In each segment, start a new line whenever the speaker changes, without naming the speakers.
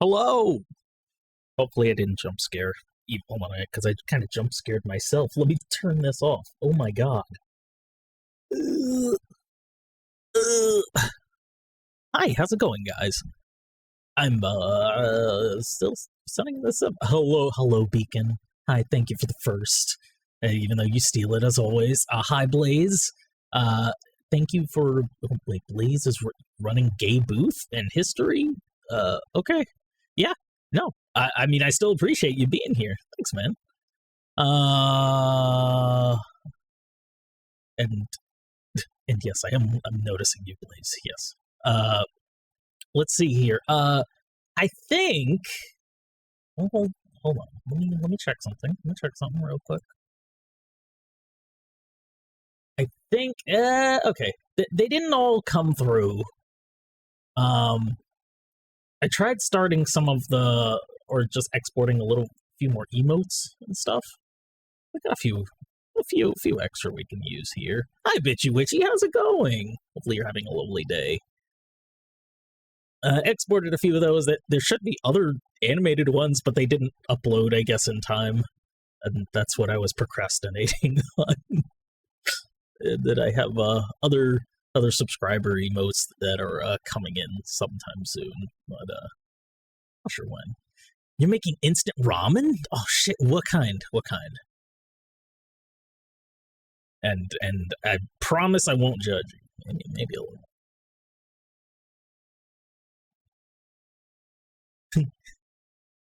Hello! Hopefully I didn't jump scare. Hold on a minute, because I kind of jump scared myself. Let me turn this off. Oh my god. Hi, how's it going, guys? I'm, still setting this up. Hello, Beacon. Hi, thank you for the first. Even though you steal it, as always. Hi, Blaze. Thank you for... Oh, wait, Blaze is running gay booth and history? Okay. Yeah, no. I mean, I still appreciate you being here. Thanks, man. And yes, I'm noticing you, Blaze. Yes. Let's see here. I think... Oh, hold on. Let me check something. Let me check something real quick. I think... okay. They didn't all come through. I tried starting some of the... Or just exporting a few more emotes and stuff. I got a few extra we can use here. Hi, Bitchy Witchy, how's it going? Hopefully you're having a lovely day. Exported a few of those. There should be other animated ones, but they didn't upload, I guess, in time. And that's what I was procrastinating on. That I have other subscriber emotes that are coming in sometime soon, but not sure when. You're making instant ramen? Oh shit! What kind? What kind? And I promise I won't judge you. Maybe a little.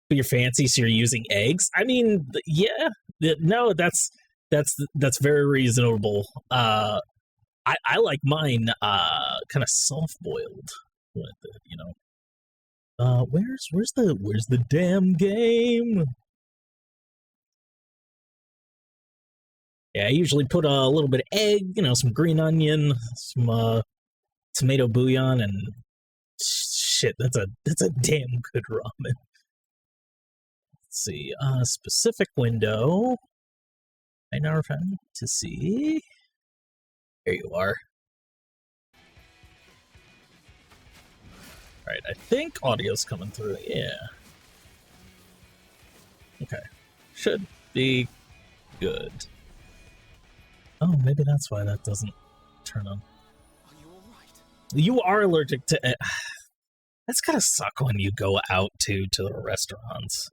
But you're fancy, so you're using eggs. I mean, yeah, no, that's very reasonable. I like mine kind of soft boiled with it, you know. Where's the damn game? Yeah, I usually put a little bit of egg, you know, some green onion, some tomato bouillon, and shit, that's a damn good ramen. Let's see, specific window. I never found to see. There you are. Alright, I think audio's coming through, yeah. Okay. Should be good. Oh, maybe that's why that doesn't turn on.
Are you alright?
You are allergic to... that's gotta suck when you go out to the restaurants.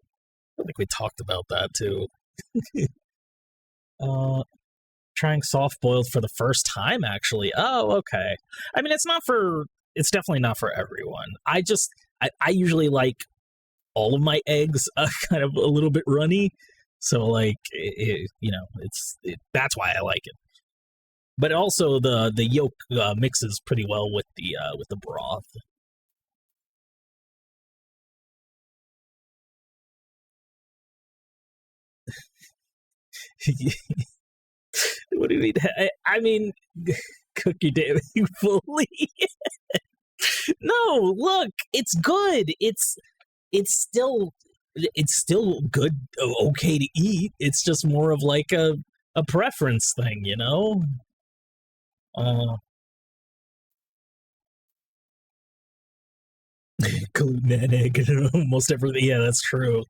I think we talked about that, too. Trying soft-boiled for the first time, actually. Oh, okay. I mean, it's definitely not for everyone. I usually like all of my eggs kind of a little bit runny, so like you know, that's why I like it. But also the yolk mixes pretty well with the broth. What do you mean? I mean, cook your damn fully. No, look, it's good. It's still good, okay to eat. It's just more of like a preference thing, you know? Gluten and egg and almost everything. Yeah, that's true.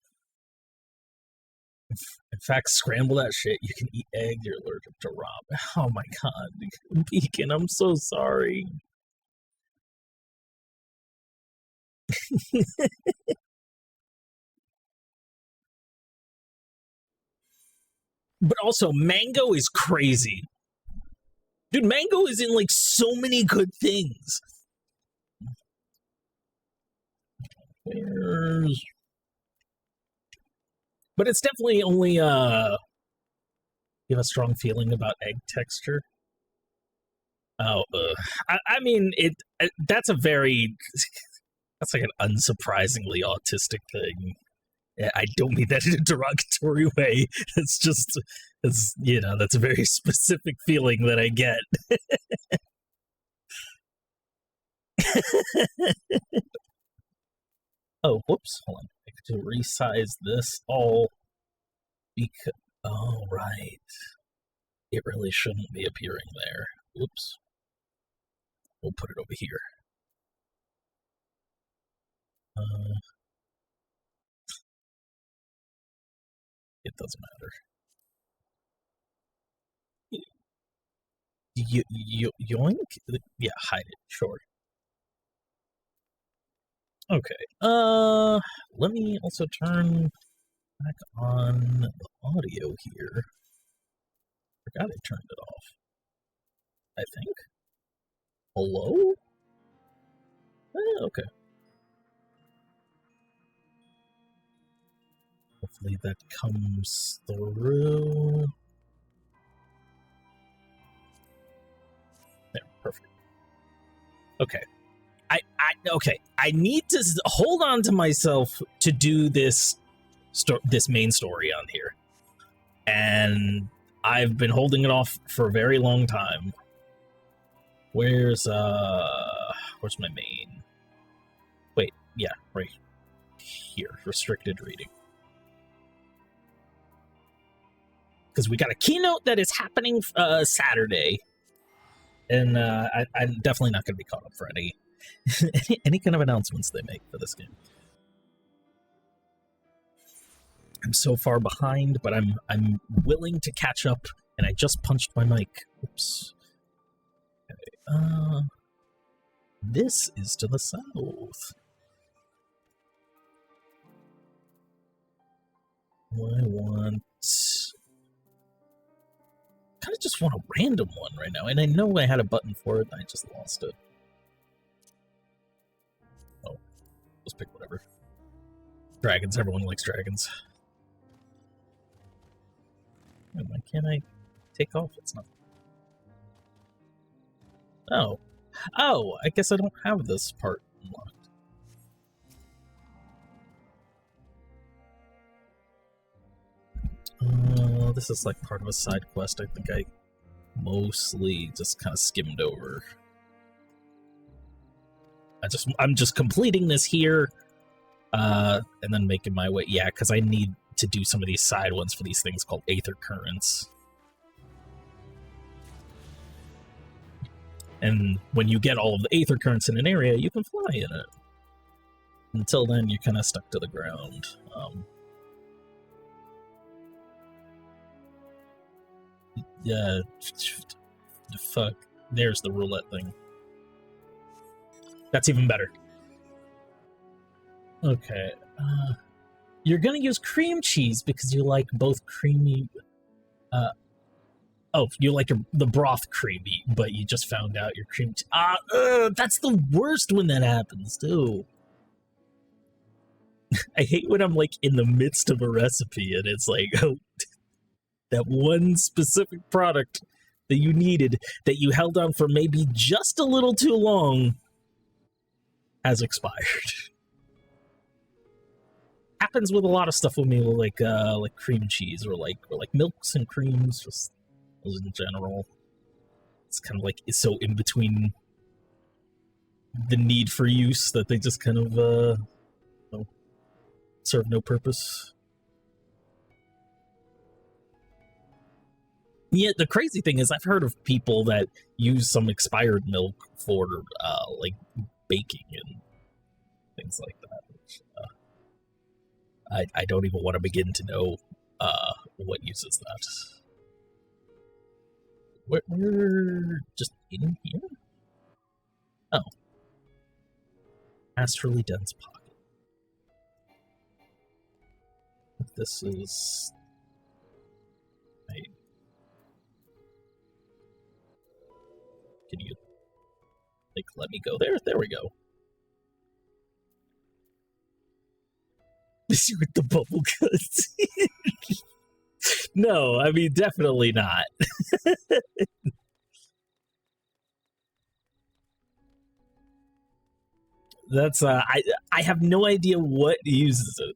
In fact, scramble that shit. You can eat egg, you're allergic to ramen. Oh my god. Beacon, I'm so sorry. But also, mango is crazy. Dude, mango is in like so many good things. But it's definitely only you have a strong feeling about egg texture. Oh, I mean, that's that's like an unsurprisingly autistic thing. I don't mean that in a derogatory way. You know, that's a very specific feeling that I get. Oh, whoops, hold on. I have to resize this all because... Oh, right. It really shouldn't be appearing there. Oops. We'll put it over here. It doesn't matter. Yoink? Yeah, hide it. Sure. Okay. Let me also turn back on the audio here. Forgot I turned it off. I think. Hello? Okay. Hopefully that comes through. There, perfect. Okay. Okay. I need to hold on to myself to do this main story on here. And I've been holding it off for a very long time. Where's my main? Wait, yeah, right here. Restricted reading. Because we got a keynote that is happening Saturday. And I'm definitely not going to be caught up for any kind of announcements they make for this game. I'm so far behind, but I'm willing to catch up, and I just punched my mic. Oops. Okay, this is to the south. I kind of just want a random one right now, and I know I had a button for it, and I just lost it. Oh, let's pick whatever. Dragons, everyone likes dragons. Why can't I take off? It's not. Oh, I guess I don't have this part unlocked. This is like part of a side quest. I think I mostly just kind of skimmed over. I'm just completing this here, and then making my way. Yeah, because I need to do some of these side ones for these things called Aether Currents. And when you get all of the Aether Currents in an area, you can fly in it. Until then, you're kind of stuck to the ground. Yeah, fuck. There's the roulette thing. That's even better. Okay. You're gonna use cream cheese because you like both creamy... Oh, you like the broth creamy, but you just found out your cream cheese... that's the worst when that happens, too. I hate when I'm, like, in the midst of a recipe, and it's like, oh... That one specific product that you needed, that you held on for maybe just a little too long, has expired. Happens with a lot of stuff with me, like cream cheese or like milks and creams, just those in general. It's kind of like it's so in between the need for use that they just kind of serve no purpose. Yeah, the crazy thing is I've heard of people that use some expired milk for like baking and things like that. Which, I don't even want to begin to know what uses that. We're just in here? Oh. Astrally dense pocket. This is... Can you, like, let me go there? There we go. Is with the bubble guts? No, I mean, definitely not. That's, I have no idea what uses it.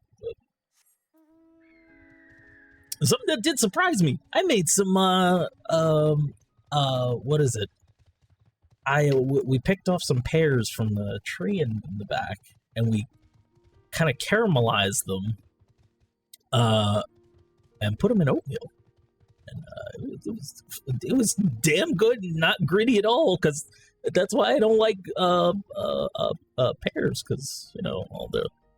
But something that did surprise me. I made some, what is it? We picked off some pears from the tree in the back, and we kind of caramelized them, and put them in oatmeal. And it was damn good and not gritty at all, because that's why I don't like pears, because you know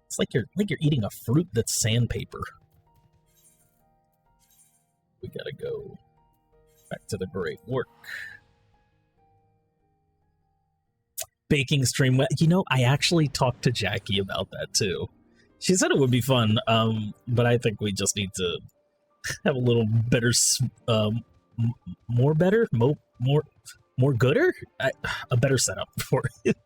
it's like you're eating a fruit that's sandpaper. We gotta go back to the great work. Baking stream. You know, I actually talked to Jackie about that too. She said it would be fun, but I think we just need to have a little better, more gooder, a better setup for it.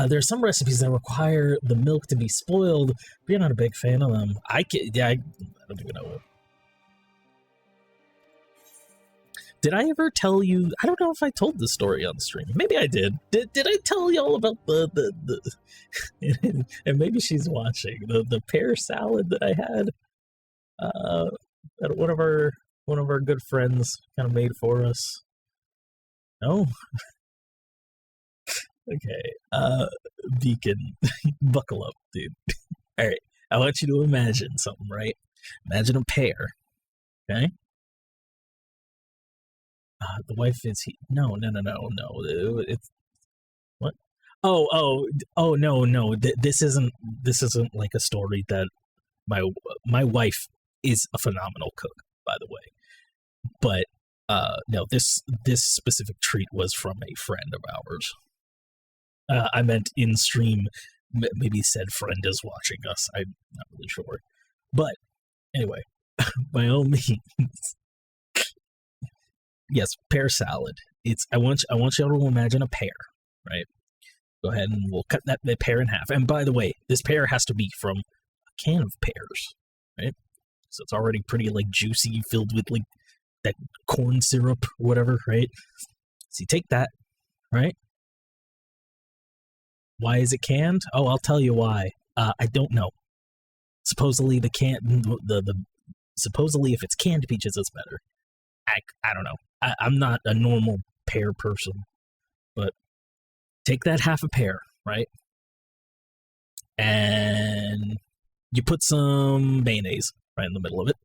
There's some recipes that require the milk to be spoiled, but you're not a big fan of them. I don't even know. Did I ever tell you? I don't know if I told this story on stream. Maybe I did. Did I tell y'all about the and maybe she's watching the pear salad that I had that one of our good friends kind of made for us? No. Okay. Beacon, buckle up, dude. All right. I want you to imagine something, right? Imagine a pear. Okay. The wife is no. It's what? Oh, no. This isn't like a story that my wife is a phenomenal cook, by the way. But no, this specific treat was from a friend of ours. I meant in stream. Maybe said friend is watching us. I'm not really sure, but anyway, by all means. Yes, pear salad. I want y'all to imagine a pear, right? Go ahead and we'll cut that pear in half. And by the way, this pear has to be from a can of pears, right? So it's already pretty like juicy, filled with like that corn syrup or whatever, right? So you take that, right? Why is it canned? Oh, I'll tell you why. I don't know. Supposedly supposedly if it's canned peaches, it's better. I don't know. I'm not a normal pear person, but take that half a pear, right? And you put some mayonnaise right in the middle of it.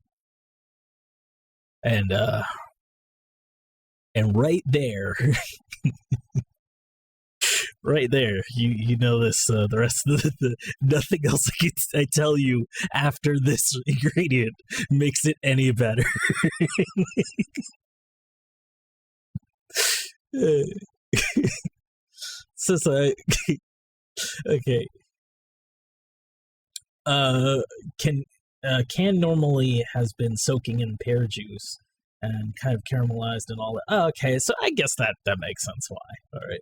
And right there, right there, you know this, the rest of the nothing else I tell you after this ingredient makes it any better. Okay. Can normally has been soaking in pear juice and kind of caramelized and all that. Oh, okay, so I guess that makes sense why. All right.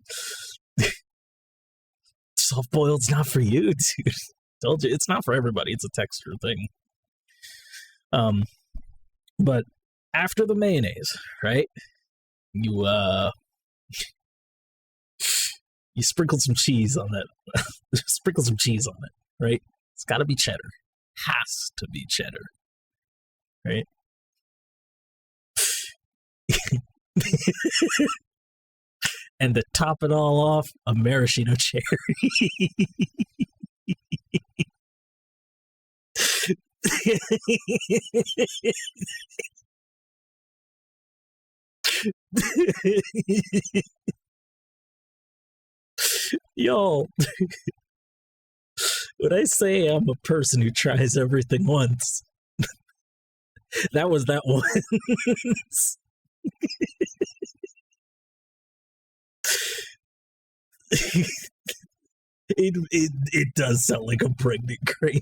Soft boiled's not for you, dude. Told you, it's not for everybody. It's a texture thing. But after the mayonnaise, right? You sprinkle some cheese on that. Sprinkle some cheese on it, right? It's got to be cheddar. Has to be cheddar, right? And to top it all off, a maraschino cherry. Yo, when I say I'm a person who tries everything once, that was that once. It does sound like a pregnant gravy.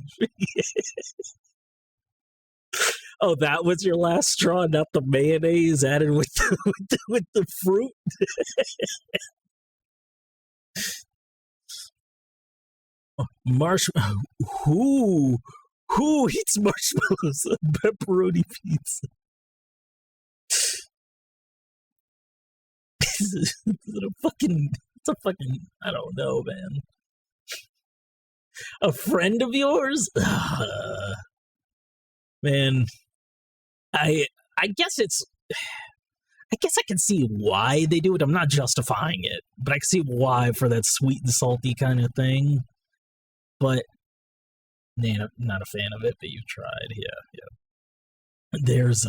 Oh, that was your last straw, not the mayonnaise added with the fruit. Marshmallow. Who eats marshmallows on pepperoni pizza? It's a fucking, I don't know, man. A friend of yours? Man, I guess I can see why they do it. I'm not justifying it, but I can see why for that sweet and salty kind of thing. But I'm not a fan of it, but you've tried. Yeah. There's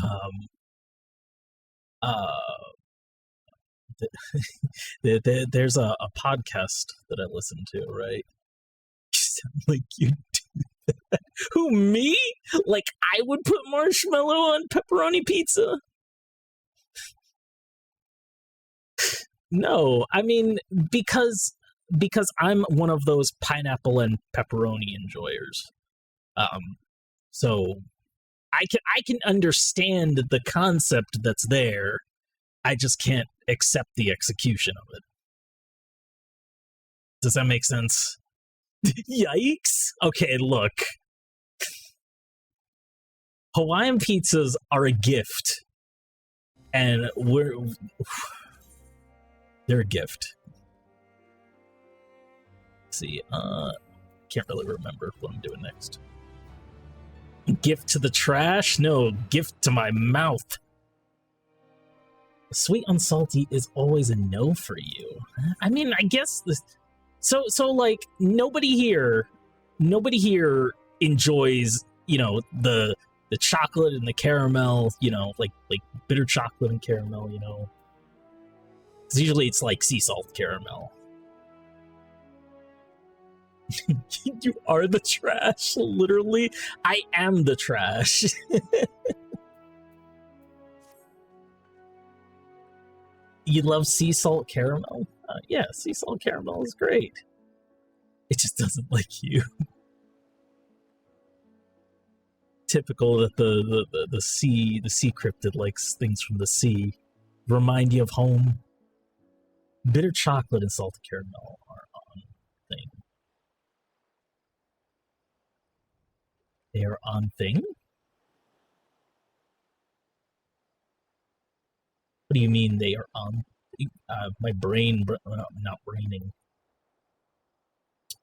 there's a podcast that I listen to, right? You sound like you do Who, me? Like, I would put marshmallow on pepperoni pizza? No, I mean, because I'm one of those pineapple and pepperoni enjoyers. So I can understand the concept that's there. I just can't accept the execution of it. Does that make sense? Yikes! Okay, look. Hawaiian pizzas are a gift. And they're a gift. Let's see, can't really remember what I'm doing next. Gift to the trash? No, gift to my mouth. Sweet on salty is always a no for you. I mean, I guess this. So like nobody here enjoys, you know, the chocolate and the caramel, you know, like bitter chocolate and caramel, you know. Because usually it's like sea salt caramel. You are the trash, literally. I am the trash. You love sea salt caramel? Yeah, sea salt caramel is great. It just doesn't like you. Typical that the sea cryptid likes things from the sea. Remind you of home. Bitter chocolate and salted caramel are on thing. They are on thing? What do you mean they are on? My brain, not braining.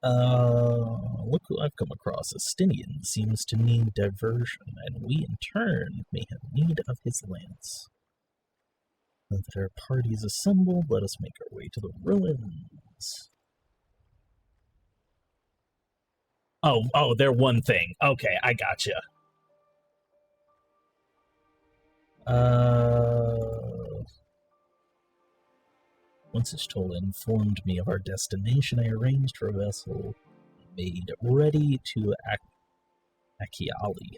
Look who I've come across. Astinian seems to need diversion, and we in turn may have need of his lance. Now that our parties assembled, let us make our way to the ruins. Oh, they're one thing. Okay, I gotcha. Once Ishtola informed me of our destination, I arranged for a vessel made ready to Akiali.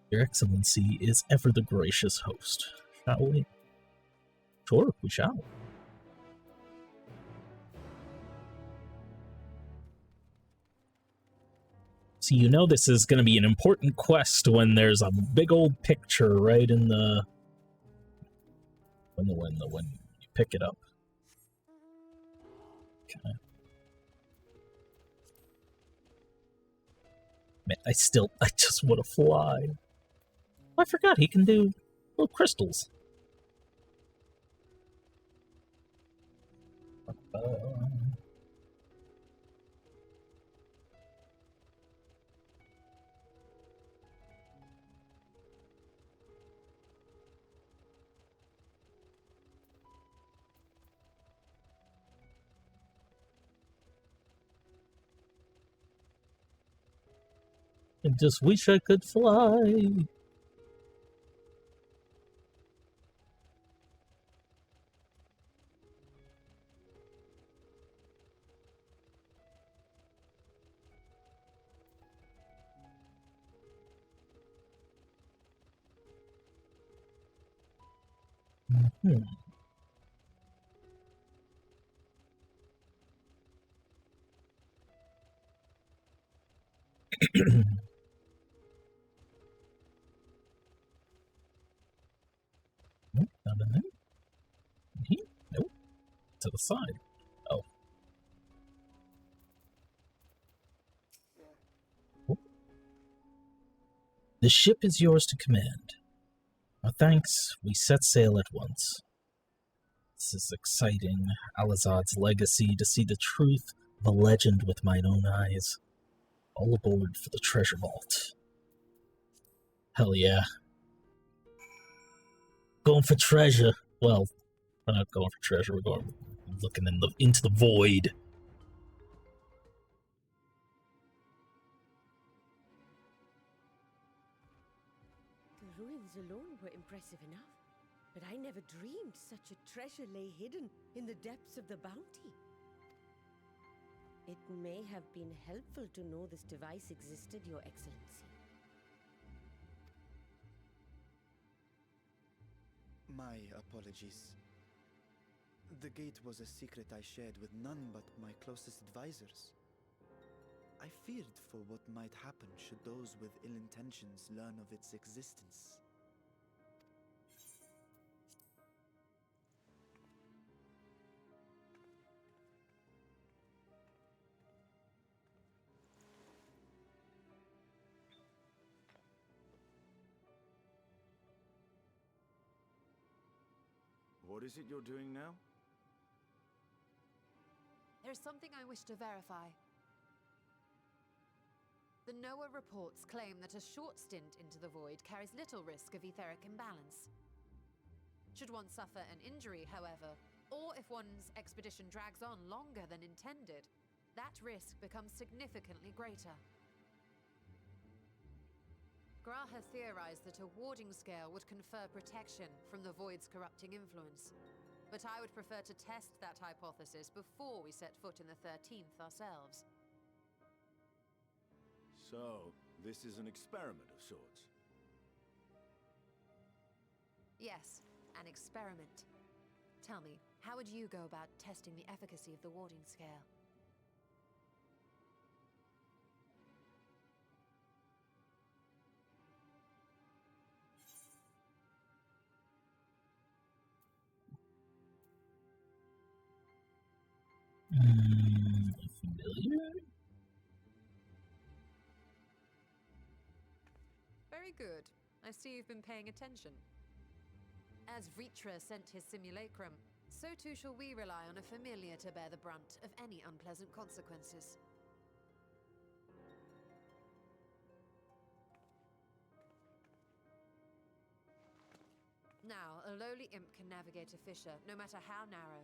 Your Excellency is ever the gracious host. Shall we? Sure, we shall. So you know this is going to be an important quest when there's a big old picture right in the when you pick it up. Okay. Man, I just want to fly. I forgot he can do little crystals. I just wish I could fly. Mm-hmm. Nope, not in there. Here? Nope. To the side. Oh. The ship is yours to command. Our thanks, we set sail at once. This is exciting, Alazad's legacy, to see the truth of a legend with mine own eyes. All aboard for the treasure vault. Hell yeah. Going for treasure. Well, we're not going for treasure, we're going looking into the void.
The ruins alone were impressive enough, but I never dreamed such a treasure lay hidden in the depths of the bounty. It may have been helpful to know this device existed, Your Excellency.
My apologies. The gate was a secret I shared with none but my closest advisors. I feared for what might happen should those with ill intentions learn of its existence.
What is it you're doing now?
There's something I wish to verify. The NOAA reports claim that a short stint into the void carries little risk of etheric imbalance. Should one suffer an injury, however, or if one's expedition drags on longer than intended, that risk becomes significantly greater. Gra has theorized that a warding scale would confer protection from the void's corrupting influence. But I would prefer to test that hypothesis before we set foot in the 13th ourselves.
So, this is an experiment of sorts.
Yes, an experiment. Tell me, how would you go about testing the efficacy of the warding scale?
Familiar?
Very good. I see you've been paying attention. As Vritra sent his simulacrum, so too shall we rely on a familiar to bear the brunt of any unpleasant consequences. Now, a lowly imp can navigate a fissure, no matter how narrow.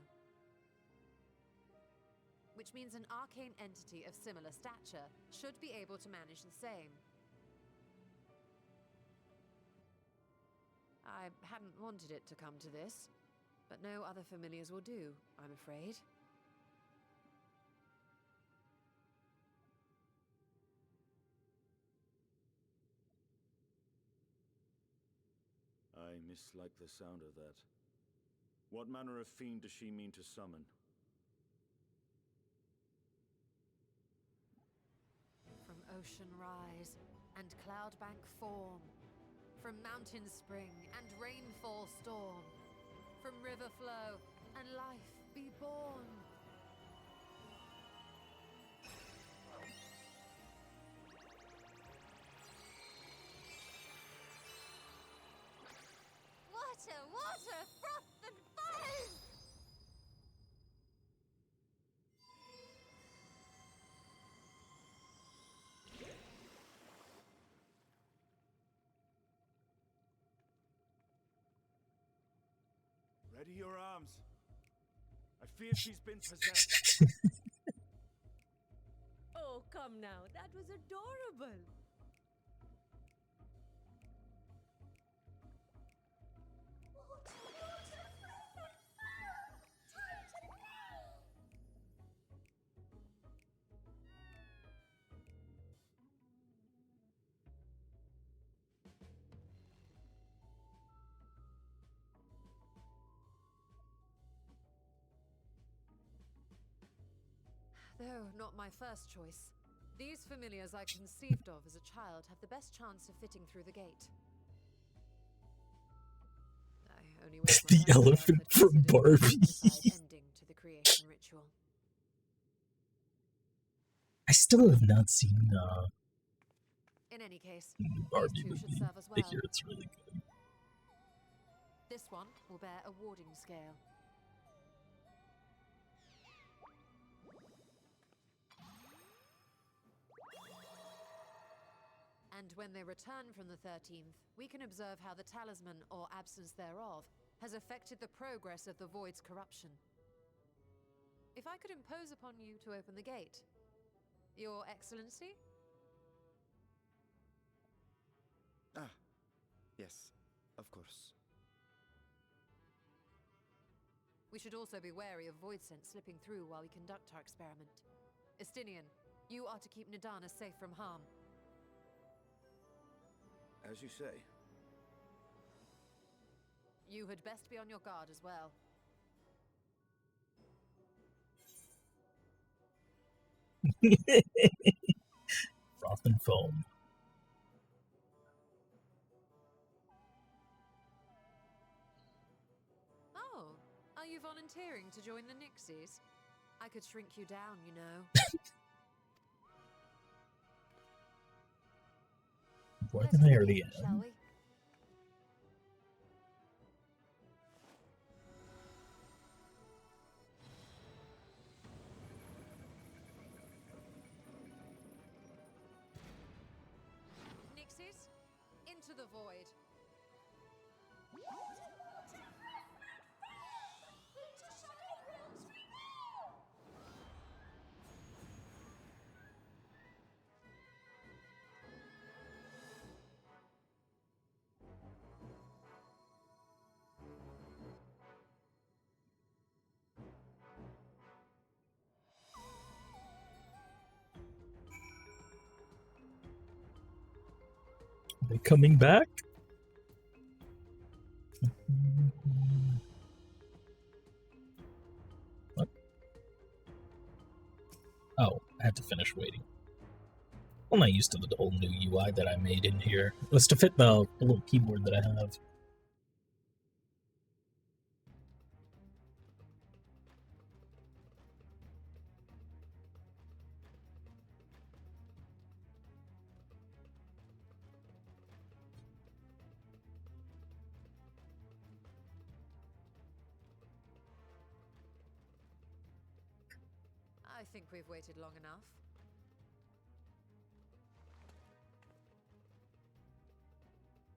Which means an arcane entity of similar stature should be able to manage the same. I hadn't wanted it to come to this, but no other familiars will do, I'm afraid.
I mislike the sound of that. What manner of fiend does she mean to summon?
From ocean rise and cloudbank form, from mountain spring and rainfall storm, from river flow and life be born. Water, water, froth and foam!
Ready your arms. I fear she's been possessed.
Oh, come now. That was adorable.
Though not my first choice. These familiars I conceived of as a child have the best chance of fitting through the gate. I only wish
The
my
elephant
ancestors
from
considered a
Barbie.
dignified ending to the creation ritual.
I still have not seen
In any case,
Barbie
these two should
movie.
serve as
I
well.
hear it's really good.
This one will bear a warding scale. And when they return from the 13th, we can observe how the talisman, or absence thereof, has affected the progress of the void's corruption. If I could impose upon you to open the gate. Your Excellency?
Ah, yes, of course.
We should also be wary of void scent slipping through while we conduct our experiment. Estinian, you are to keep Nidana safe from harm.
As you say.
You had best be on your guard as well.
Froth and foam.
Oh, are you volunteering to join the Nixies? I could shrink you down, you know.
More
Let
than
us
I already
begin, shall
am.
we? Nixies, into the void.
Are they coming back? What? Oh, I had to finish waiting. I'm not used to the whole new UI that I made in here. It was to fit the little keyboard that I have.
I think we've waited long enough.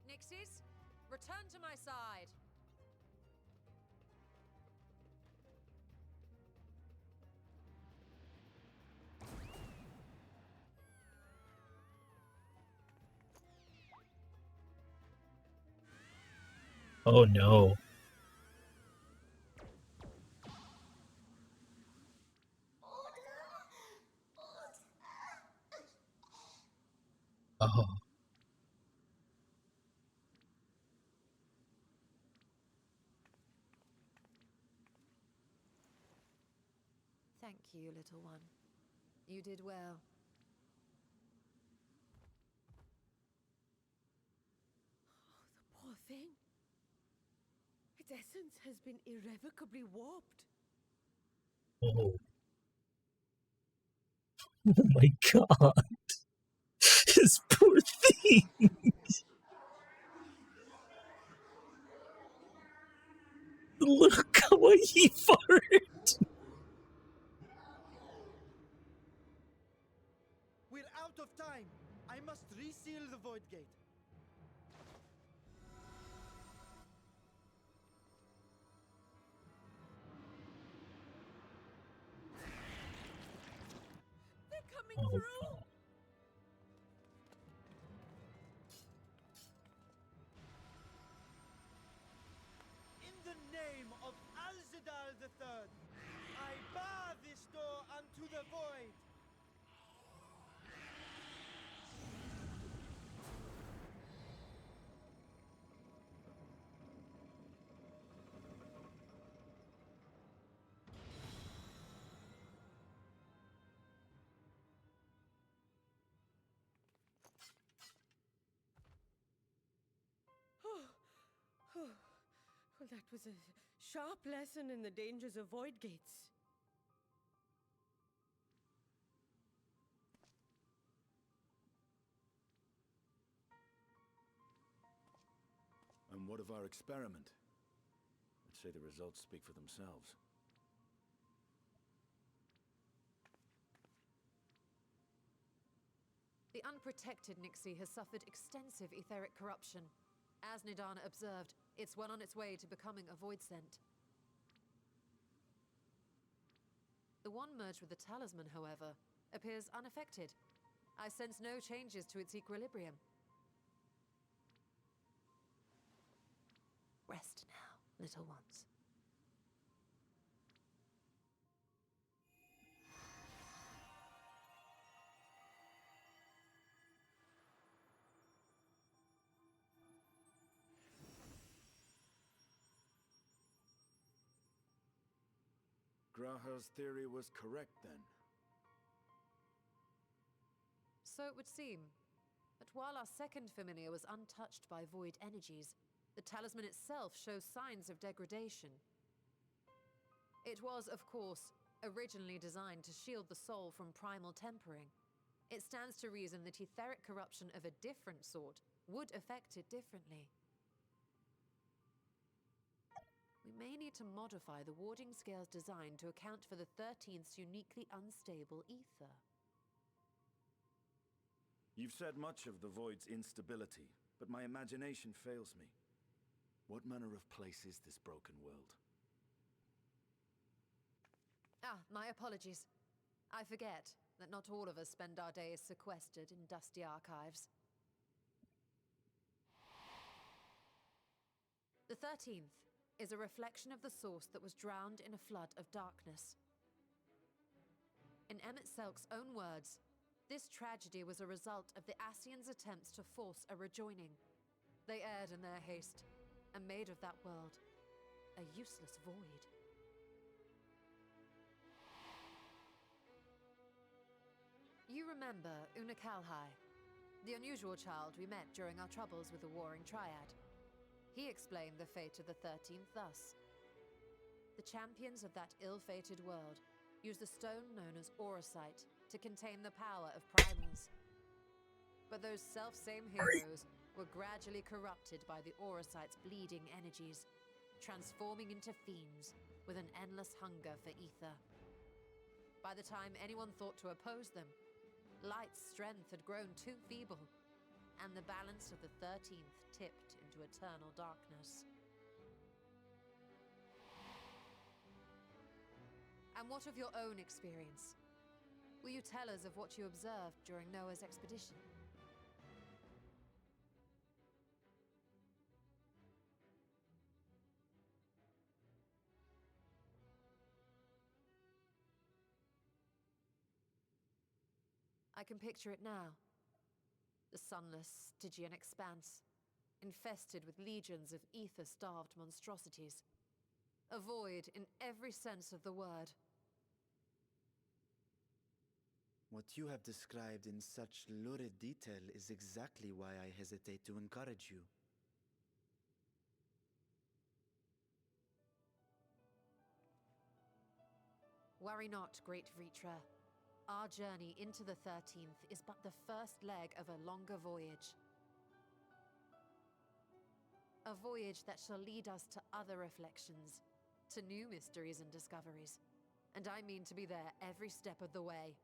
Nixies, return to my side.
Oh no. Oh.
Thank you, little one. You did well.
The poor thing. Its essence has been irrevocably warped.
Oh. Oh my god. This poor thing. The little kawaii fart.
We're out of time. I must reseal the void gate.
They're coming
Oh,
through.
God.
In the name of Alzadal III, I bar this door unto the void.
Well, that was a sharp lesson in the dangers of void gates.
And what of our experiment? I'd say the results speak for themselves.
The unprotected Nixie has suffered extensive etheric corruption. As Nidana observed, it's well on its way to becoming a void scent. The one merged with the talisman, however, appears unaffected. I sense no changes to its equilibrium. Rest now, little ones.
Graha's theory was correct then.
So it would seem. But while our second familiar was untouched by void energies, the talisman itself shows signs of degradation. It was, of course, originally designed to shield the soul from primal tempering. It stands to reason that etheric corruption of a different sort would affect it differently. We may need to modify the warding scale's design to account for the 13th's uniquely unstable ether.
You've said much of the Void's instability, but my imagination fails me. What manner of place is this broken world?
Ah, my apologies. I forget that not all of us spend our days sequestered in dusty archives. The 13th is a reflection of the source that was drowned in a flood of darkness. In Emmett Selk's own words, this tragedy was a result of the Ascians' attempts to force a rejoining. They erred in their haste, and made of that world a useless void. You remember Una Kalhai, the unusual child we met during our troubles with the Warring Triad. He explained the fate of the 13th thus. The champions of that ill-fated world used the stone known as Auracite to contain the power of primals. But those self-same heroes were gradually corrupted by the Auracite's bleeding energies, transforming into fiends with an endless hunger for ether. By the time anyone thought to oppose them, Light's strength had grown too feeble, and the balance of the 13th tipped into eternal darkness. And what of your own experience? Will you tell us of what you observed during Noah's expedition? I can picture it now. The sunless, Stygian expanse, infested with legions of ether-starved monstrosities. A void in every sense of the word.
What you have described in such lurid detail is exactly why I hesitate to encourage you.
Worry not, great Vritra. Our journey into the 13th is but the first leg of a longer voyage. A voyage that shall lead us to other reflections, to new mysteries and discoveries. And I mean to be there every step of the way.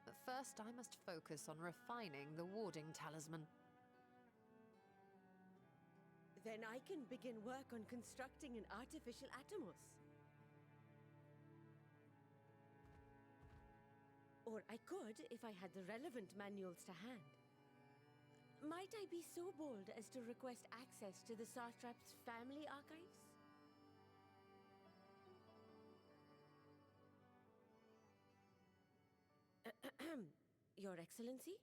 But first I must focus on refining the warding talisman.
Then I can begin work on constructing an artificial Atomos. Or I could, if I had the relevant manuals to hand. Might I be so bold as to request access to the Satrap's family archives? Your Excellency?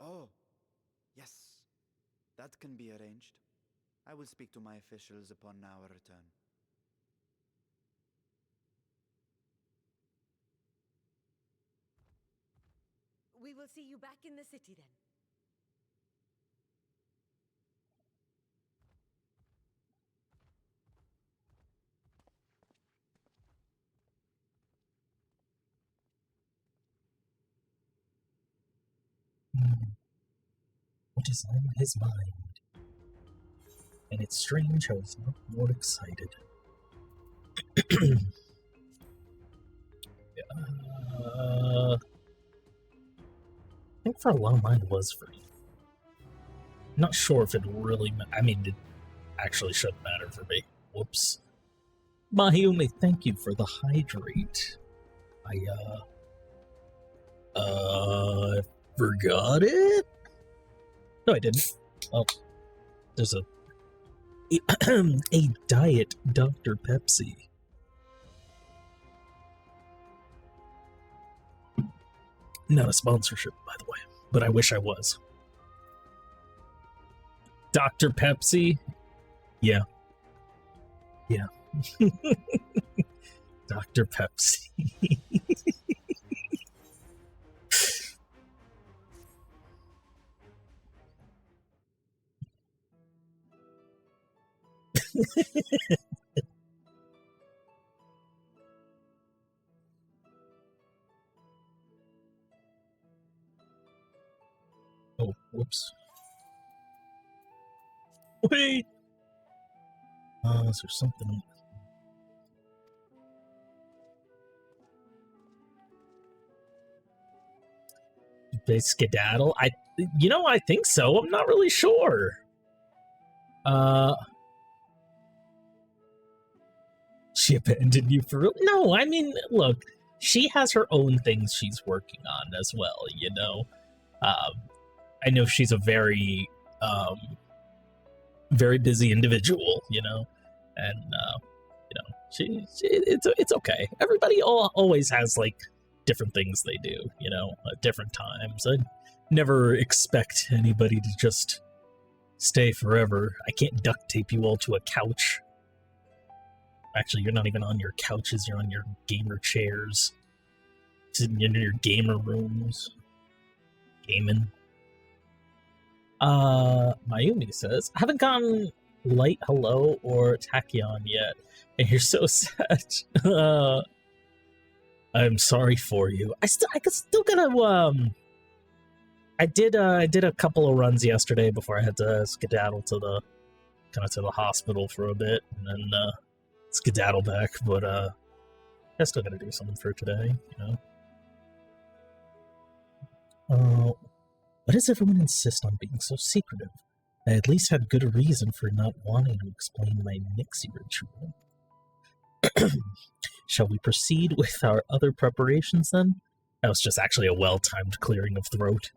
Oh, yes. That can be arranged. I will speak to my officials upon our return.
We will see you back in the city then.
What is on his mind? And it's strange I was not more excited. I think for a while mine was free. Not sure if it really I mean, it actually shouldn't matter for me. Whoops. Mayumi, thank you for the hydrate. I forgot it? No, I didn't. Oh, there's a Diet Dr. Pepsi. Not a sponsorship, by the way, but I wish I was. Dr. Pepsi? Yeah. Yeah. Dr. Pepsi. Oh, whoops. Wait! Is there something... They skedaddle? I think so. I'm not really sure. She abandoned you for real? No, I mean, look, she has her own things she's working on as well, you know? I know she's a very, very busy individual, you know? And, it's okay. Everybody always has, like, different things they do, you know, at different times. I never expect anybody to just stay forever. I can't duct tape you all to a couch. Actually, you're not even on your couches, you're on your gamer chairs. Sitting in your gamer rooms. Gaming. Mayumi says, I haven't gotten Light Hello or Tachyon yet, and you're so sad. I'm sorry for you. I still gotta, I did a couple of runs yesterday before I had to skedaddle to the hospital for a bit, and then, skedaddle back, but, I still gotta do something for today, you know? Why does everyone insist on being so secretive? I at least had good reason for not wanting to explain my Nixie ritual. Shall we proceed with our other preparations, then? That was just actually a well-timed clearing of throat.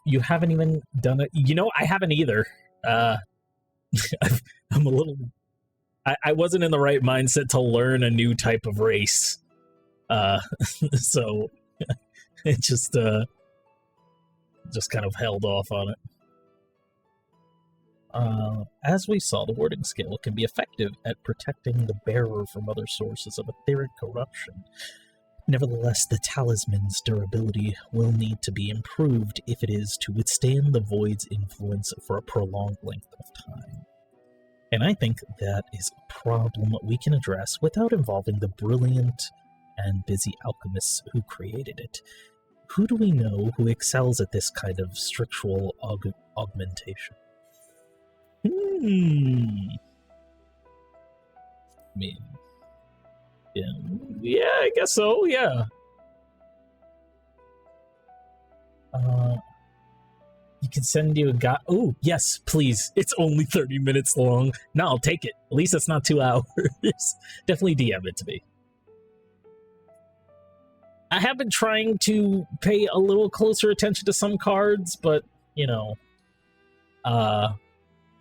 You haven't even done it? You know, I haven't either. I'm a little... I wasn't in the right mindset to learn a new type of race. So... it just kind of held off on it. As we saw, the warding scale can be effective at protecting the bearer from other sources of etheric corruption. Nevertheless, the talisman's durability will need to be improved if it is to withstand the void's influence for a prolonged length of time. And I think that is a problem we can address without involving the brilliant and busy alchemists who created it. Who do we know who excels at this kind of structural augmentation? I mean, yeah, I guess so, yeah. You can send you a guy. Oh, yes, please. It's only 30 minutes long. No, I'll take it. At least it's not 2 hours. Definitely DM it to me. I have been trying to pay a little closer attention to some cards, but, you know, a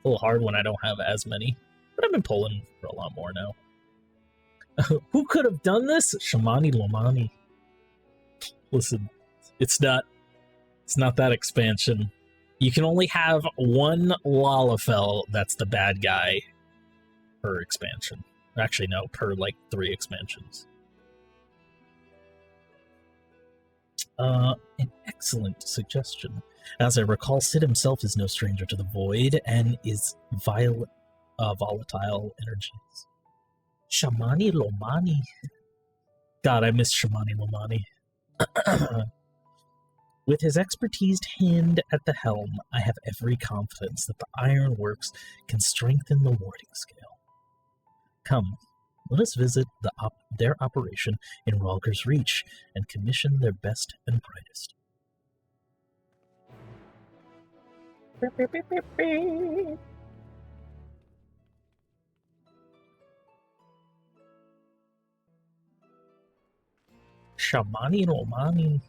little hard when I don't have as many. But I've been pulling for a lot more now. Who could have done this? Shamani Lomani. Listen, it's not that expansion. You can only have one Lalafell that's the bad guy per expansion. Actually, no, per, like, 3 expansions. An excellent suggestion. As I recall, Sid himself is no stranger to the void and is volatile energies. Shamani Lomani. God, I miss Shamani Lomani. With his expertised hand at the helm, I have every confidence that the Ironworks can strengthen the warding scale. Come, let us visit their operation in Ralger's Reach and commission their best and brightest. Shamani Lomani.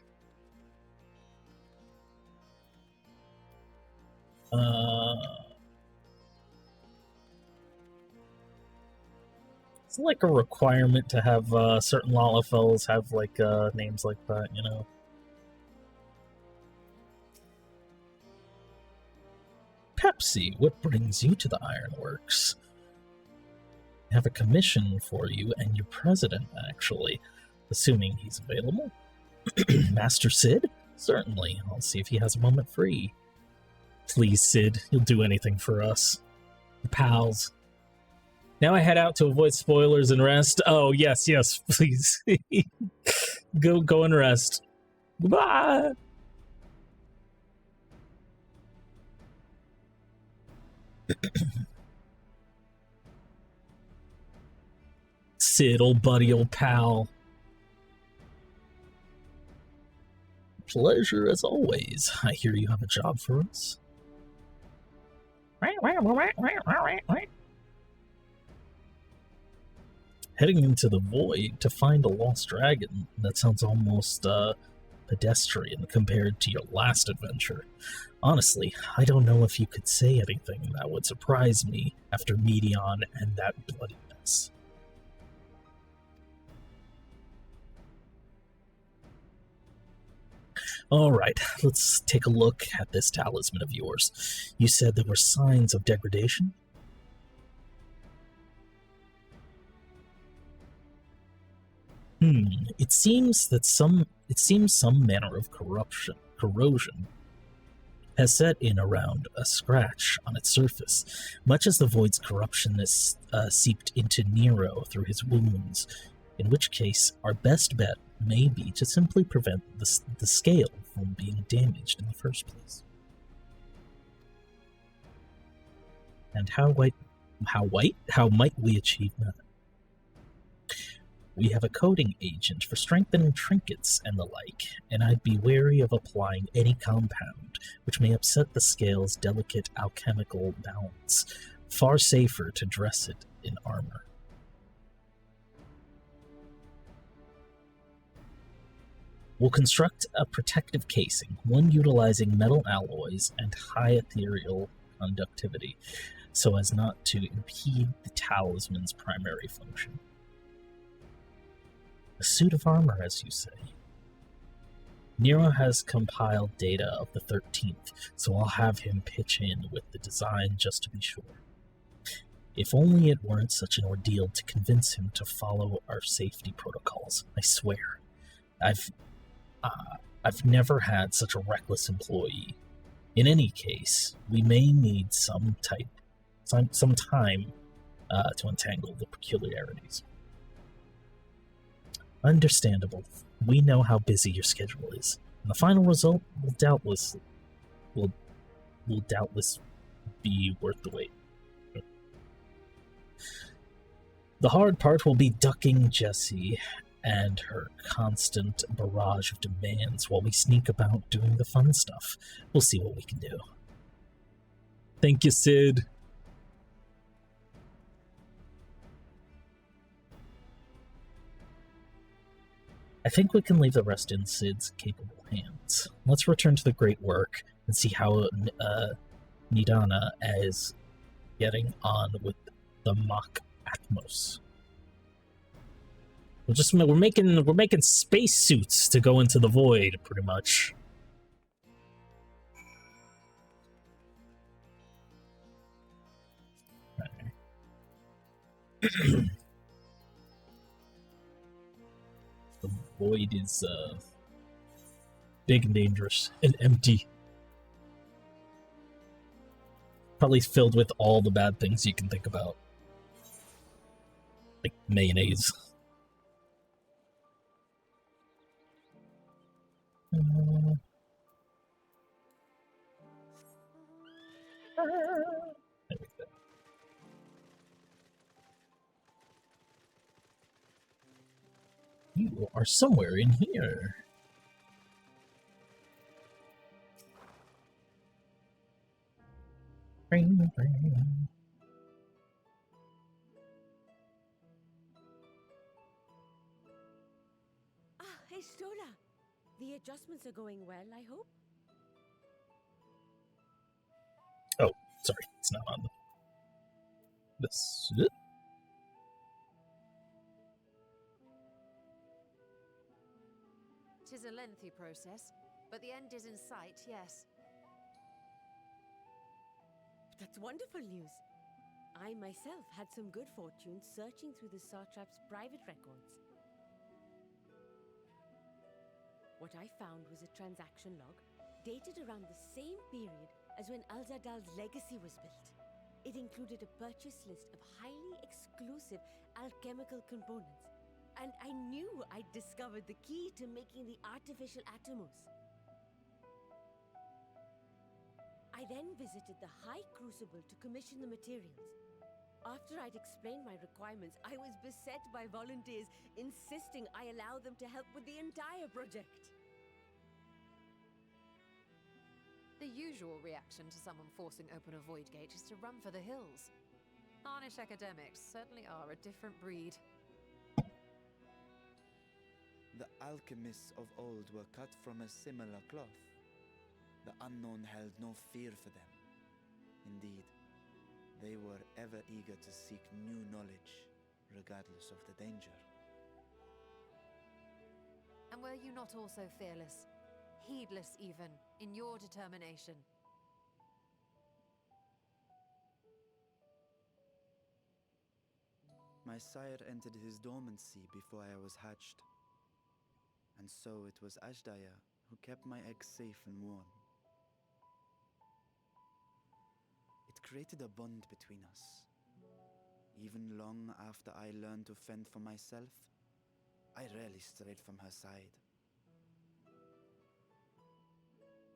It's like a requirement to have certain Lalafels have like names like that, you know. Pepsi, what brings you to the Ironworks? I have a commission for you and your president, actually, assuming he's available. Master Sid? Certainly. I'll see if he has a moment free. Please, Sid. You'll do anything for us. The pals. Now I head out to avoid spoilers and rest. Oh, yes, please. Go and rest. Goodbye! Sid, old buddy, old pal. Pleasure as always. I hear you have a job for us. Heading into the void to find a lost dragon. That sounds almost pedestrian compared to your last adventure. Honestly, I don't know if you could say anything that would surprise me after Medion and that bloody mess. Alright, let's take a look at this talisman of yours. You said there were signs of degradation? It seems some manner of corrosion has set in around a scratch on its surface, much as the void's corruption has seeped into Nero through his wounds, in which case our best bet may be to simply prevent the scale from being damaged in the first place. And how might we achieve that? We have a coding agent for strengthening trinkets and the like, and I'd be wary of applying any compound which may upset the scale's delicate alchemical balance. Far safer to dress it in armor. We'll construct a protective casing, one utilizing metal alloys and high ethereal conductivity, so as not to impede the talisman's primary function. A suit of armor, as you say. Nero has compiled data of the 13th, so I'll have him pitch in with the design just to be sure. If only it weren't such an ordeal to convince him to follow our safety protocols. I swear. I've never had such a reckless employee. In any case, we may need some time to untangle the peculiarities. Understandable. We know how busy your schedule is, and the final result will doubtless be worth the wait. The hard part will be ducking Jessie and her constant barrage of demands while we sneak about doing the fun stuff. We'll see what we can do. Thank you, Sid. I think we can leave the rest in Sid's capable hands. Let's return to the great work and see how Nidana is getting on with the mock Atmos. We're making space suits to go into the void, pretty much. The void is big and dangerous and empty. Probably filled with all the bad things you can think about. Like mayonnaise. There we go. You are somewhere in here. Ring, ring.
Ah, hey, Stola. The adjustments are going well, I hope?
Oh, sorry, it's not on this.
is a lengthy process, but the end is in sight, yes.
That's wonderful news. I myself had some good fortune searching through the Satrap's private records. What I found was a transaction log dated around the same period as when Al-Zadal's legacy was built. It included a purchase list of highly exclusive alchemical components, and I knew I'd discovered the key to making the artificial atomos. I then visited the High Crucible to commission the materials. After I'd explained my requirements, I was beset by volunteers insisting I allow them to help with the entire project.
The usual reaction to someone forcing open a void gate is to run for the hills. Harnish academics certainly are a different breed.
The alchemists of old were cut from a similar cloth. The unknown held no fear for them. Indeed, they were ever eager to seek new knowledge, regardless of the danger.
And were you not also fearless, heedless even, in your determination?
My sire entered his dormancy before I was hatched. And so it was Ashdaya who kept my eggs safe and warm. It created a bond between us. Even long after I learned to fend for myself, I rarely strayed from her side.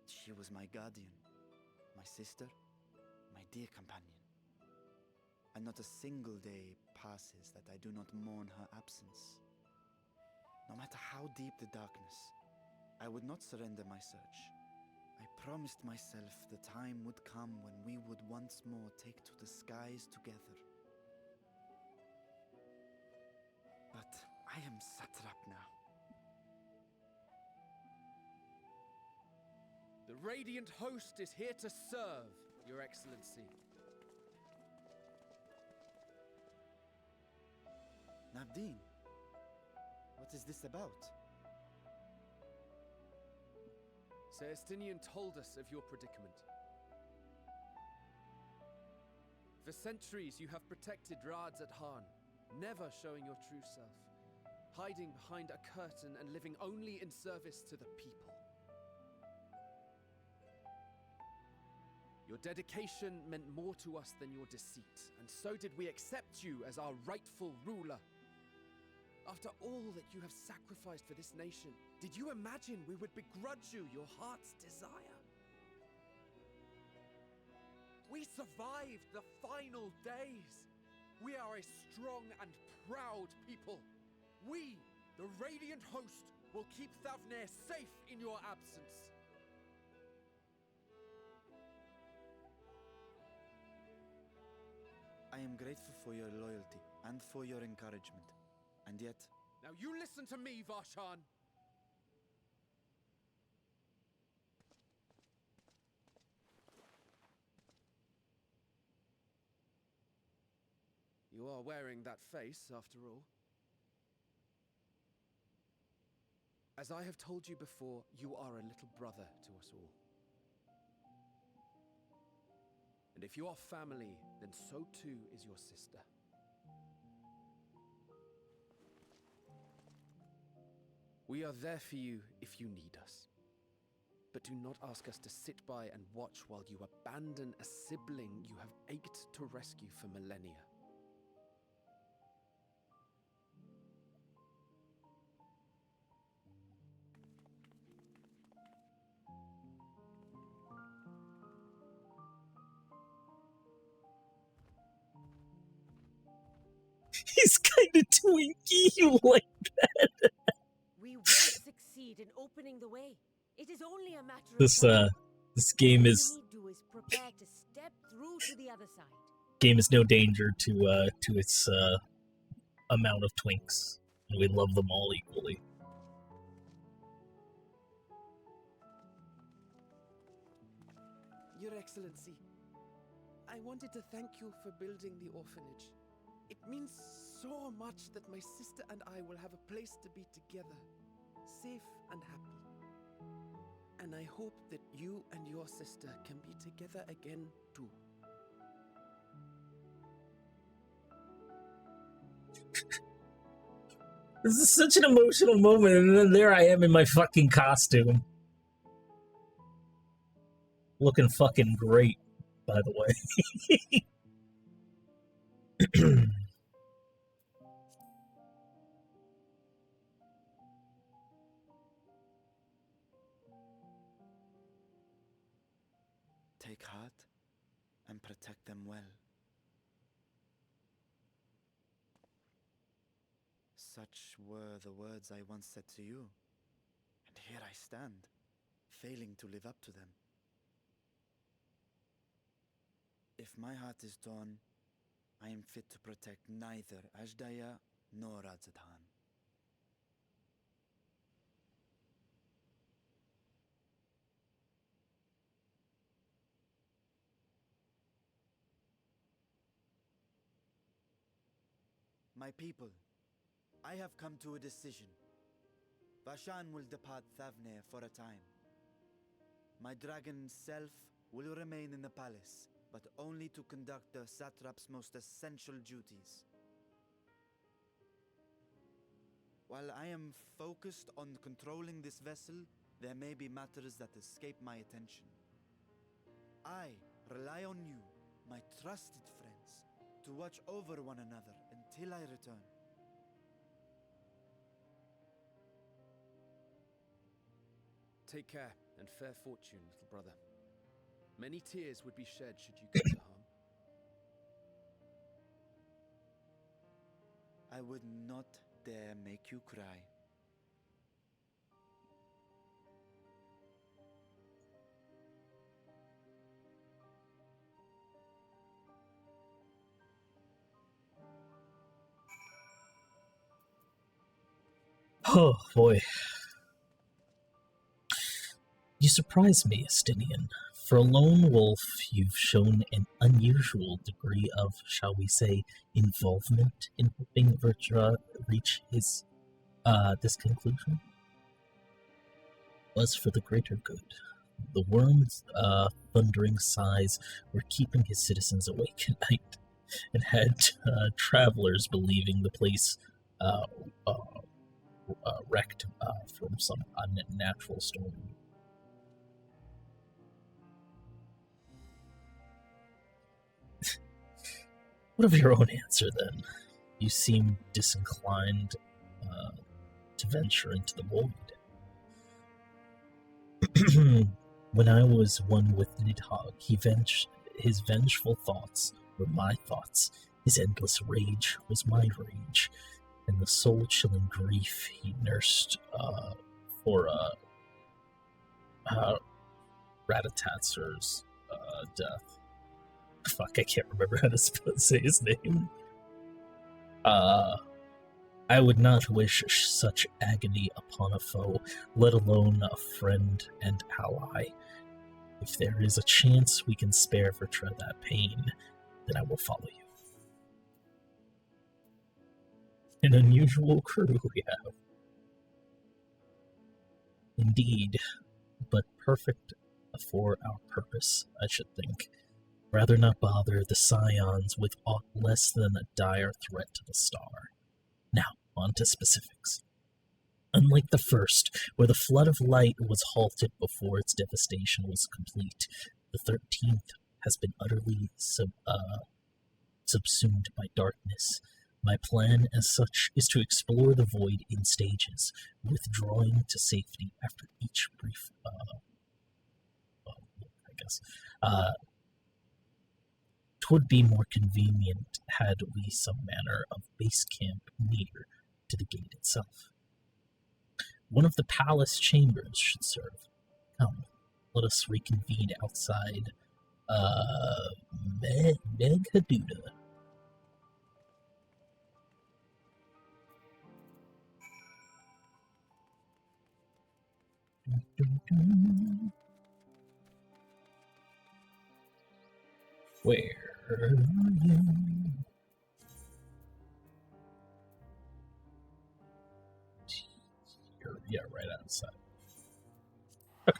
She was my guardian, my sister, my dear companion. And not a single day passes that I do not mourn her absence. No matter how deep the darkness, I would not surrender my search. I promised myself the time would come when we would once more take to the skies together. But I am satrap now.
The Radiant Host is here to serve, Your Excellency.
Navdeen, what is this about?
Celestinian told us of your predicament. For centuries you have protected Rads at Han, never showing your true self, hiding behind a curtain and living only in service to the people. Your dedication meant more to us than your deceit, and so did we accept you as our rightful ruler. After all that you have sacrificed for this nation, did you imagine we would begrudge you your heart's desire? We survived the final days. We are a strong and proud people. We, the Radiant Host, will keep Thavnair safe in your absence.
I am grateful for your loyalty and for your encouragement. And yet...
Now you listen to me, Varshan! You are wearing that face, after all. As I have told you before, you are a little brother to us all. And if you are family, then so too is your sister. We are there for you if you need us. But do not ask us to sit by and watch while you abandon a sibling you have ached to rescue for millennia.
He's kind of twinky, you like that.
We will succeed in opening the way. It is only a matter
This
of time.
this game
All
is
we need to do is prepare to step through to the other side.
game is no danger to its amount of twinks. We love them all equally.
Your Excellency, I wanted to thank you for building the orphanage. It means so much that my sister and I will have a place to be together, safe and happy. And I hope that you and your sister can be together again too.
This is such an emotional moment, and then there I am in my fucking costume. Looking fucking great, by the way.
Take heart and protect them well. Such were the words I once said to you, and here I stand, failing to live up to them. If my heart is torn, I am fit to protect neither Ajdaya nor Radzatan. My people, I have come to a decision. Vashan will depart Thavne for a time. My dragon self will remain in the palace, but only to conduct the satrap's most essential duties. While I am focused on controlling this vessel, there may be matters that escape my attention. I rely on you, my trusted friends, to watch over one another until I return.
Take care and fair fortune, little brother. Many tears would be shed should you come to harm.
I would not dare make you cry.
Oh, boy. You surprise me, Estinian. For a lone wolf, you've shown an unusual degree of, shall we say, involvement in helping Virtua reach his, this conclusion. Was for the greater good. The worm's, thundering sighs were keeping his citizens awake at night, and had, travelers believing the place, wrecked, from some unnatural storm. What of your own answer, then? You seem disinclined to venture into the void. When I was one with Nidhogg, his vengeful thoughts were my thoughts. His endless rage was my rage. And the soul-chilling grief he nursed for Ratatatzer's death. Fuck, I can't remember how to say his name. I would not wish such agony upon a foe, let alone a friend and ally. If there is a chance we can spare Virtua that pain, then I will follow you. An unusual crew we have. Indeed, but perfect for our purpose, I should think. Rather not bother the Scions with aught less than a dire threat to the star. Now, on to specifics. Unlike the first, where the flood of light was halted before its devastation was complete, the 13th has been utterly subsumed by darkness. My plan, as such, is to explore the void in stages, withdrawing to safety after each brief, Twould be more convenient had we some manner of base camp near to the gate itself. One of the palace chambers should serve. Come, let us reconvene outside, Meghaduda. Where are you? Yeah, right out. outside. Okay.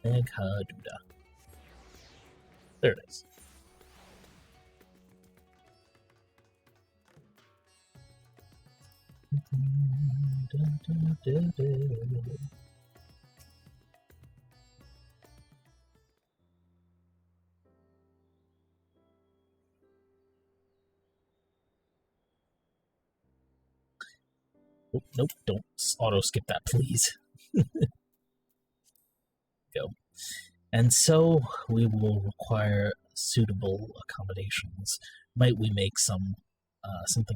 Meg Haduda. There it is. Oh, nope, don't auto skip that, please. Go. And so we will require suitable accommodations. Might we make something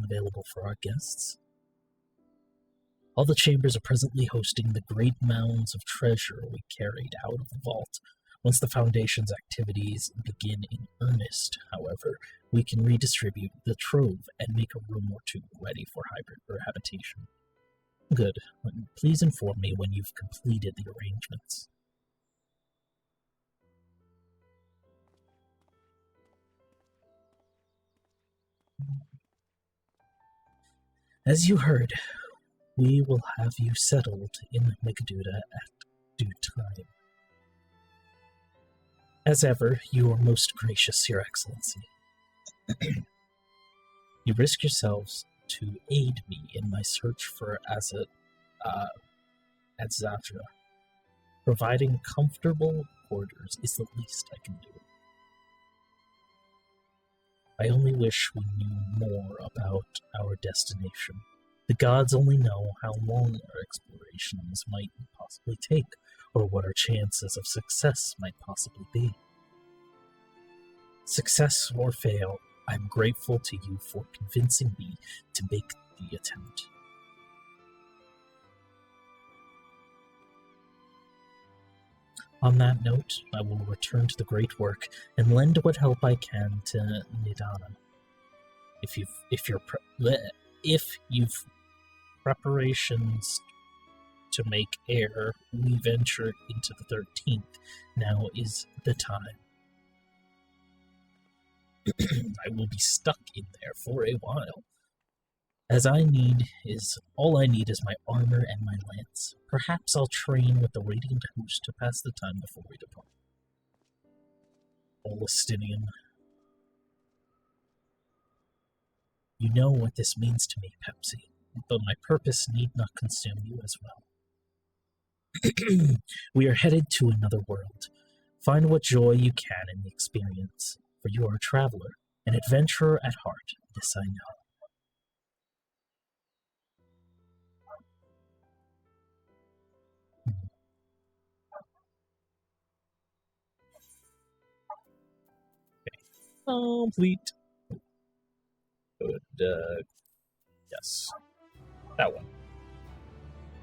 available for our guests? All the chambers are presently hosting the great mounds of treasure we carried out of the vault. Once the Foundation's activities begin in earnest, however, we can redistribute the trove and make a room or two ready for habitation. Good. Please inform me when you've completed the arrangements. As you heard, we will have you settled in Megaduda at due time. As ever, you are most gracious, Your Excellency. You risk yourselves to aid me in my search for Adzatra. Providing comfortable quarters is the least I can do. I only wish we knew more about our destination. The gods only know how long our explorations might possibly take, or what our chances of success might possibly be. Success or fail, I'm grateful to you for convincing me to make the attempt. On that note, I will return to the great work and lend what help I can to Nidana. If you've preparations to make air, we venture into the 13th. Now is the time. I will be stuck in there for a while. All I need is my armor and my lance. Perhaps I'll train with the Radiant Host to pass the time before we depart. Palestinian. You know what this means to me, Pepsi, but my purpose need not consume you as well. We are headed to another world. Find what joy you can in the experience, for you are a traveler, an adventurer at heart, this I know. Complete. Good, yes. That one.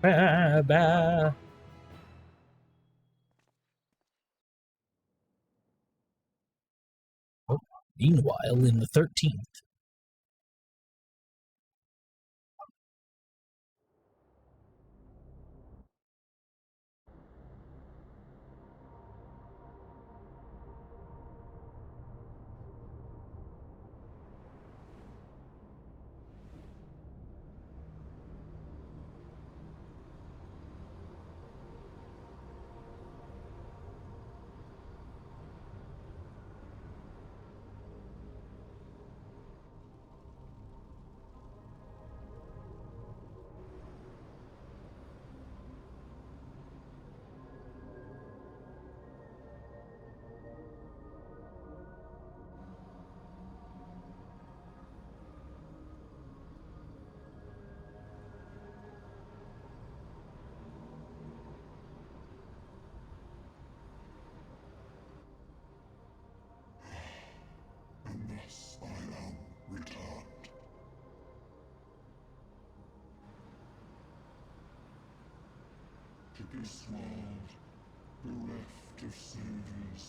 Ba-ba. Oh, meanwhile, in the 13th.
Thus I am returned. To be swallowed, bereft of saviors.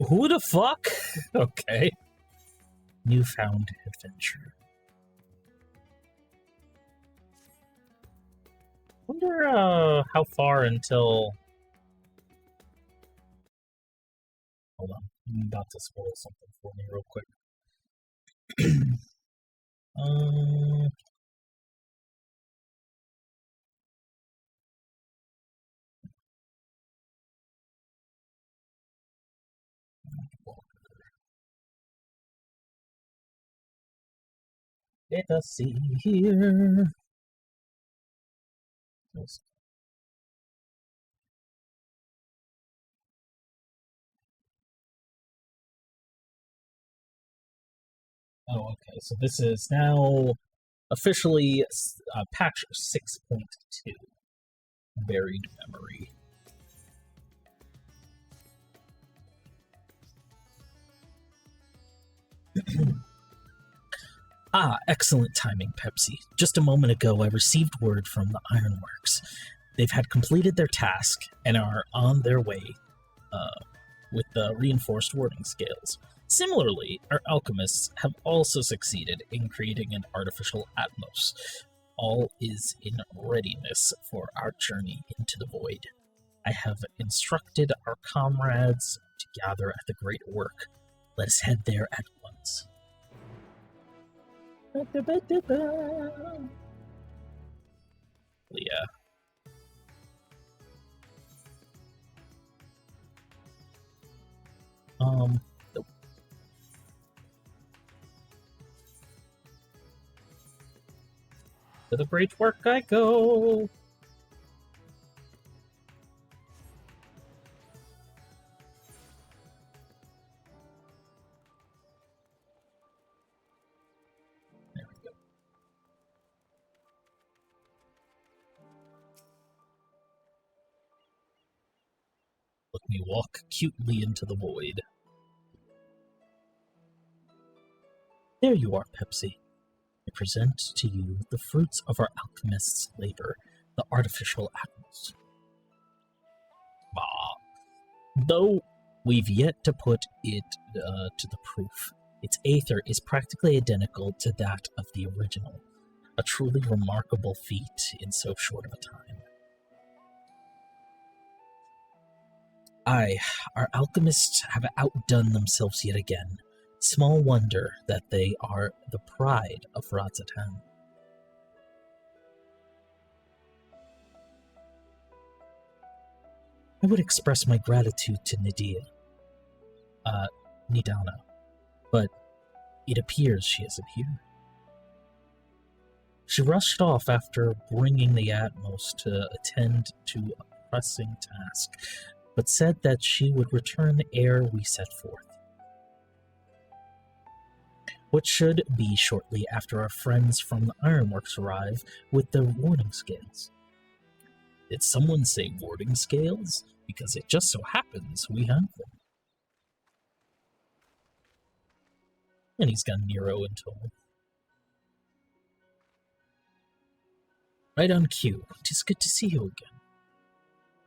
Who the fuck? Okay. Newfound adventure. Wonder how far until... Hold on, I'm about to spoil something for me real quick. Let us see here. Oh, okay. So this is now officially patch 6.2. Buried memory. Ah, excellent timing, Pepsi. Just a moment ago, I received word from the Ironworks. They've had completed their task and are on their way with the reinforced warding scales. Similarly, our alchemists have also succeeded in creating an artificial atmos. All is in readiness for our journey into the void. I have instructed our comrades to gather at the Great Work. Let us head there at once. Yeah. Nope. To the Great Work I go. There we go. Let me walk cutely into the void. There you are, Pepsi. I present to you the fruits of our alchemist's labor, the artificial atmos. Though we've yet to put it to the proof, its aether is practically identical to that of the original, a truly remarkable feat in so short of a time. Our alchemists have outdone themselves yet again. Small wonder that they are the pride of Razatan. I would express my gratitude to Nidana, but it appears she isn't here. She rushed off after bringing the Atmos to attend to a pressing task, but said that she would return ere we set forth. What should be shortly after our friends from the Ironworks arrive with their warding scales. Did someone say warding scales? Because it just so happens we have them. And he's got Nero in tow. Right on cue. 'Tis good to see you again.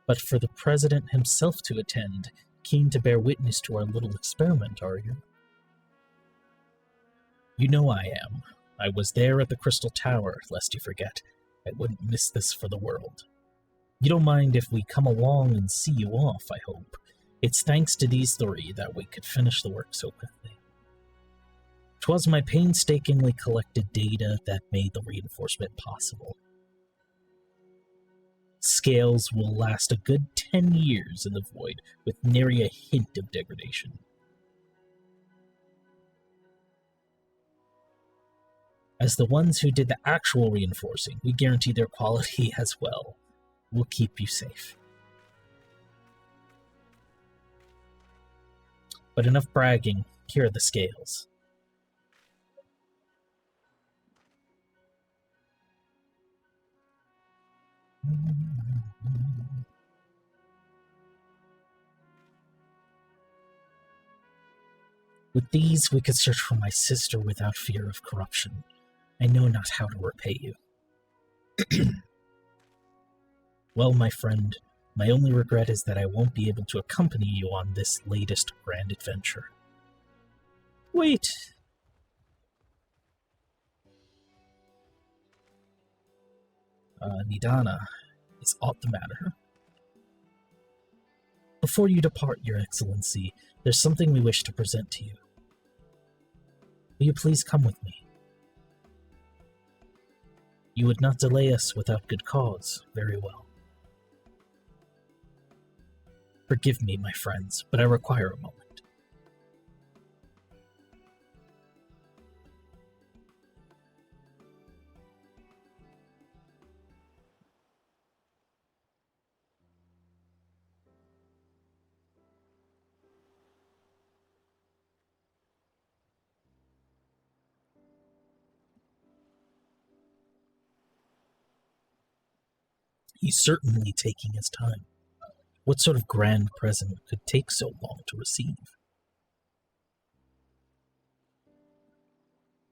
But for the President himself to attend, keen to bear witness to our little experiment, are you? You know I am. I was there at the Crystal Tower, lest you forget. I wouldn't miss this for the world. You don't mind if we come along and see you off, I hope. It's thanks to these three that we could finish the work so quickly. 'Twas my painstakingly collected data that made the reinforcement possible. Scales will last a good 10 years in the void with nary a hint of degradation. As the ones who did the actual reinforcing, we guarantee their quality as well. We'll keep you safe. But enough bragging, here are the scales. With these, we could search for my sister without fear of corruption. I know not how to repay you. Well, my friend, My only regret is that I won't be able to accompany you on this latest grand adventure. Wait! Nidana, is aught the matter? Before you depart, Your Excellency, there's something we wish to present to you. Will you please come with me? You would not delay us without good cause. Very well. Forgive me, my friends, but I require a moment. He's certainly taking his time. What sort of grand present could take so long to receive?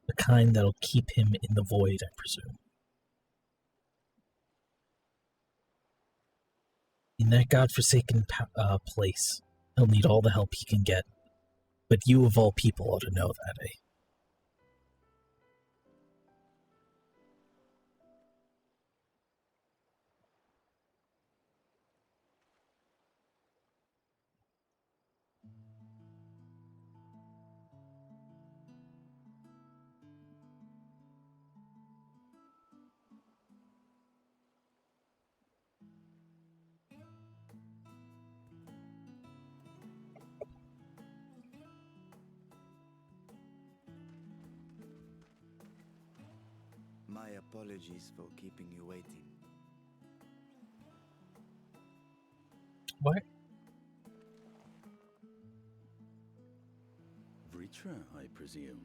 The kind that'll keep him in the void, I presume. In that godforsaken place, he'll need all the help he can get. But you of all people ought to know that, eh?
My apologies for keeping you waiting.
What?
Vritra, I presume.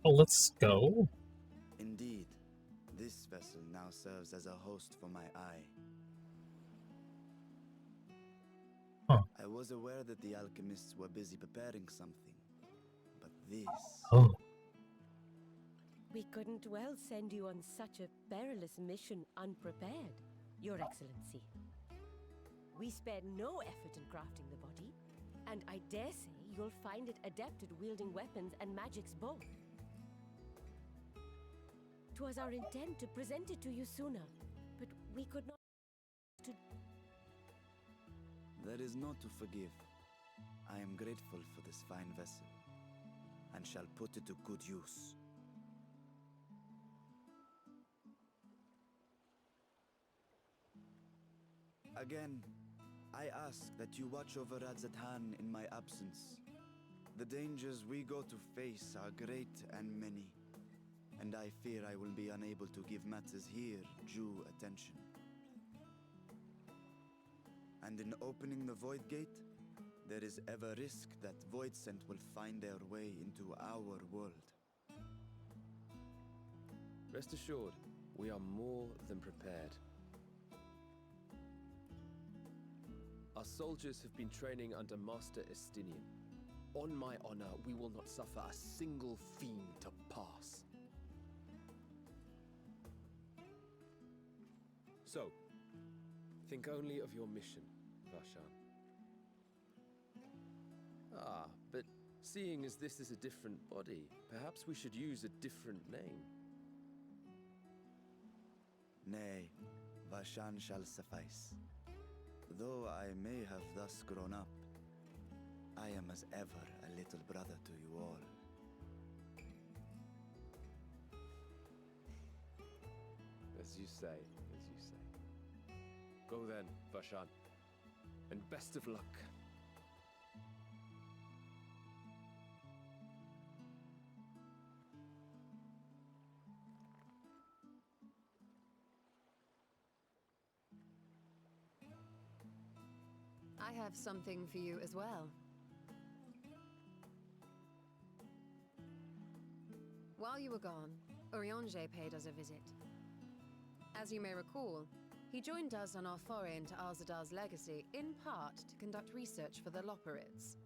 Oh, let's go.
Indeed, this vessel now serves as a host for my eye.
Huh.
I was aware that the alchemists were busy preparing something, but this...
Oh.
We couldn't well send you on such a perilous mission unprepared, Your Excellency. We spared no effort in crafting the body, and I dare say you'll find it adept at wielding weapons and magics both. 'Twas our intent to present it to you sooner, but we could not...
There is naught to forgive. I am grateful for this fine vessel, and shall put it to good use. Again, I ask that you watch over Radzatan in my absence. The dangers we go to face are great and many, and I fear I will be unable to give matters here due attention. And in opening the Void Gate, there is ever risk that Voidsent will find their way into our world.
Rest assured, we are more than prepared. Our soldiers have been training under Master Estinian. On my honor, we will not suffer a single fiend to pass. So, think only of your mission, Varshan. Ah, but seeing as this is a different body, perhaps we should use a different name.
Nay, Varshan shall suffice. Though I may have thus grown up, I am as ever a little brother to you all.
As you say, as you say. Go then, Varshan, and best of luck.
I have something for you as well. While you were gone, Urianger paid us a visit. As you may recall, He joined us on our foray into Alzadal's legacy, in part to conduct research for the Loporrits.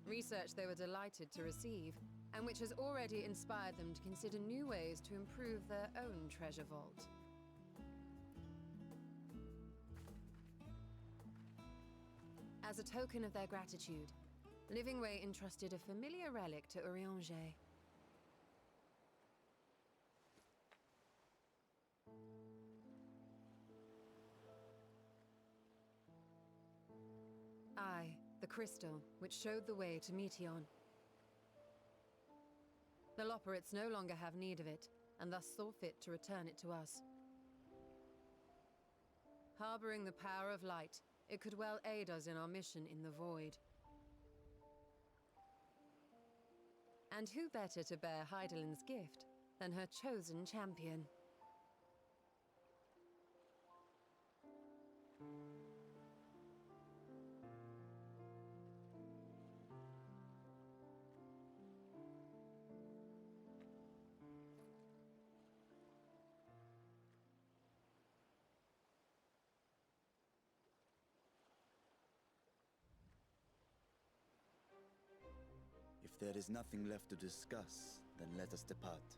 Research they were delighted to receive, and which has already inspired them to consider new ways to improve their own treasure vault. As a token of their gratitude, Livingway entrusted a familiar relic to Urianger. Aye, the crystal, which showed the way to Meteon. The Loporrits no longer have need of it, and thus saw fit to return it to us. Harboring the power of light, it could well aid us in our mission in the Void. And who better to bear Hydaelyn's gift than her chosen champion?
If there is nothing left to discuss, then let us depart.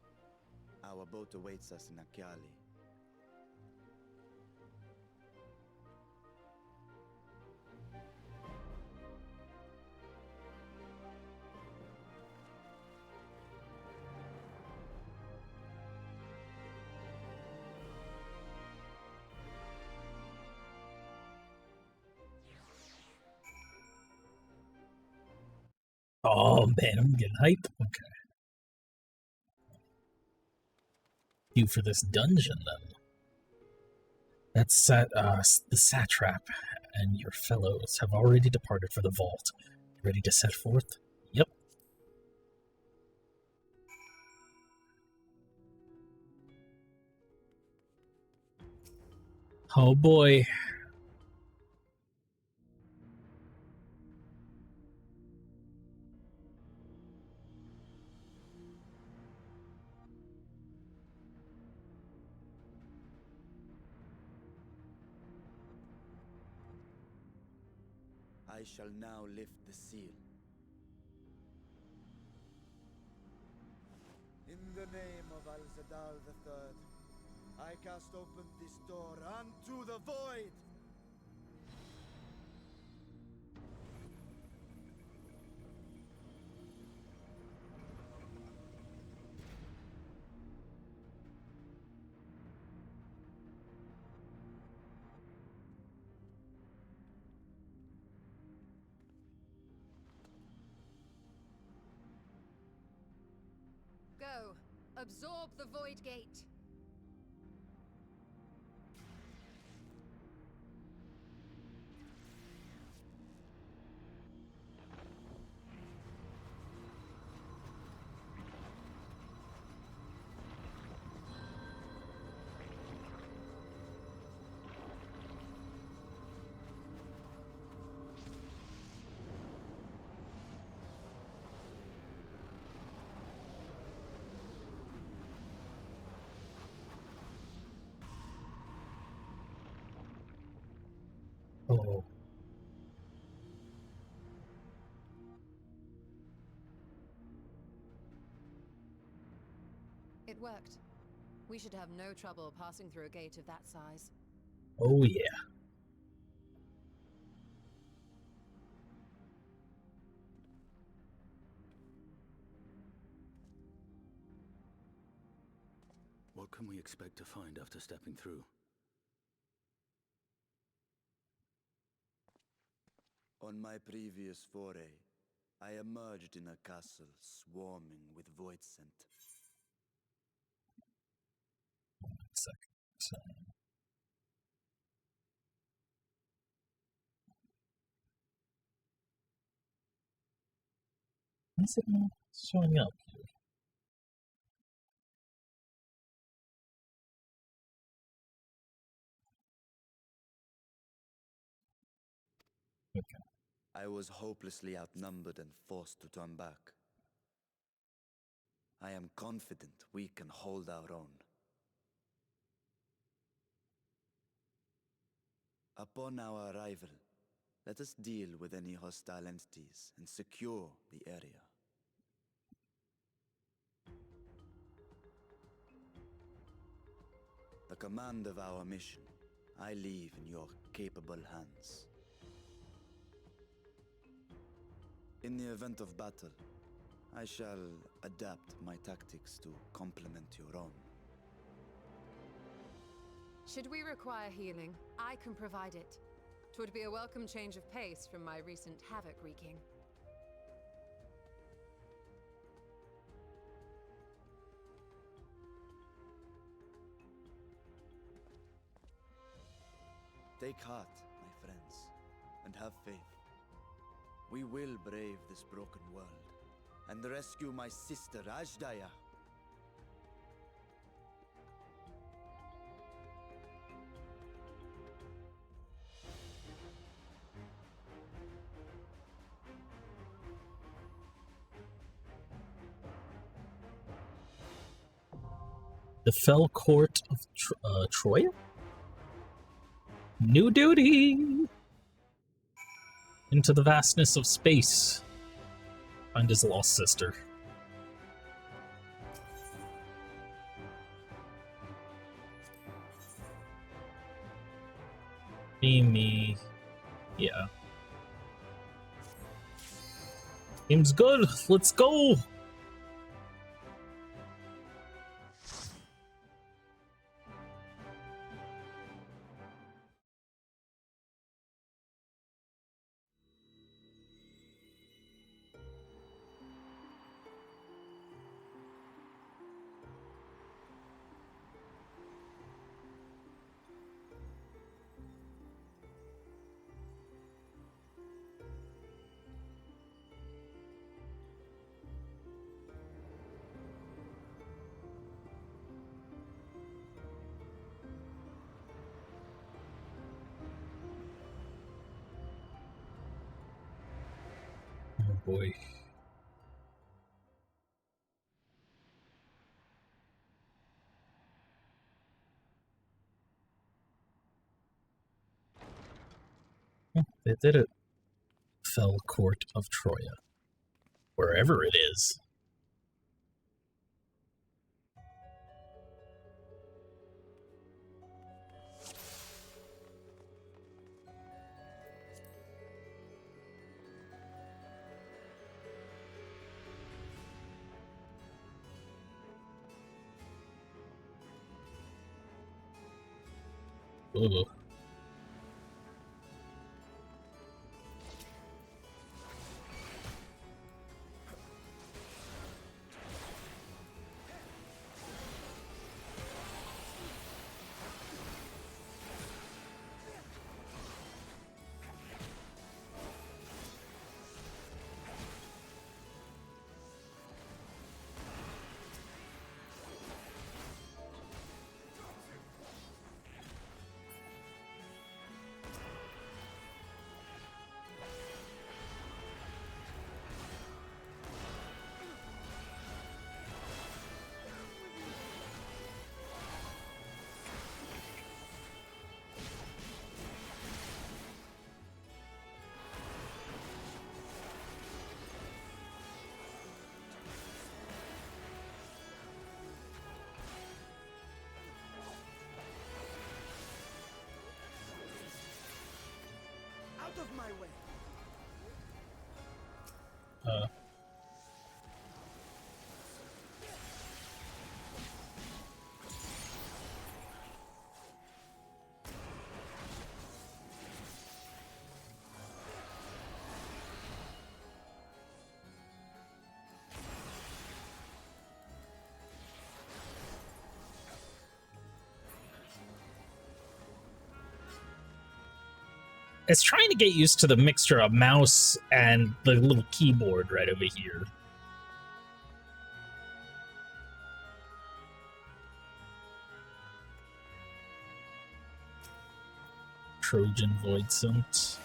Our boat awaits us in Akyali.
Oh man, I'm getting hype. Okay. You for this dungeon then? That's the satrap and your fellows have already departed for the vault. Ready to set forth? Yep. Oh boy.
I shall now lift the seal. In the name of Alzadal III, I cast open this door unto the void!
Go, absorb the Void Gate.
Oh.
It worked. We should have no trouble passing through a gate of that size.
Oh yeah.
What can we expect to find after stepping through?
On my previous foray, I emerged in a castle swarming with void scent.
So, is it not showing up here? Okay.
I was hopelessly outnumbered and forced to turn back. I am confident we can hold our own. Upon our arrival, let us deal with any hostile entities and secure the area. The command of our mission, I leave in your capable hands. In the event of battle, I shall adapt my tactics to complement your own.
Should we require healing, I can provide it. 'Twould be a welcome change of pace from my recent havoc wreaking.
Take heart, my friends, and have faith. We will brave this broken world and rescue my sister Ajdaya.
The Fell Court of Troya? New duty! Into the vastness of space. Find his lost sister. Me. Yeah. Seems good. Let's go! Oh boy. They did it. Fell Court of Troya. Wherever it is. Ugh.
Out of my way!
It's trying to get used to the mixture of mouse and the little keyboard right over here. Trojan Void Sunt.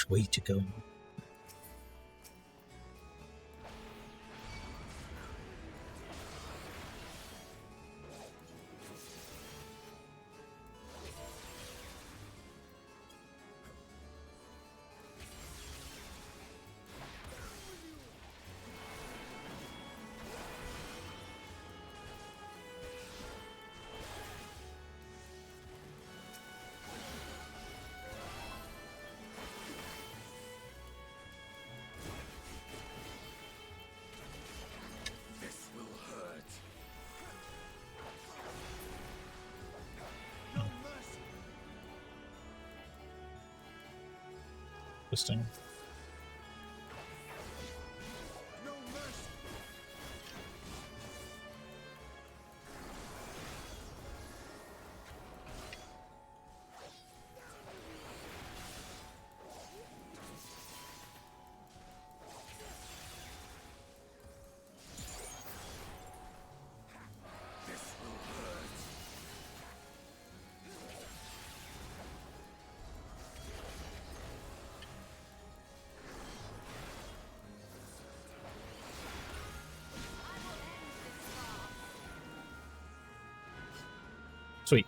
which way to go.
This will hurt.
Interesting. Sweet.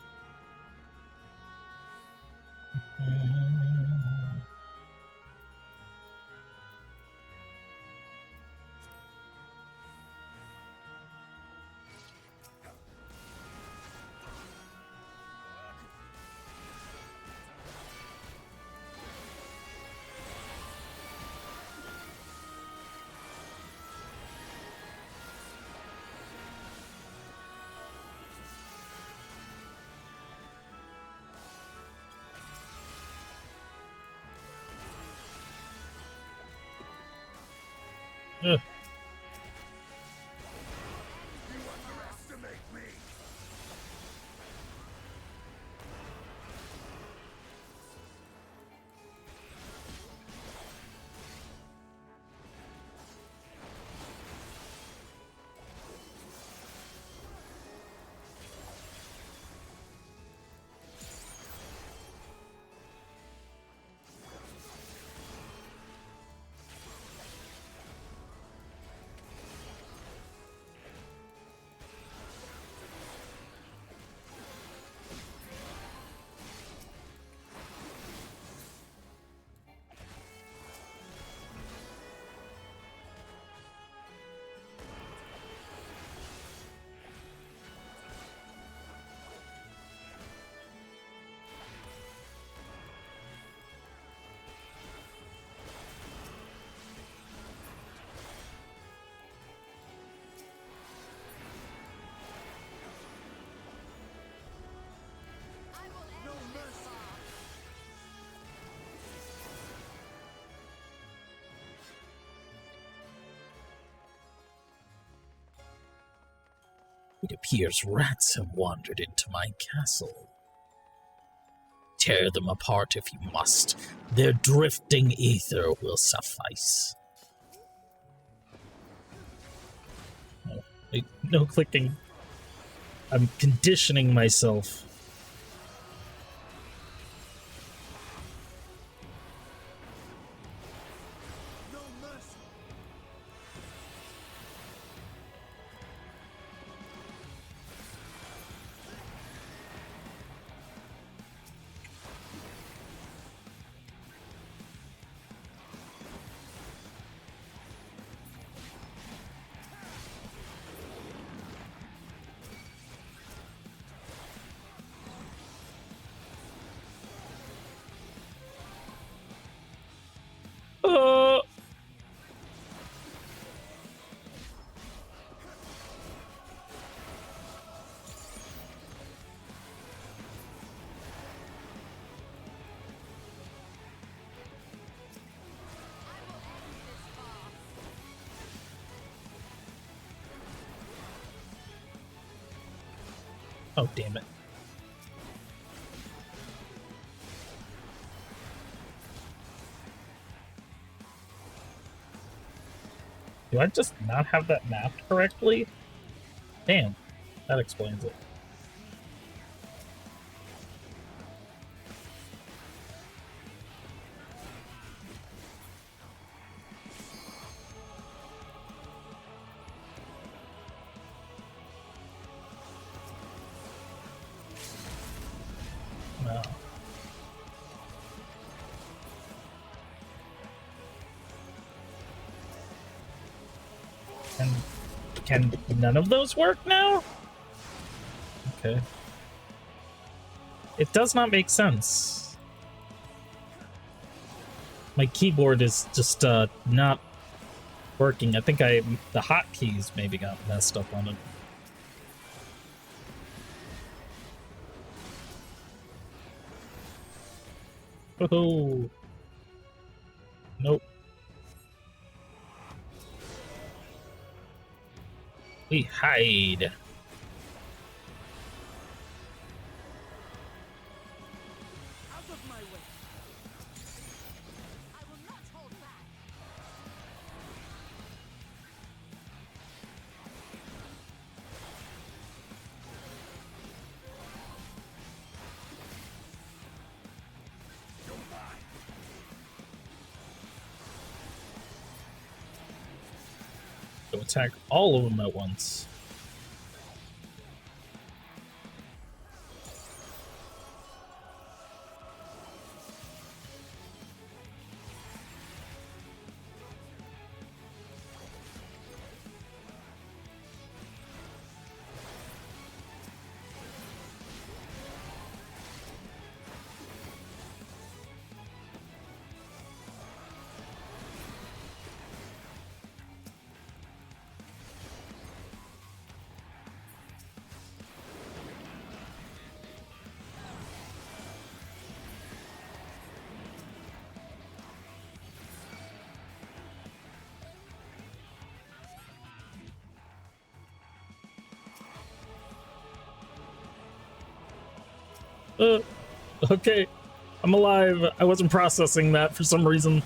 Ugh. It appears rats have wandered into my castle. Tear them apart if you must. Their drifting ether will suffice. Oh, wait, no clicking. I'm conditioning myself. Oh, damn it. Do I just not have that mapped correctly? Damn, that explains it. And can none of those work now? Okay. It does not make sense. My keyboard is just not working. I think the hotkeys maybe got messed up on it. Oh. Nope. We hide.
Out of my way! I will not hold back!
Go attack all of them at once. Okay. I'm alive. I wasn't processing that for some reason.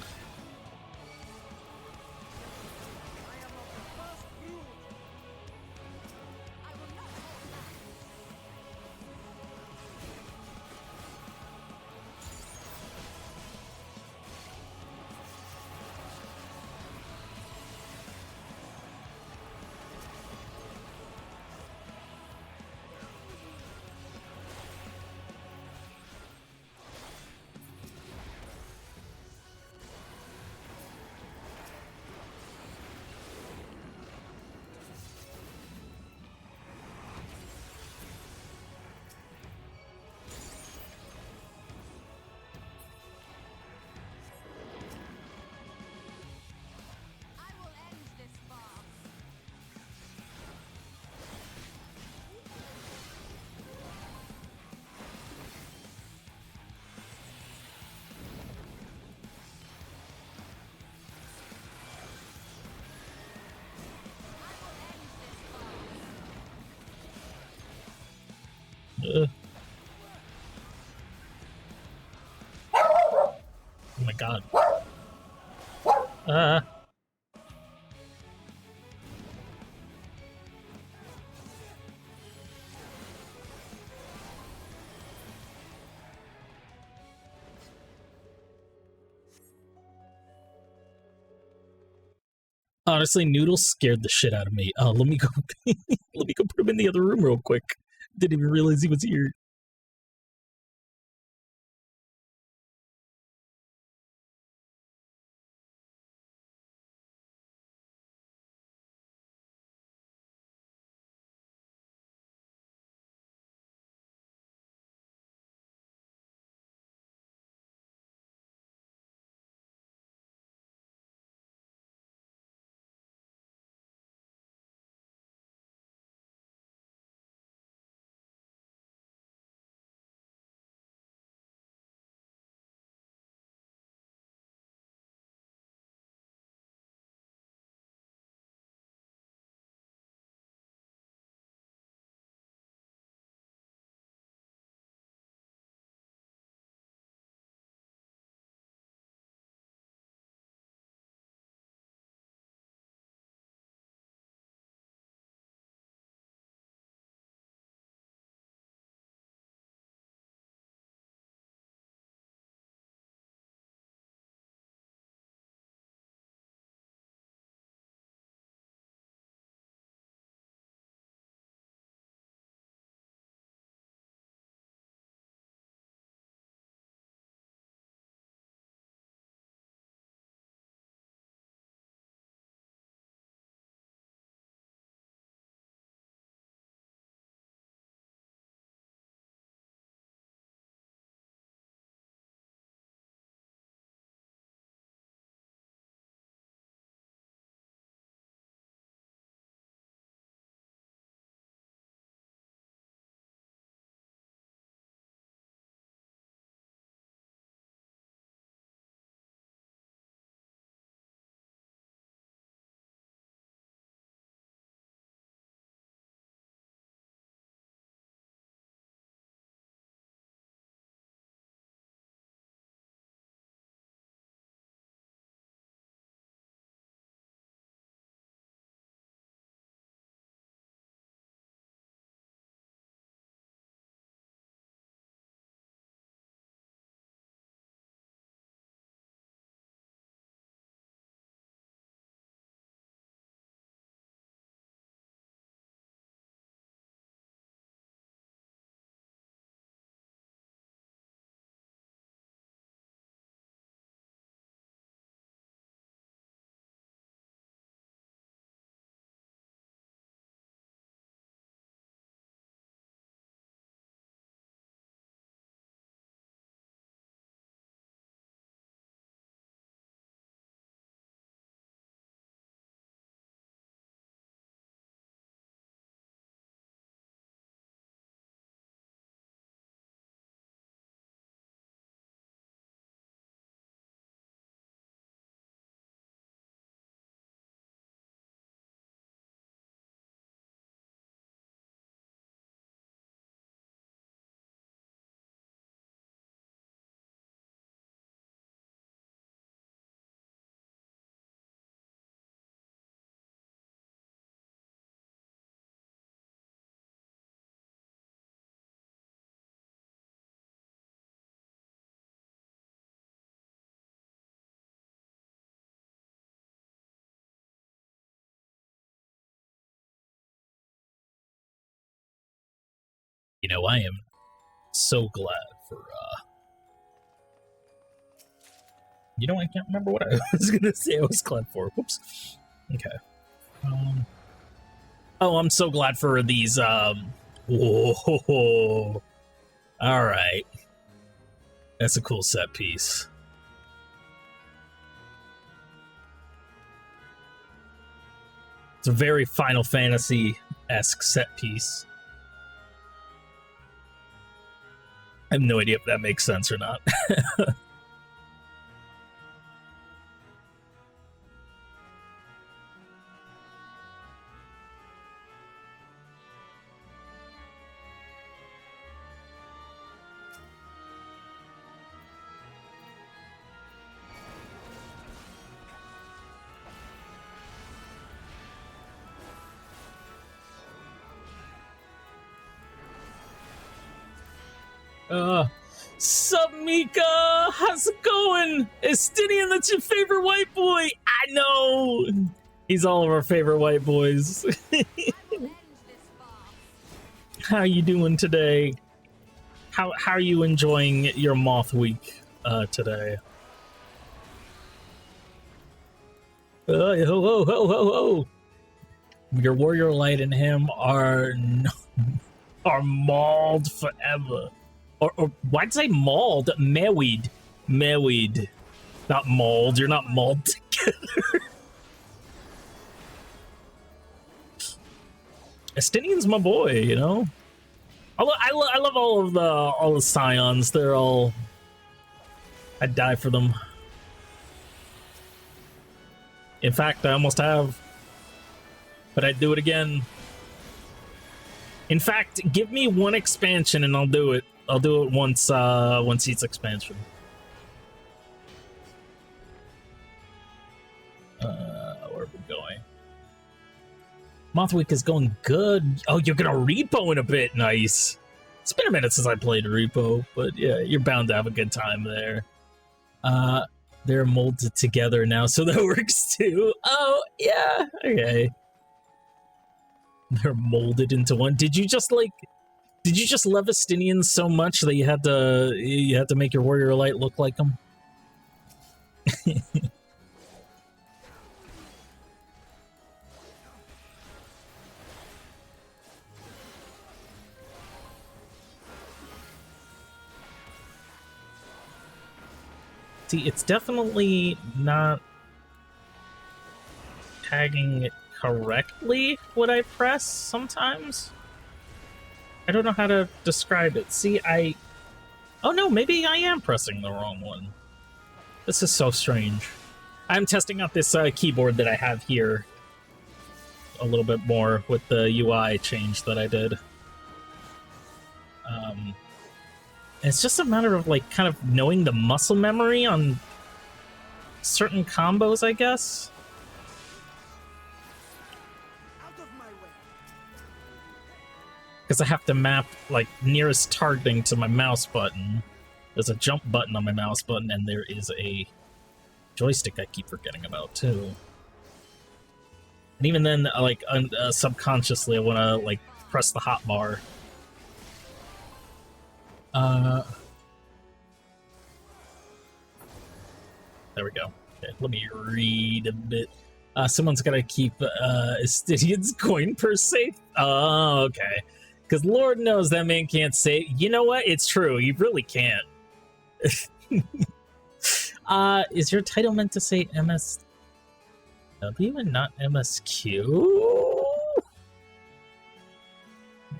I will end this farce.
Oh my god. Honestly, Noodle scared the shit out of me. Let me go. Let me go put him in the other room real quick. Didn't even realize he was here. You know, I am so glad for, you know, I can't remember what I was gonna say I was glad for. Whoops. Okay. Oh, I'm so glad for these, whoa. Alright. That's a cool set piece. It's a very Final Fantasy-esque set piece. I have no idea if that makes sense or not. Sup, Mika? How's it going? Estinian, that's your favorite white boy. I know. He's all of our favorite white boys. How you doing today? How are you enjoying your Moth Week today? Ho. Your Warrior Light and him are mauled forever. Or why'd I say mauled? Married. Not mauled. You're not mauled together. Estinian's my boy, you know? I love all the Scions. They're all... I'd die for them. In fact, I almost have. But I'd do it again. In fact, give me one expansion and I'll do it. I'll do it once each expansion. Where are we going? Moth Week is going good. Oh, you're gonna repo in a bit. Nice. It's been a minute since I played repo, but yeah, you're bound to have a good time there. They're molded together now, so that works too. Oh, yeah, okay. They're molded into one. Did you just love Estinians so much that you had to make your Warrior Light look like them? See, it's definitely not tagging it correctly what I press sometimes. I don't know how to describe it. See, oh no, maybe I am pressing the wrong one. This is so strange. I'm testing out this keyboard that I have here a little bit more with the UI change that I did. It's just a matter of, like, kind of knowing the muscle memory on certain combos, I guess. Because I have to map, like, nearest targeting to my mouse button. There's a jump button on my mouse button, and there is a joystick I keep forgetting about, too. And even then, like, subconsciously, I want to, like, press the hotbar. There we go. Okay, let me read a bit. Someone's gotta keep Estinian's coin purse safe. Oh, okay. Because Lord knows that man can't say. You know what? It's true. He really can't. Is your title meant to say MSW and not MSQ?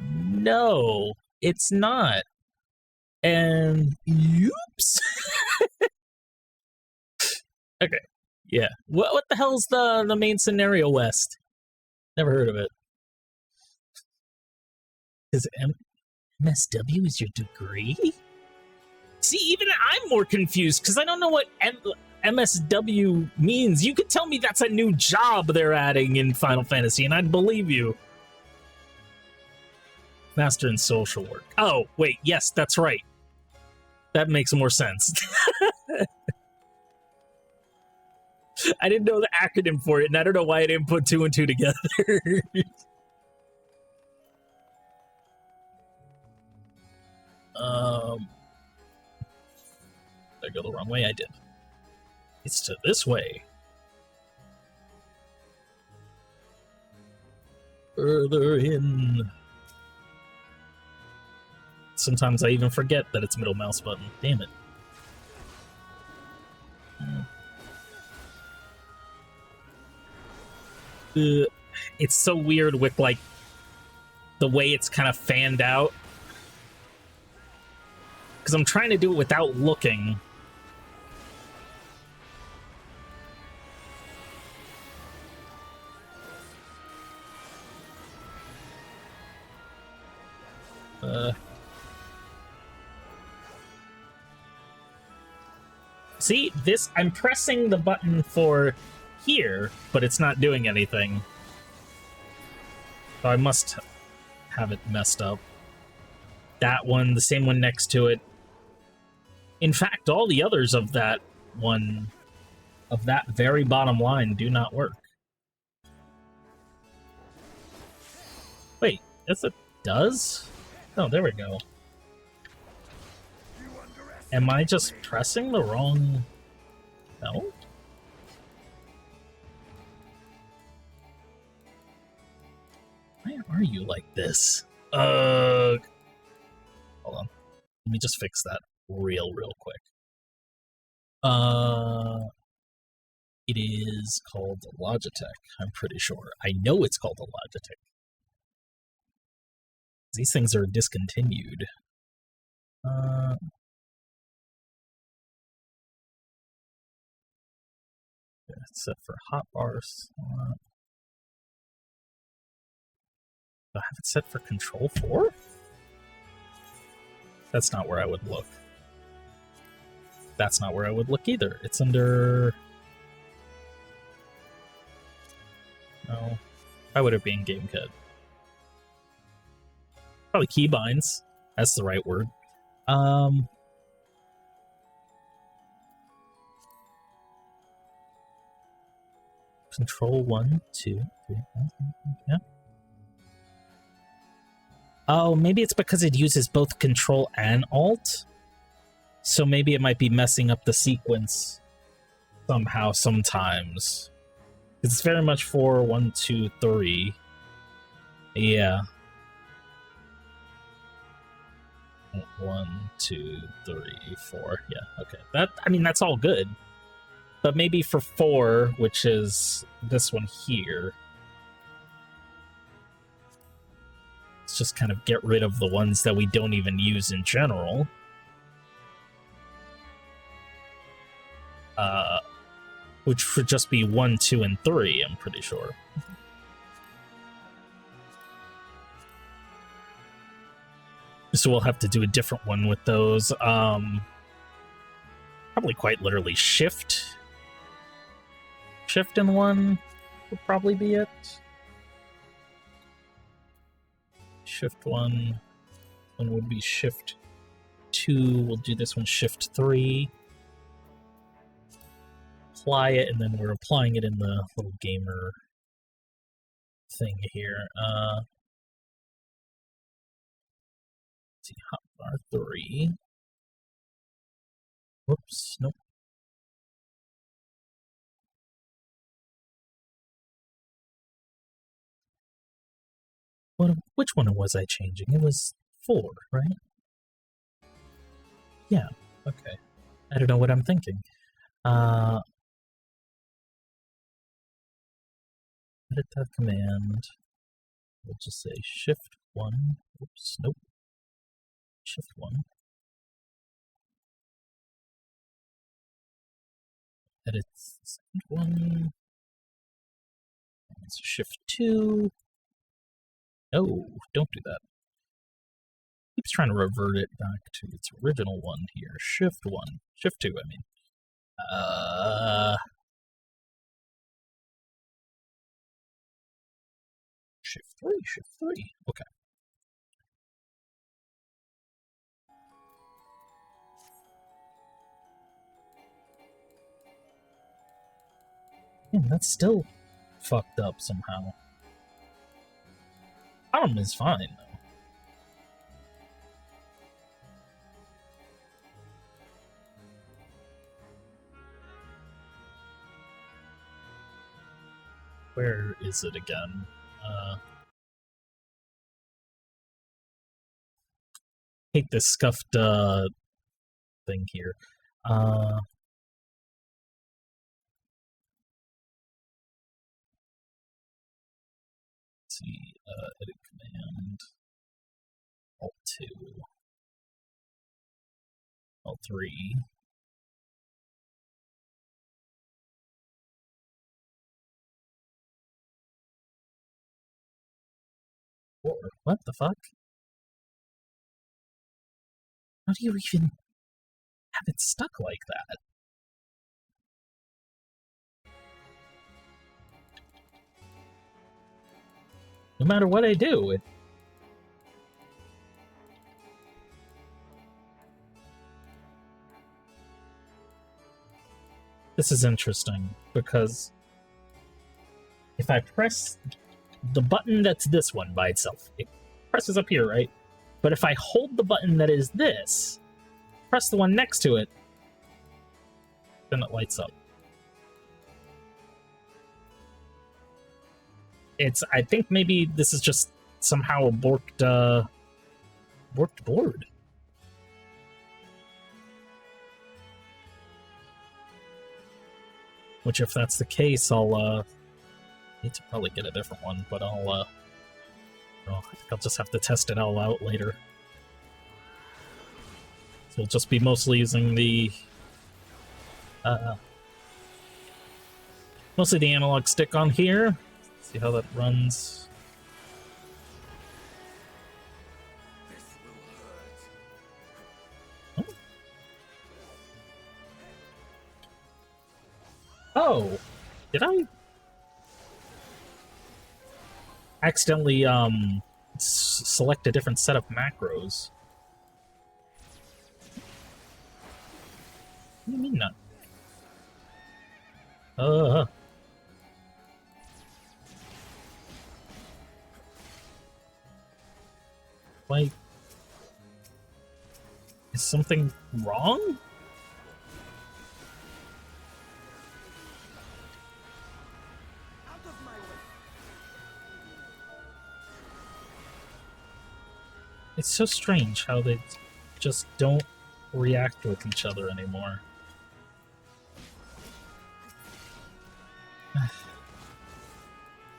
No, it's not. And oops. Okay, yeah. What the hell's the main scenario West? Never heard of it. Is MSW is your degree? See, even I'm more confused because I don't know what MSW means. You could tell me that's a new job they're adding in Final Fantasy, and I'd believe you. Master in Social Work. Oh, wait, yes, that's right. That makes more sense. I didn't know the acronym for it, and I don't know why I didn't put 2 and 2 together. wrong way, I did. It's to this way. Further in. Sometimes I even forget that it's middle mouse button. Damn it. It's so weird with, like, the way it's kind of fanned out. Because I'm trying to do it without looking. See, this, I'm pressing the button for here, but it's not doing anything. So I must have it messed up. That one, the same one next to it. In fact, all the others of that one, of that very bottom line, do not work. Wait, yes it does? Oh, there we go. Am I just pressing the wrong... No? Why are you like this? Hold on. Let me just fix that real quick. It is called Logitech, I'm pretty sure. I know it's called a Logitech. These things are discontinued. It's set for hotbars. Do I have it set for Control 4? That's not where I would look. That's not where I would look either. It's under... No. Why would it be in GameCut? Probably keybinds. That's the right word. Control 1, 2, 3, 4, yeah. Oh, maybe it's because it uses both Control and Alt? So maybe it might be messing up the sequence somehow sometimes. It's very much for 1, 2, 3. Yeah. 1, 2, 3, 4. Yeah, okay. That, I mean, that's all good. But maybe for 4, which is this one here, let's just kind of get rid of the ones that we don't even use in general. Which would just be 1, 2, and 3, I'm pretty sure. So we'll have to do a different one with those. Probably quite literally Shift and 1 would probably be it. Shift 1. One would be Shift 2. We'll do this one Shift 3. Apply it, and then we're applying it in the little gamer thing here. Let's see, hotbar 3. Whoops, nope. Which one was I changing? It was 4, right? Yeah, okay. I don't know what I'm thinking. Edit that command. We'll just say Shift 1. Oops, nope. Shift 1. Edit second 1. It's Shift 2. No, don't do that. Keeps trying to revert it back to its original one here. Shift 1. Shift 2, I mean. Shift 3, Shift 3. Okay. Man, that's still fucked up somehow. Bottom is fine, though. Where is it again? Hate this scuffed thing here. Let's see, edit command, Alt2, Alt3. What the fuck? How do you even have it stuck like that? No matter what I do, it... This is interesting, because if I press the button that's this one by itself, it presses up here, right? But if I hold the button that is this, press the one next to it, then it lights up. I think maybe this is just somehow a borked board. Which, if that's the case, I'll need to probably get a different one, but I think I'll just have to test it all out later. So we'll just be mostly using the mostly the analog stick on here. See how that runs. Oh, did I accidentally select a different set of macros? What do you mean not? Why? Is something wrong? It's so strange how they just don't react with each other anymore.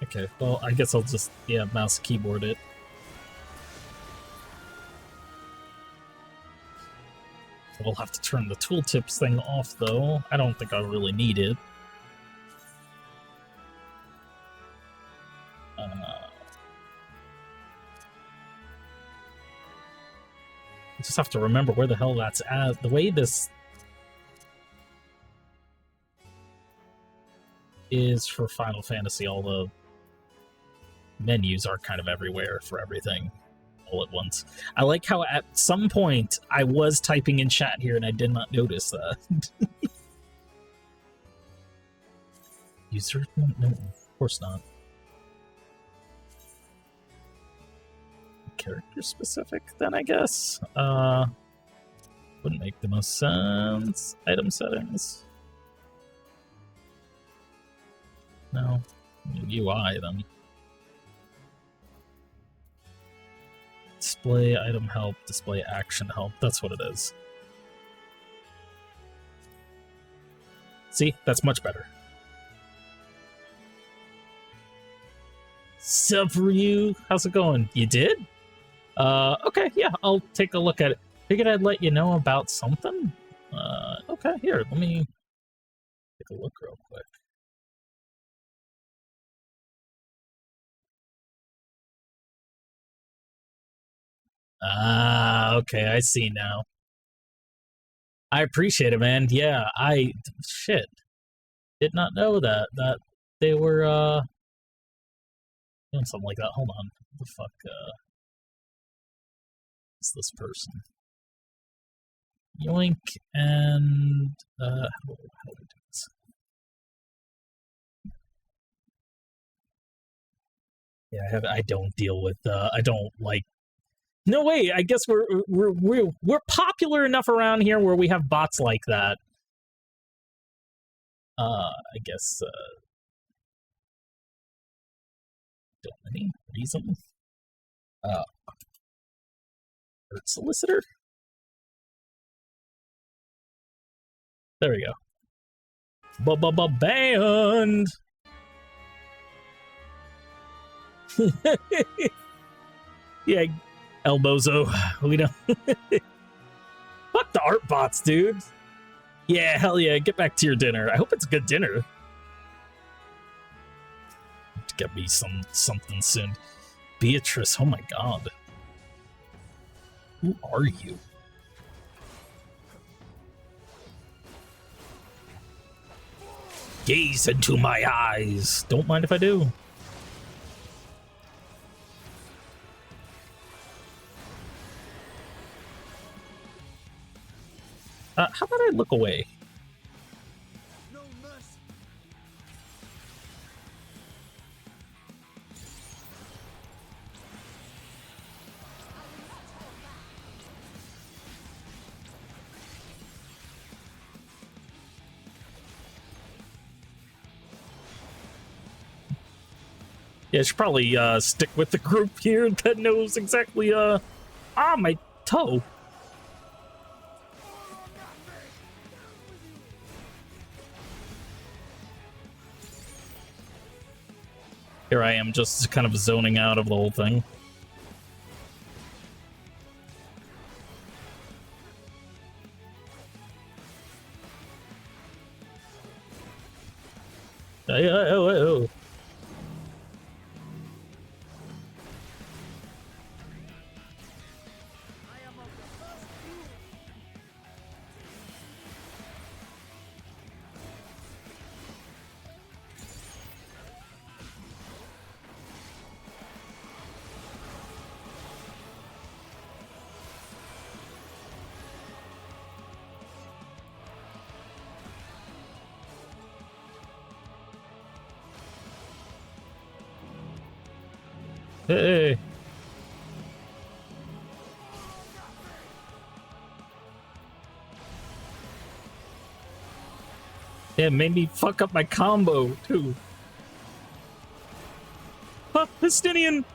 Okay, well, I guess I'll just, mouse keyboard it. We'll have to turn the tooltips thing off, though. I don't think I really need it. I just have to remember where the hell that's at. The way this is for Final Fantasy, all the menus are kind of everywhere for everything all at once. I like how at some point I was typing in chat here and I did not notice that. User? No, of course not. Character specific, then, I guess. Wouldn't make the most sense. Item settings. No. UI, then. Display item help, display action help. That's what it is. See? That's much better. Sup, Ryu? How's it going? You did? Okay, yeah, I'll take a look at it. Figured I'd let you know about something. Okay, here, let me take a look real quick. Ah, okay, I see now. I appreciate it, man. Yeah, shit. Did not know that they were, doing something like that. Hold on. What the fuck, is this person? Yoink, and, how do we do this? Yeah, I don't deal with, I don't like. No way. I guess we're popular enough around here where we have bots like that. I guess Any reason? Art solicitor? There we go. Band! Yeah, Elbozo. We don't. Fuck the art bots, dude. Yeah, hell yeah. Get back to your dinner. I hope it's a good dinner. Get me something soon. Beatrice, oh my god. Who are you? Gaze into my eyes. Don't mind if I do. How about I look away?
No mercy.
Yeah, I should probably stick with the group here that knows exactly my toe. Here I am just kind of zoning out of the whole thing. Oh. Hey. Yeah, it made me fuck up my combo, too. Ah, Pistinian!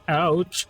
Ouch.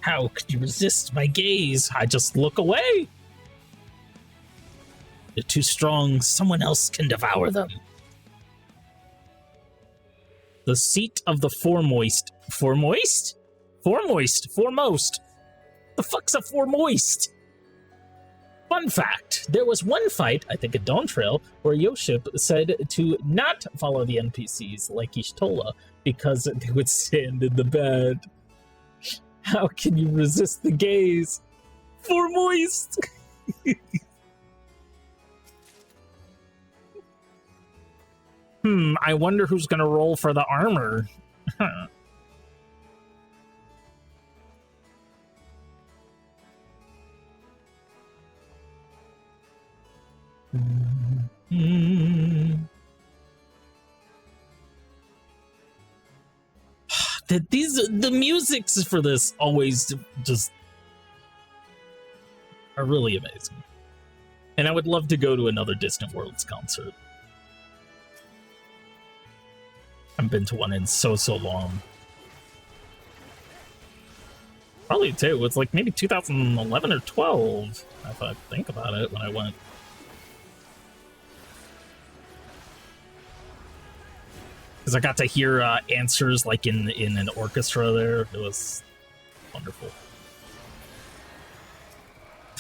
How could you resist my gaze? I just look away. They're too strong. Someone else can devour them. The seat of the foremost. Foremost? Foremost. The fuck's a foremost? Fun fact, there was one fight, I think at Dawn Trail, where Yoship said to not follow the NPCs like Ishtola because they would stand in the bed. How can you resist the gaze? Foremost! I wonder who's gonna roll for the armor. The musics for this always just are really amazing. And I would love to go to another Distant Worlds concert. I haven't been to one in so long. Probably too. It's like maybe 2011 or 12, if I think about it, when I went. Because I got to hear answers like in an orchestra there. It was wonderful.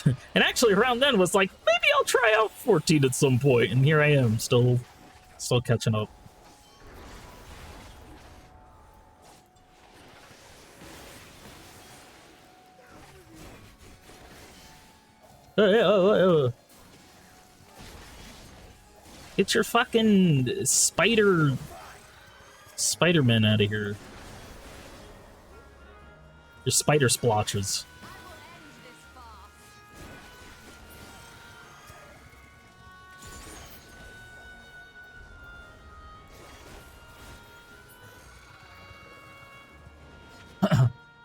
And actually around then was like, maybe I'll try out 14 at some point, and here I am, still catching up. Get your fucking Spider-Man out of here. Your spider splotches.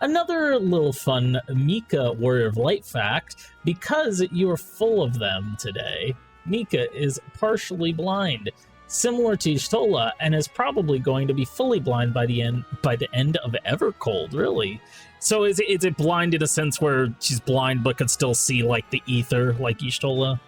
Another little fun Mika Warrior of Light fact, because you are full of them today, Mika is partially blind, similar to Y'shtola, and is probably going to be fully blind by the end of Evercold, really. So is it blind in a sense where she's blind but can still see like the ether like Y'shtola?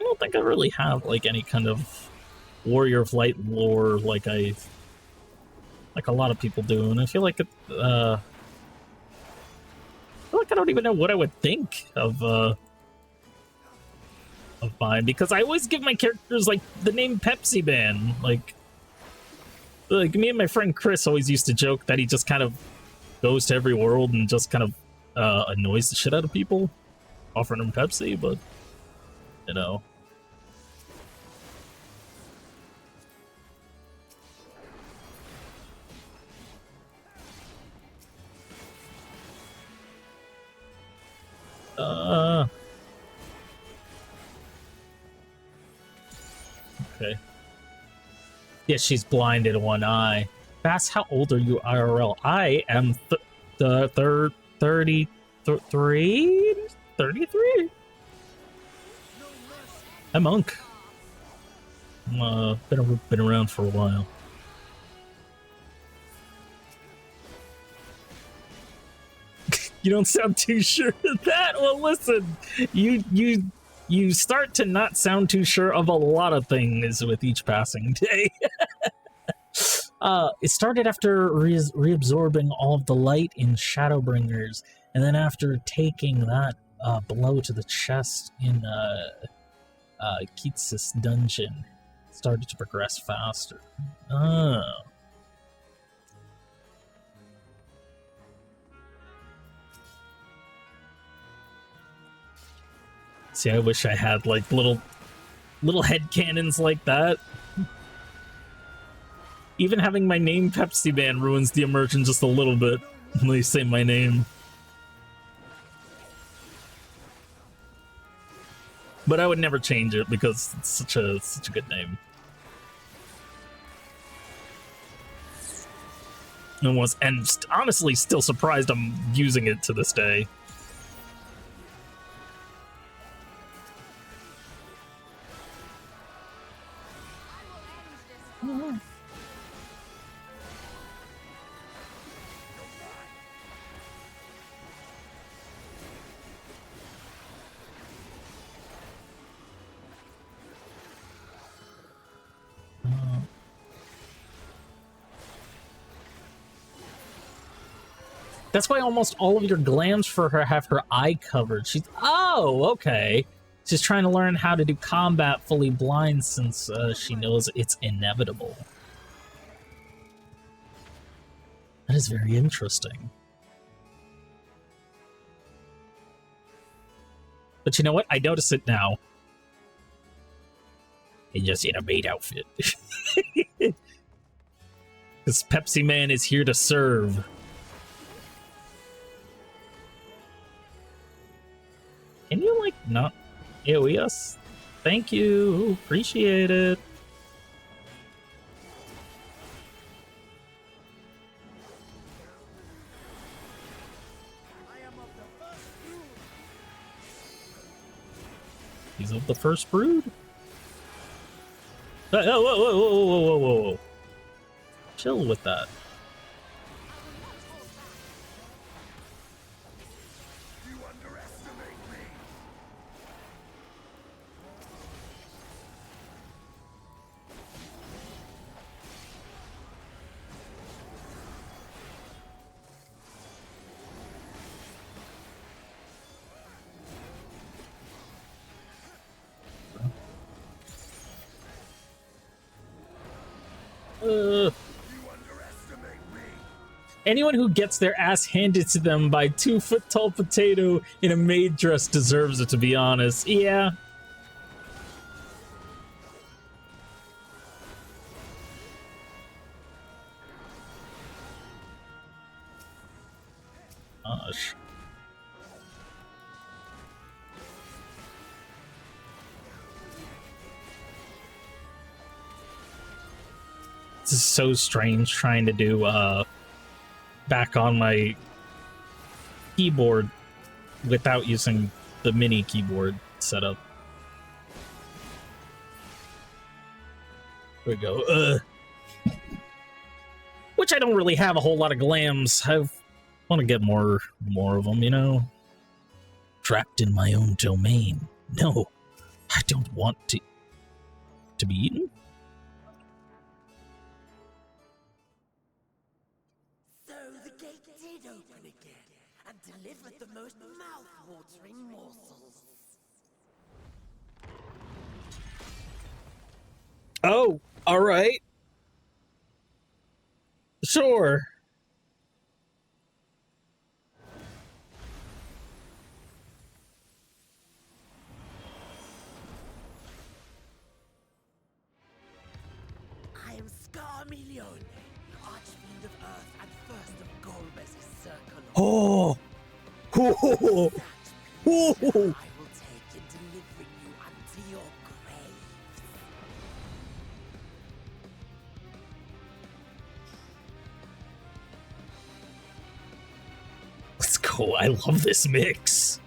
I don't think I really have like any kind of Warrior of Light lore like a lot of people do, and I feel like I don't even know what I would think of mine, because I always give my characters like the name Pepsi Man. Like me and my friend Chris always used to joke that he just kind of goes to every world and just kind of annoys the shit out of people, offering them Pepsi, but you know. Okay. Yeah, she's blind in one eye. Bass, how old are you IRL? I am 33? 33? I'm a monk. Been around for a while. You don't sound too sure of that? Well, listen, you start to not sound too sure of a lot of things with each passing day. It started after reabsorbing all of the light in Shadowbringers, and then after taking that blow to the chest in Kitsis dungeon, started to progress faster. Oh. See, I wish I had like little headcanons like that. Even having my name Pepsi Man ruins the immersion just a little bit when they say my name. But I would never change it because it's such a good name. And honestly still surprised I'm using it to this day. That's why almost all of your glams for her have her eye covered. Oh, okay. She's trying to learn how to do combat fully blind since she knows it's inevitable. That is very interesting. But you know what? I notice it now. He's just in a maid outfit. Because Pepsi Man is here to serve. Can you, like, not AoE us? Thank you. Appreciate it. He's of the first brood? Whoa, whoa, whoa, whoa, whoa, whoa, whoa, whoa. Chill with that. Anyone who gets their ass handed to them by 2-foot-tall potato in a maid dress deserves it, to be honest. Yeah. Gosh. This is so strange trying to do back on my keyboard without using the mini keyboard setup. There we go. Which I don't really have a whole lot of glams. I want to get more of them, you know? Trapped in my own domain. No, I don't want to be eaten.
So the gate did open again and delivered the most mouth-watering morsels.
Oh, all right. Sure.
I am Scarmelione, Archfiend of Earth and First of Golbez's Circle.
Oh. Oh.
That
Oh.
pleasure I will take in delivering you unto your graves.
Let's go. I love this mix.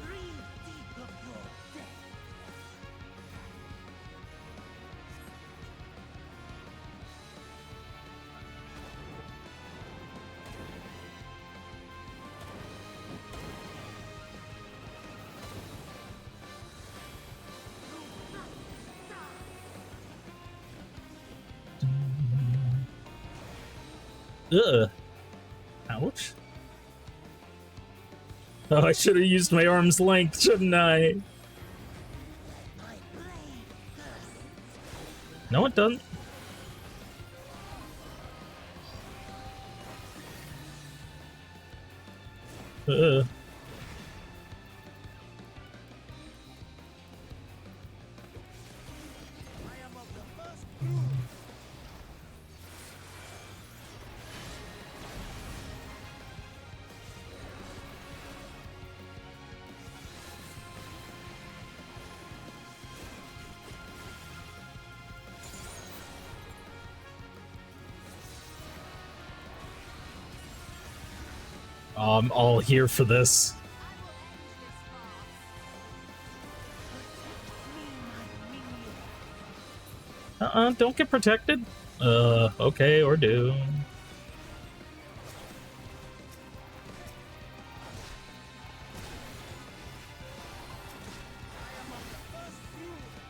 Breathe deep of your death.
Ugh. Ouch. Oh, I should have used my arm's length, shouldn't I?
My blade thirsts.
No, it doesn't. Ugh.
I am of the first
I'm all here for this. Don't get protected. Okay, or do.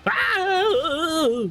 Ah!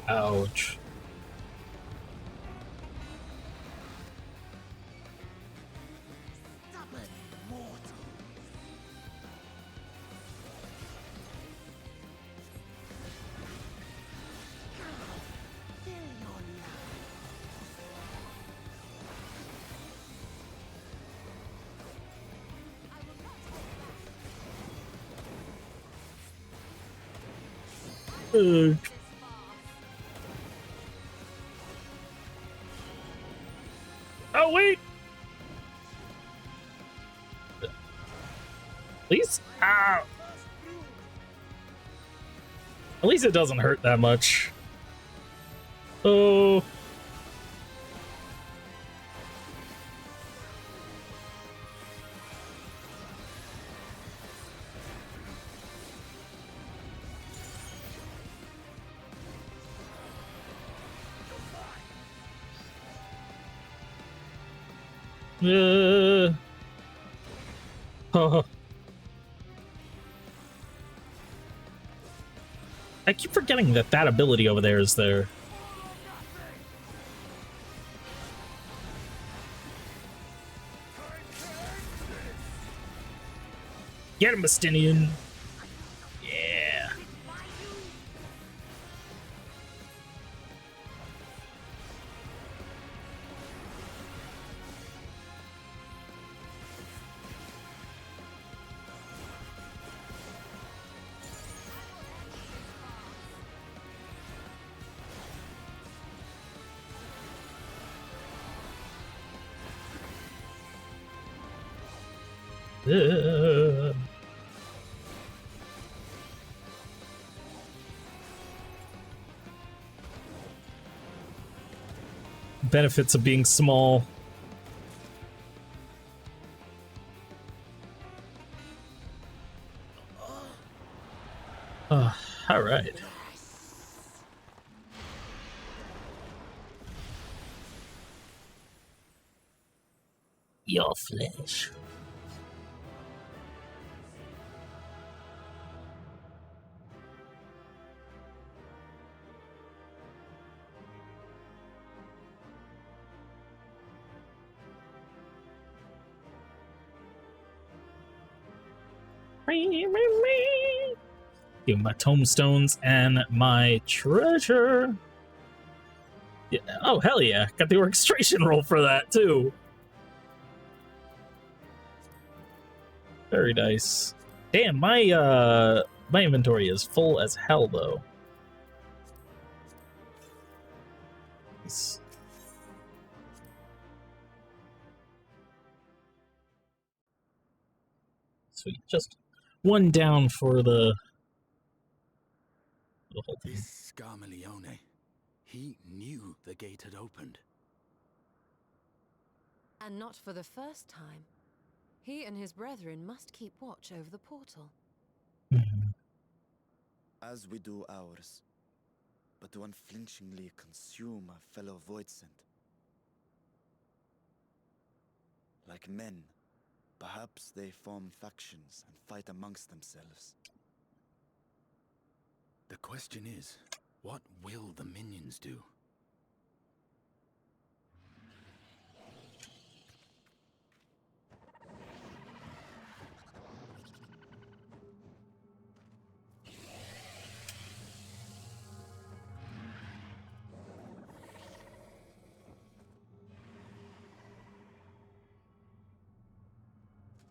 Ouch.
stubborn mortal. Fill your life.
Uh, oh, wait! Please? Ow! At least it doesn't hurt that much. Oh. Oh. I keep forgetting that that ability over there is there. Get him, Mastinian. Yeah. Benefits of being small. All right. Your flesh. Give my tombstones and my treasure. Yeah. Oh, hell yeah. Got the orchestration roll for that, too. Very nice. Damn, my inventory is full as hell, though. Nice. Sweet. Just one down for the whole thing.
This Scarmalione, he knew the gate had opened.
And not for the first time. He and his brethren must keep watch over the portal.
As we do ours, but to unflinchingly consume a fellow Voidsent. Like men, perhaps they form factions and fight amongst themselves.
The question is, what will the minions do?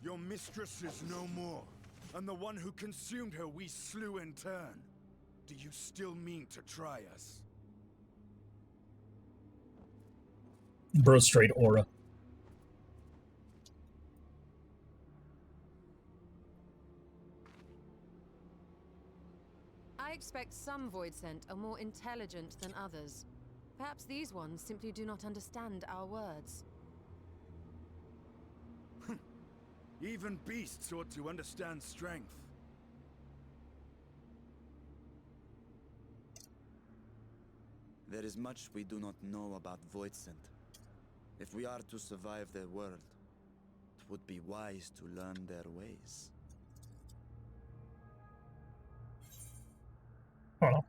Your mistress is no more, and the one who consumed her we slew in turn. Do you still mean to try us?
Bro, straight aura.
I expect some Voidsent are more intelligent than others. Perhaps these ones simply do not understand our words.
Even beasts ought to understand strength.
There is much we do not know about Voidsent. If we are to survive their world, it would be wise to learn their ways.
Oh.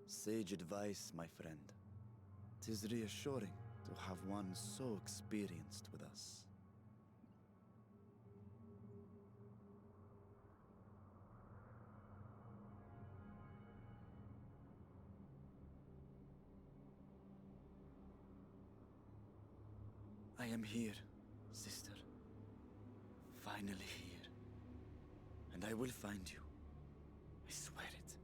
Sage advice, my friend. 'Tis reassuring to have one so experienced with us. I am here, sister. Finally here. And I will find you. I swear it.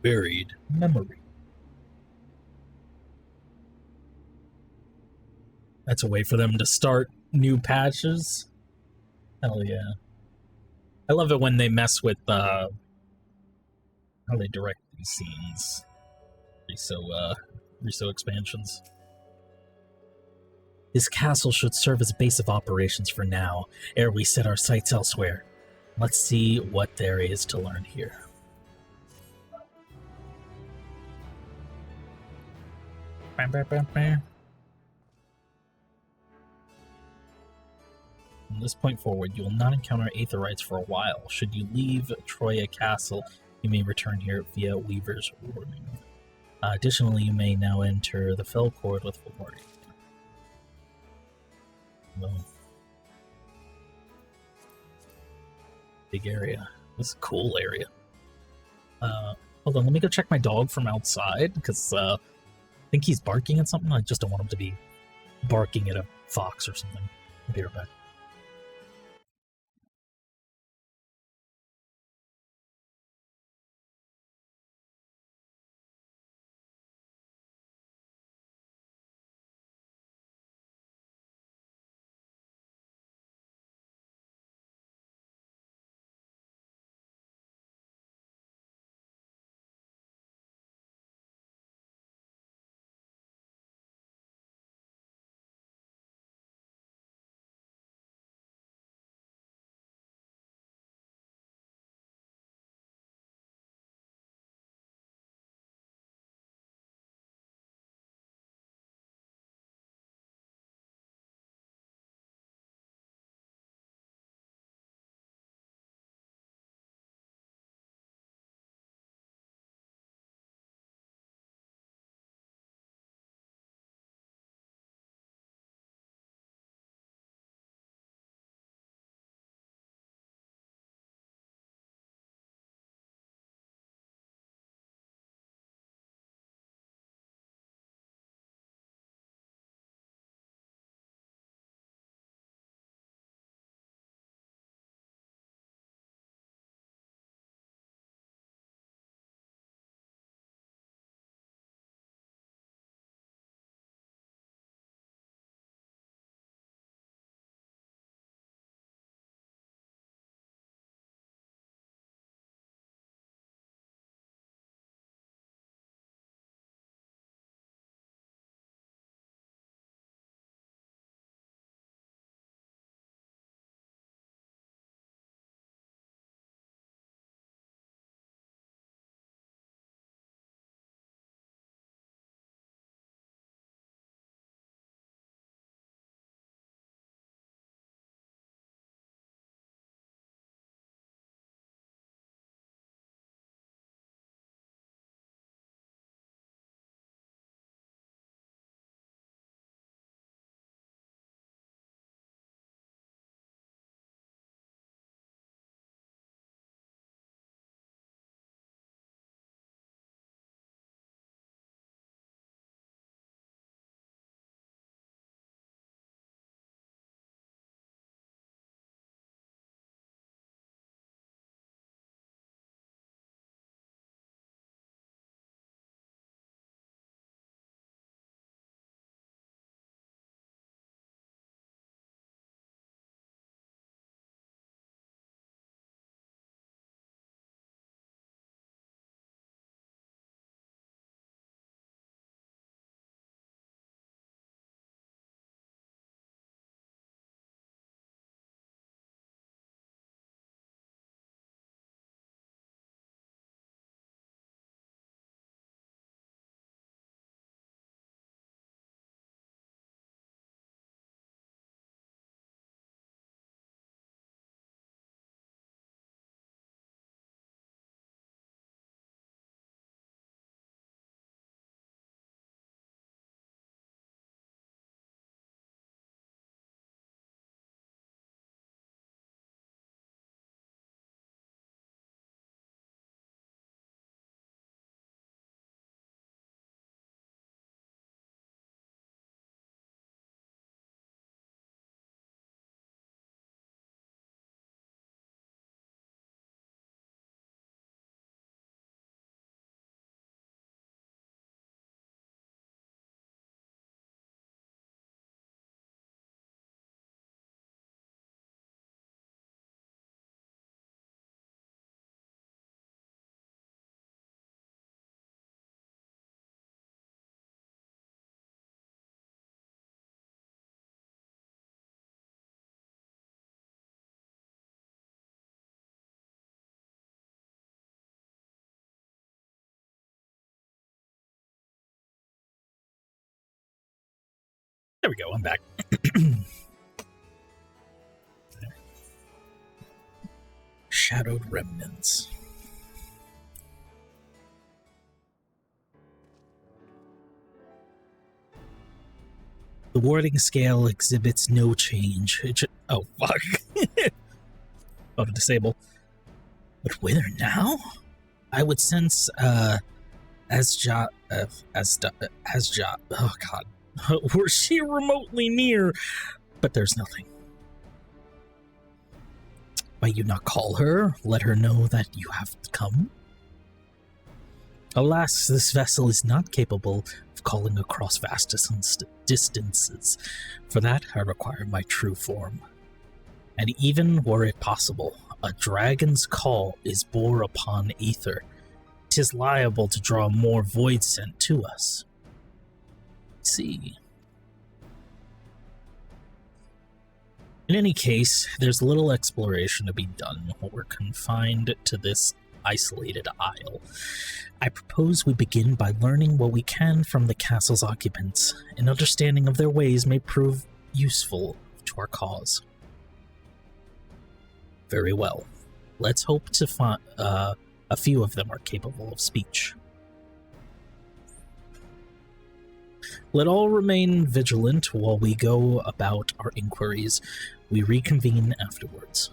Buried memory. That's a way for them to start new patches. Hell yeah. I love it when they mess with how they direct these scenes. Riso expansions. This castle should serve as a base of operations for now, ere we set our sights elsewhere. Let's see what there is to learn here. From this point forward, you will not encounter Aetherites for a while. Should you leave Troya Castle, you may return here via Weaver's Warning. Additionally, you may now enter the Fell Court with full warning. Well, big area. This is a cool area. Hold on, let me go check my dog from outside, because I think he's barking at something. I just don't want him to be barking at a fox or something. I'll be right back. There we go, I'm back. Shadowed remnants. The warding scale exhibits no change. Oh, fuck. About to disable. But whether now? I would sense, oh god. Were she remotely near? But there's nothing. Might you not call her? Let her know that you have come? Alas, this vessel is not capable of calling across vast distances. For that, I require my true form. And even were it possible, a dragon's call is bore upon ether. 'Tis liable to draw more void sent to us. See. In any case, there's little exploration to be done while we're confined to this isolated isle. I propose we begin by learning what we can from the castle's occupants. An understanding of their ways may prove useful to our cause. Very well. Let's hope to find a few of them are capable of speech. Let all remain vigilant while we go about our inquiries. We reconvene afterwards.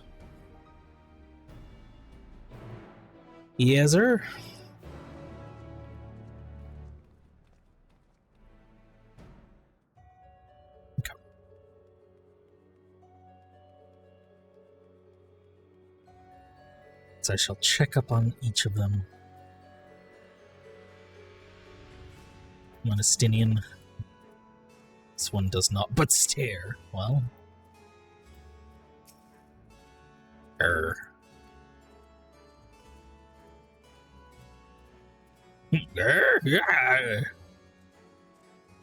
Yes, sir. Okay. So I shall check up on each of them. Monastinian. This one does not but stare. Well.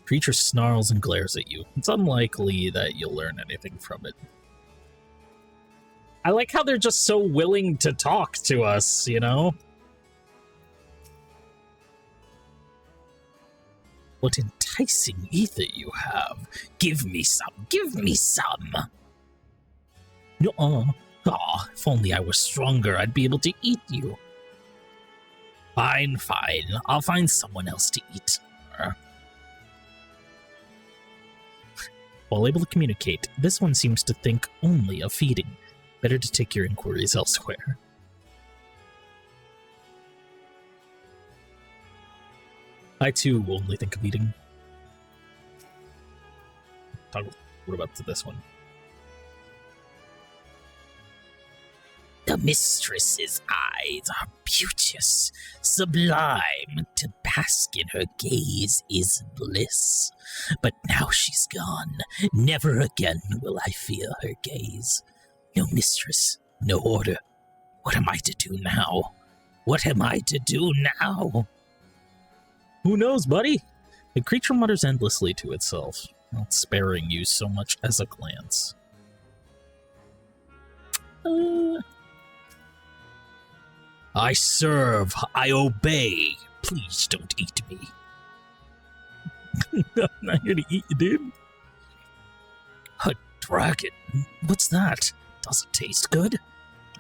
Creature snarls and glares at you. It's unlikely that you'll learn anything from it. I like how they're just so willing to talk to us, you know? What enticing ether you have. Give me some. Give me some. No, if only I were stronger, I'd be able to eat you. Fine, fine. I'll find someone else to eat. While able to communicate, this one seems to think only of feeding. Better to take your inquiries elsewhere. I too only think of eating. What about this one? The mistress's eyes are beauteous, sublime. To bask in her gaze is bliss. But now she's gone. Never again will I feel her gaze. No mistress, no order. What am I to do now? What am I to do now? Who knows, buddy? The creature mutters endlessly to itself, not sparing you so much as a glance. I serve, I obey. Please don't eat me. I'm not here to eat you, dude. A dragon? What's that? Does it taste good?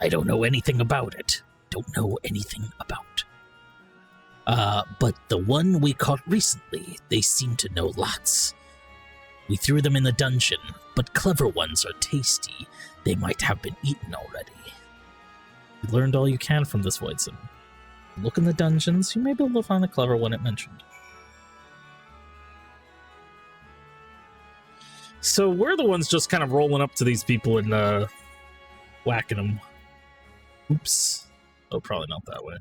I don't know anything about it. Don't know anything about. But the one we caught recently, they seem to know lots. We threw them in the dungeon, but clever ones are tasty. They might have been eaten already. You learned all you can from this Voidson. Look in the dungeons, you may be able to find the clever one it mentioned. So we're the ones just kind of rolling up to these people and whacking them. Oops. Oh, probably not that way.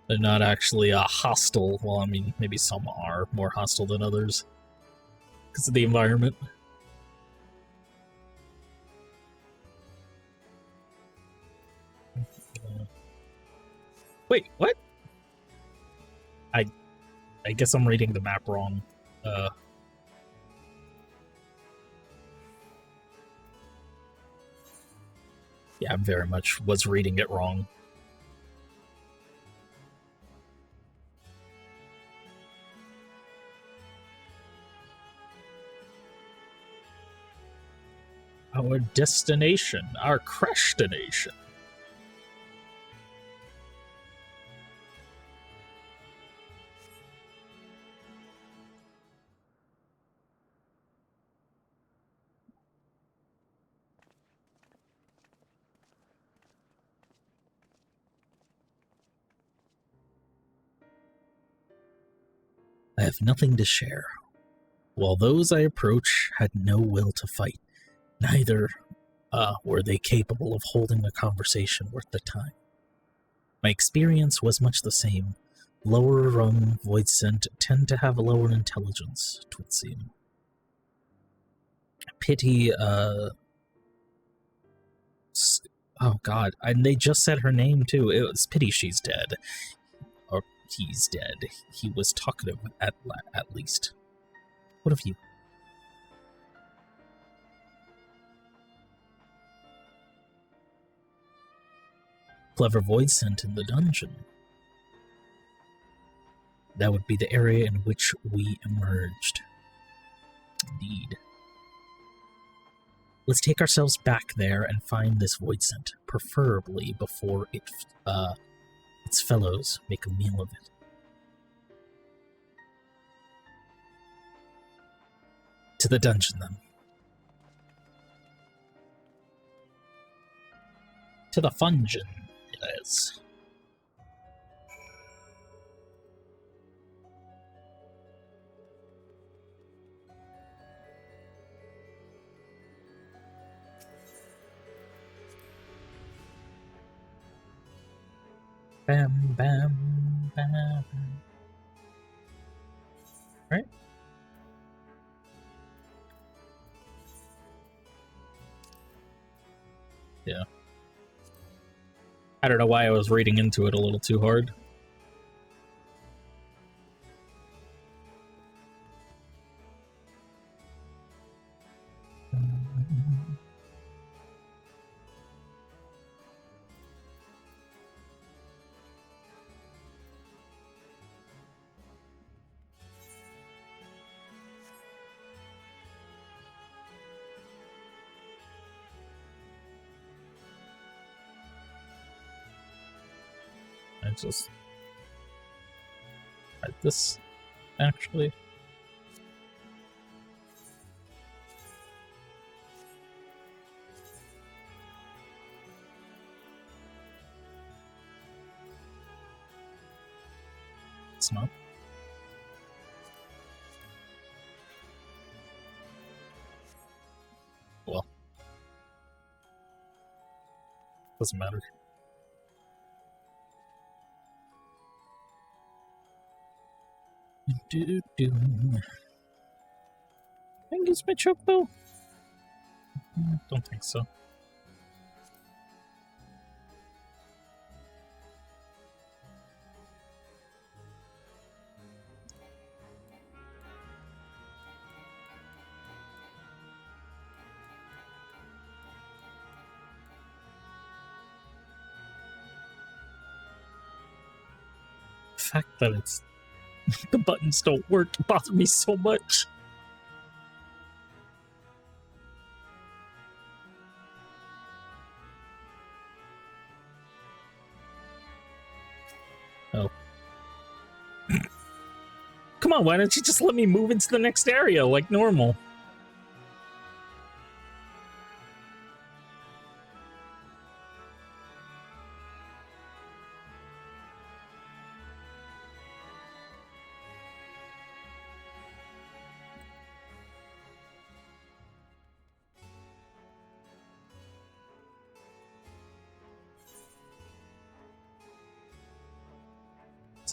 They're not actually hostile. Well, I mean, maybe some are more hostile than others because of the environment. Wait, what? I guess I'm reading the map wrong. Yeah, I very much was reading it wrong. Our destination, our crastination. I have nothing to share. While those I approach had no will to fight, neither were they capable of holding a conversation worth the time. My experience was much the same. Lower rung void sent tend to have a lower intelligence, it would seem. Pity, oh god, and they just said her name too. It was pity she's dead. Or he's dead. He was talkative at least. What of you? Clever void sent in the dungeon. That would be the area in which we emerged. Indeed. Let's take ourselves back there and find this void scent, preferably before its fellows make a meal of it. To the dungeon, then. To the fungeon, it is. Bam, bam, bam. Right? Yeah. I don't know why I was reading into it a little too hard. This actually. It's not. Well. Doesn't matter. Think it's my chocobo? Don't think so. The fact that it's the buttons don't work bother me so much. Oh. Come on, why don't you just let me move into the next area like normal?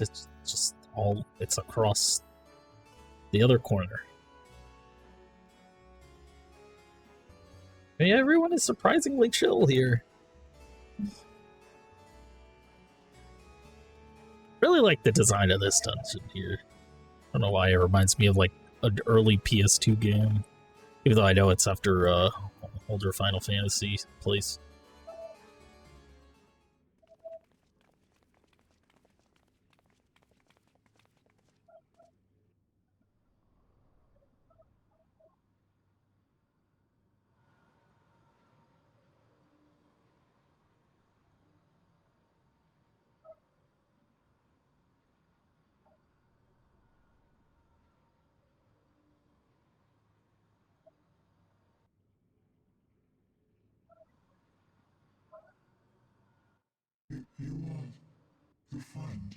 It's just all, it's across the other corner. Yeah, everyone is surprisingly chill here. Really like the design of this dungeon here. I don't know why it reminds me of like an early PS2 game. Even though I know it's after older Final Fantasy place.
friend.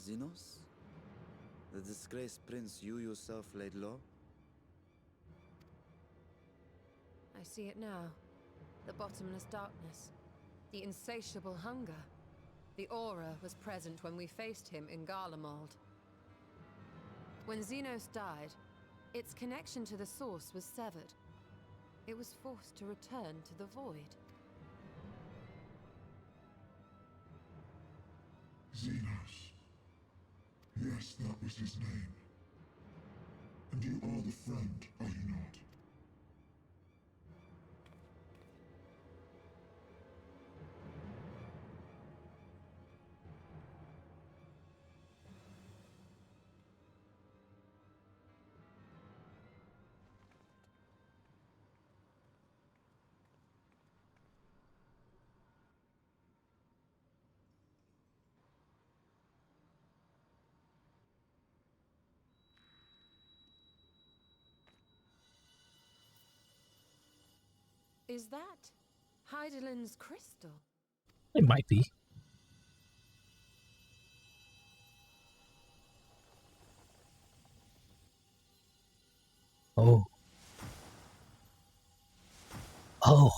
Xenos? The disgraced prince you yourself laid low?
I see it now. The bottomless darkness. The insatiable hunger. The aura was present when we faced him in Garlemald. When Xenos died, its connection to the source was severed. It was forced to return to the void.
Xenos. Yes, that was his name. And you are the friend, are you not?
Is that Hydaelyn's crystal?
It might be. Oh. Oh.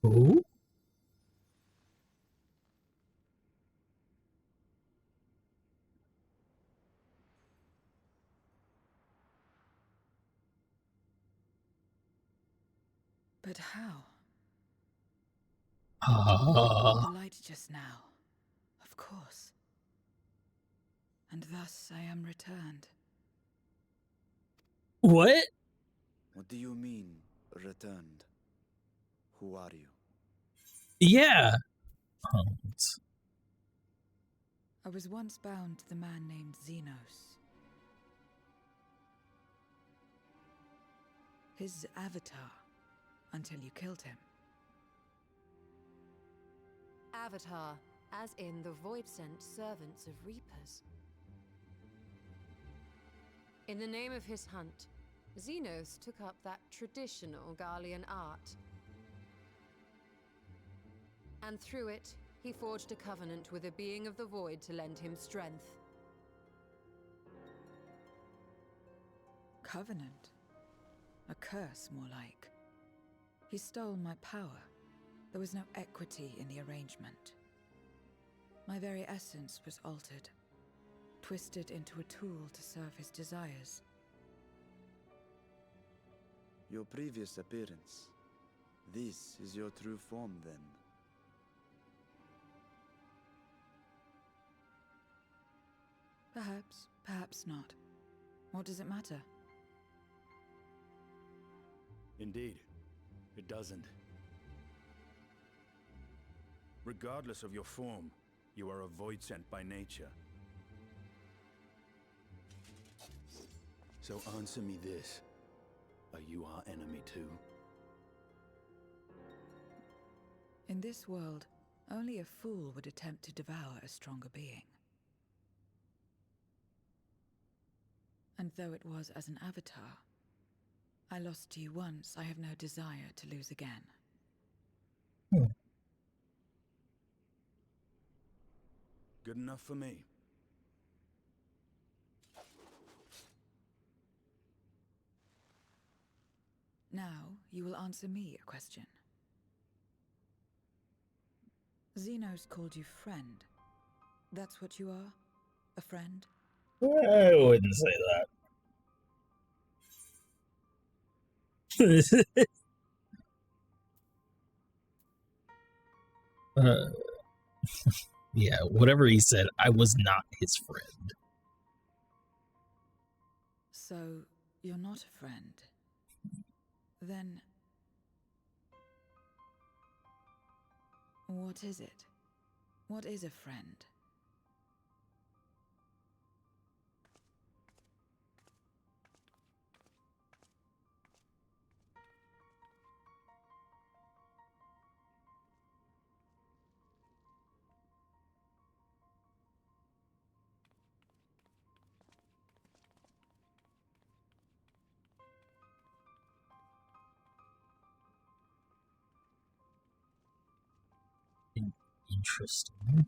Ooh.
But how?
Ah.
The light just now. Of course. And thus I am returned.
What?
What do you mean, returned? Who are you?
Yeah. Oh,
I was once bound to the man named Xenos. His avatar, until you killed him.
Avatar, as in the void-sent servants of Reapers. In the name of his hunt, Xenos took up that traditional Garlean art. And through it, he forged a covenant with a being of the void to lend him strength.
Covenant? A curse, more like. He stole my power. There was no equity in the arrangement. My very essence was altered, twisted into a tool to serve his desires.
Your previous appearance. This is your true form, then.
Perhaps, perhaps not. What does it matter?
Indeed, it doesn't. Regardless of your form, you are a void sent by nature. So answer me this. Are you our enemy too?
In this world, only a fool would attempt to devour a stronger being. And though it was as an avatar, I lost to you once, I have no desire to lose again.
Good enough for me.
Now, you will answer me a question. Xenos called you friend. That's what you are? A friend?
I wouldn't say that. Yeah, whatever he said, I was not his friend.
So, you're not a friend. Then... What is it? What is a friend?
Interesting.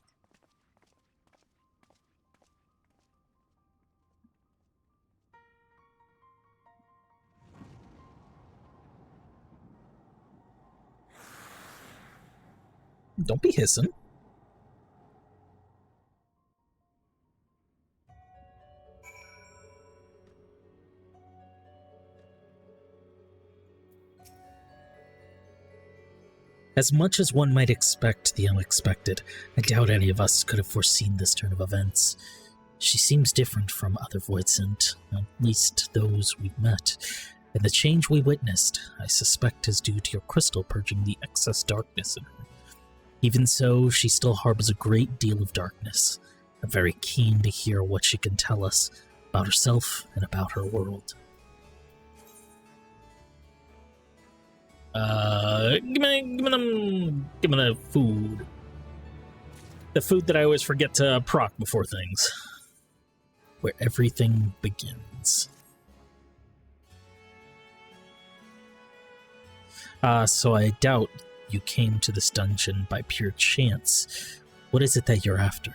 Don't be hissing. As much as one might expect the unexpected, I doubt any of us could have foreseen this turn of events. She seems different from other Voidsent, at least those we've met, and the change we witnessed, I suspect, is due to your crystal purging the excess darkness in her. Even so, she still harbors a great deal of darkness. I'm very keen to hear what she can tell us about herself and about her world. Give me the food. The food that I always forget to proc before things. Where everything begins. So I doubt you came to this dungeon by pure chance. What is it that you're after?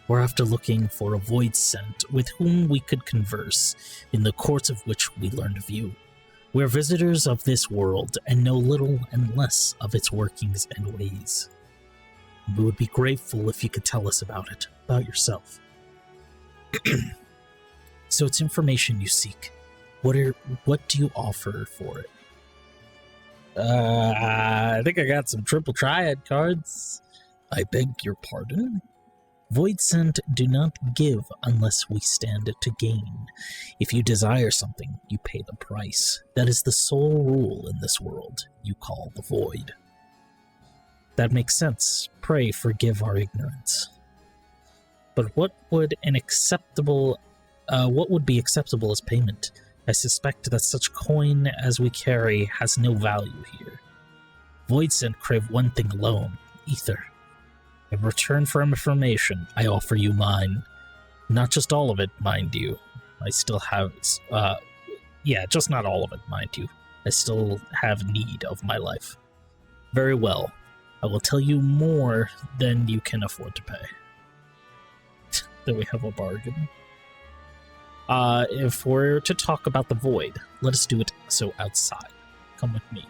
We're after looking for a Voidsent with whom we could converse, in the courts of which we learned of you. We're visitors of this world and know little and less of its workings and ways. We would be grateful if you could tell us about it, about yourself. So it's information you seek. What do you offer for it? I think I got some triple triad cards. I beg your pardon? Voidsent do not give unless we stand to gain. If you desire something, you pay the price. That is the sole rule in this world you call the void. That makes sense. Pray forgive our ignorance. But what would be acceptable as payment? I suspect that such coin as we carry has no value here. Voidsent crave one thing alone, ether. In return for information, I offer you mine. Not just all of it, mind you. I still have... just not all of it, mind you. I still have need of my life. Very well. I will tell you more than you can afford to pay. Then we have a bargain. If we're to talk about the void, let us do it so outside. Come with me.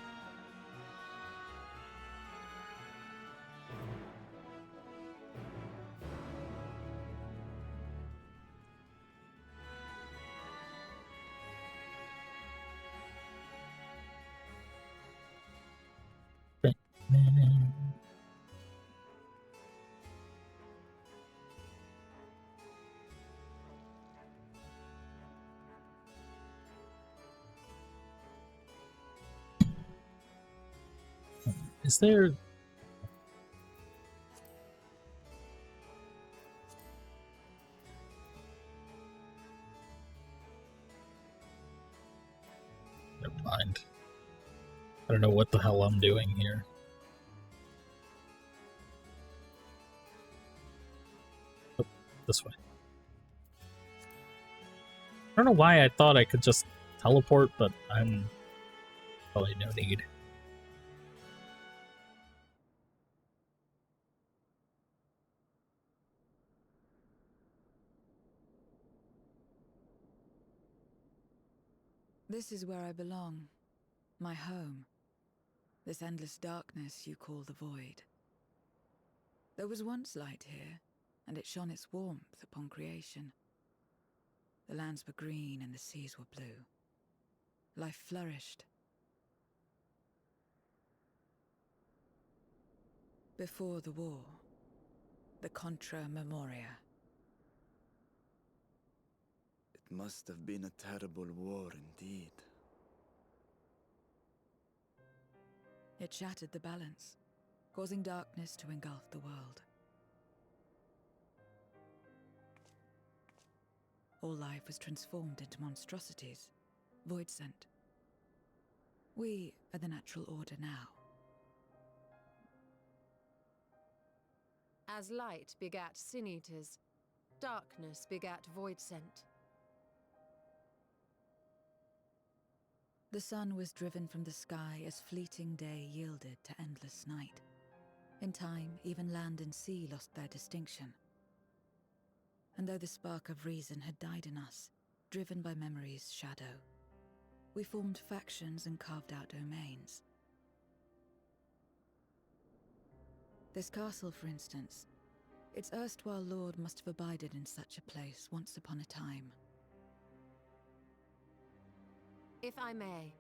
Is there... Never mind. I don't know what the hell I'm doing here. Oh, this way. I don't know why I thought I could just teleport, but I'm probably no need.
This is where I belong. My home. This endless darkness you call the void. There was once light here, and it shone its warmth upon creation. The lands were green and the seas were blue. Life flourished. Before the war, the Contra Memoria.
It must have been a terrible war indeed.
It shattered the balance, causing darkness to engulf the world. All life was transformed into monstrosities, void sent. We are the natural order now.
As light begat sin eaters, darkness begat void sent.
The sun was driven from the sky as fleeting day yielded to endless night. In time, even land and sea lost their distinction. And though the spark of reason had died in us, driven by memory's shadow, we formed factions and carved out domains. This castle, for instance, its erstwhile lord must have abided in such a place once upon a time.
If I may,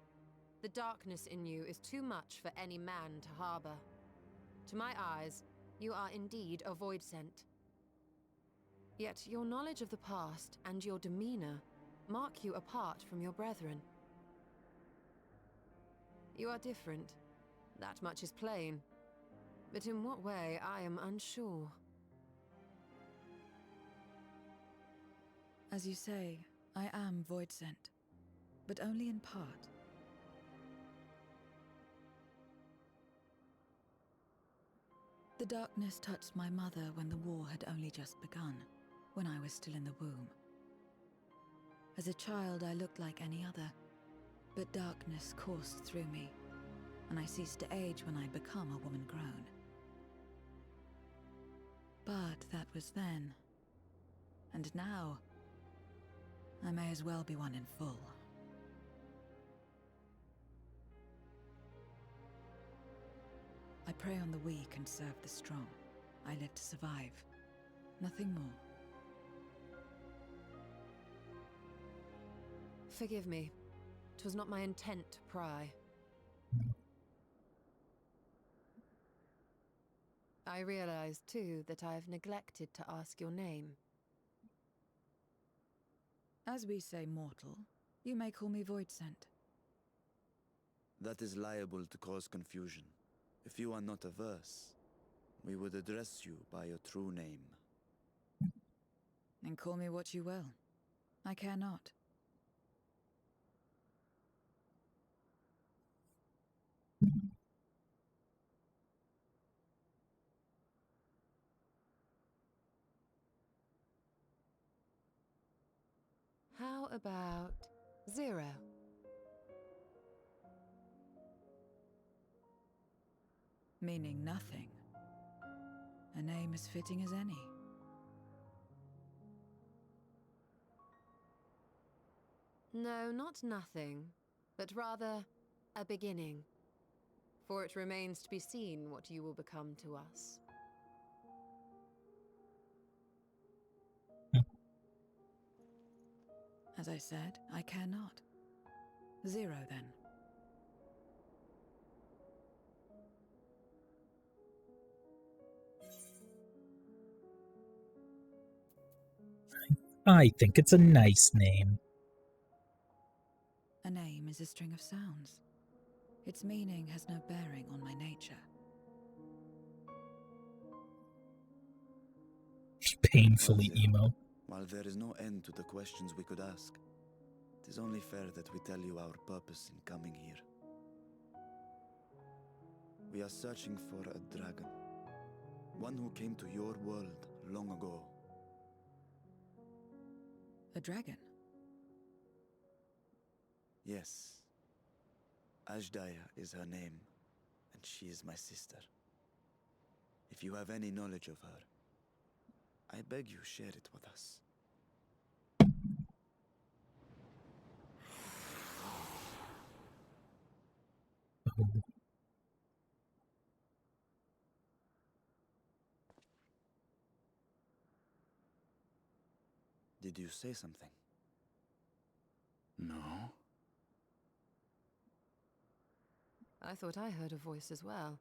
the darkness in you is too much for any man to harbor. To my eyes, you are indeed a void sent. Yet your knowledge of the past and your demeanor mark you apart from your brethren. You are different. That much is plain. But in what way, I am unsure.
As you say, I am void sent, but only in part. The darkness touched my mother when the war had only just begun, when I was still in the womb. As a child, I looked like any other, but darkness coursed through me, and I ceased to age when I'd become a woman grown. But that was then. And now, I may as well be one in full. I prey on the weak and serve the strong. I live to survive. Nothing more.
Forgive me. 'Twas not my intent to pry. I realize, too, that I have neglected to ask your name.
As we say mortal, you may call me void sent.
That is liable to cause confusion. If you are not averse, we would address you by your true name.
Then call me what you will. I care not.
How about 0?
Meaning nothing. A name as fitting as any.
No, not nothing, but rather a beginning. For it remains to be seen what you will become to us.
As I said, I care not. 0, then.
I think it's a nice name.
A name is a string of sounds. Its meaning has no bearing on my nature.
Painfully emo.
While there is no end to the questions we could ask, it is only fair that we tell you our purpose in coming here. We are searching for a dragon. One who came to your world long ago.
A dragon?
Yes. Ashdaya is her name, and she is my sister. If you have any knowledge of her, I beg you share it with us. Did you say something?
No?
I thought I heard a voice as well.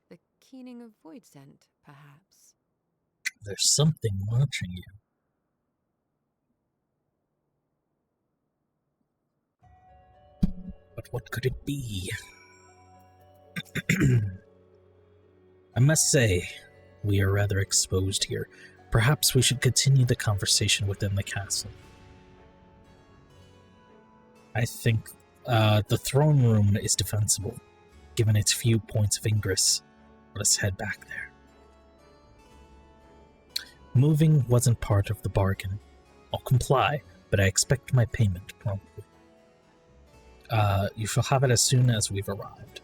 The keening of void scent, perhaps.
There's something watching you. But what could it be? I must say, we are rather exposed here. Perhaps we should continue the conversation within the castle. I think the throne room is defensible, given its few points of ingress. Let us head back there. Moving wasn't part of the bargain. I'll comply, but I expect my payment promptly. You shall have it as soon as we've arrived.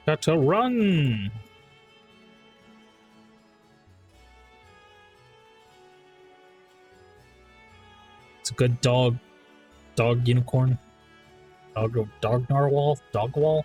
Got to run! It's a good dog unicorn. Dog narwhal? Dog wall?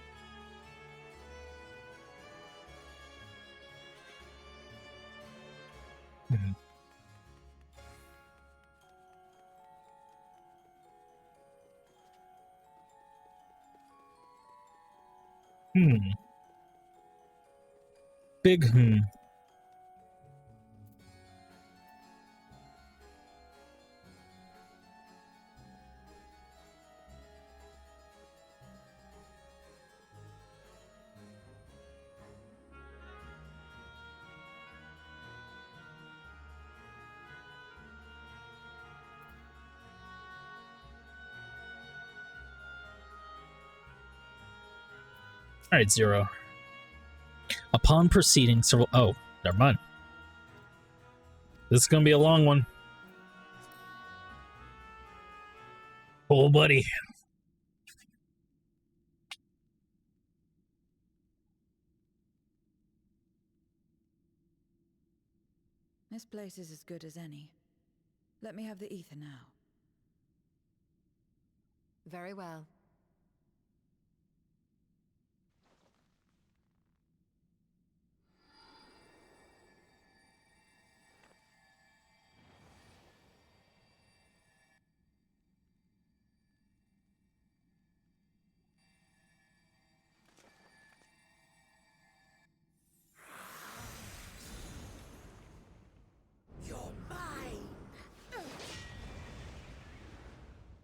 Big Alright, Zero. Upon proceeding several... Oh, never mind. This is gonna be a long one. Oh, buddy.
This place is as good as any. Let me have the ether now.
Very well.
You're mine.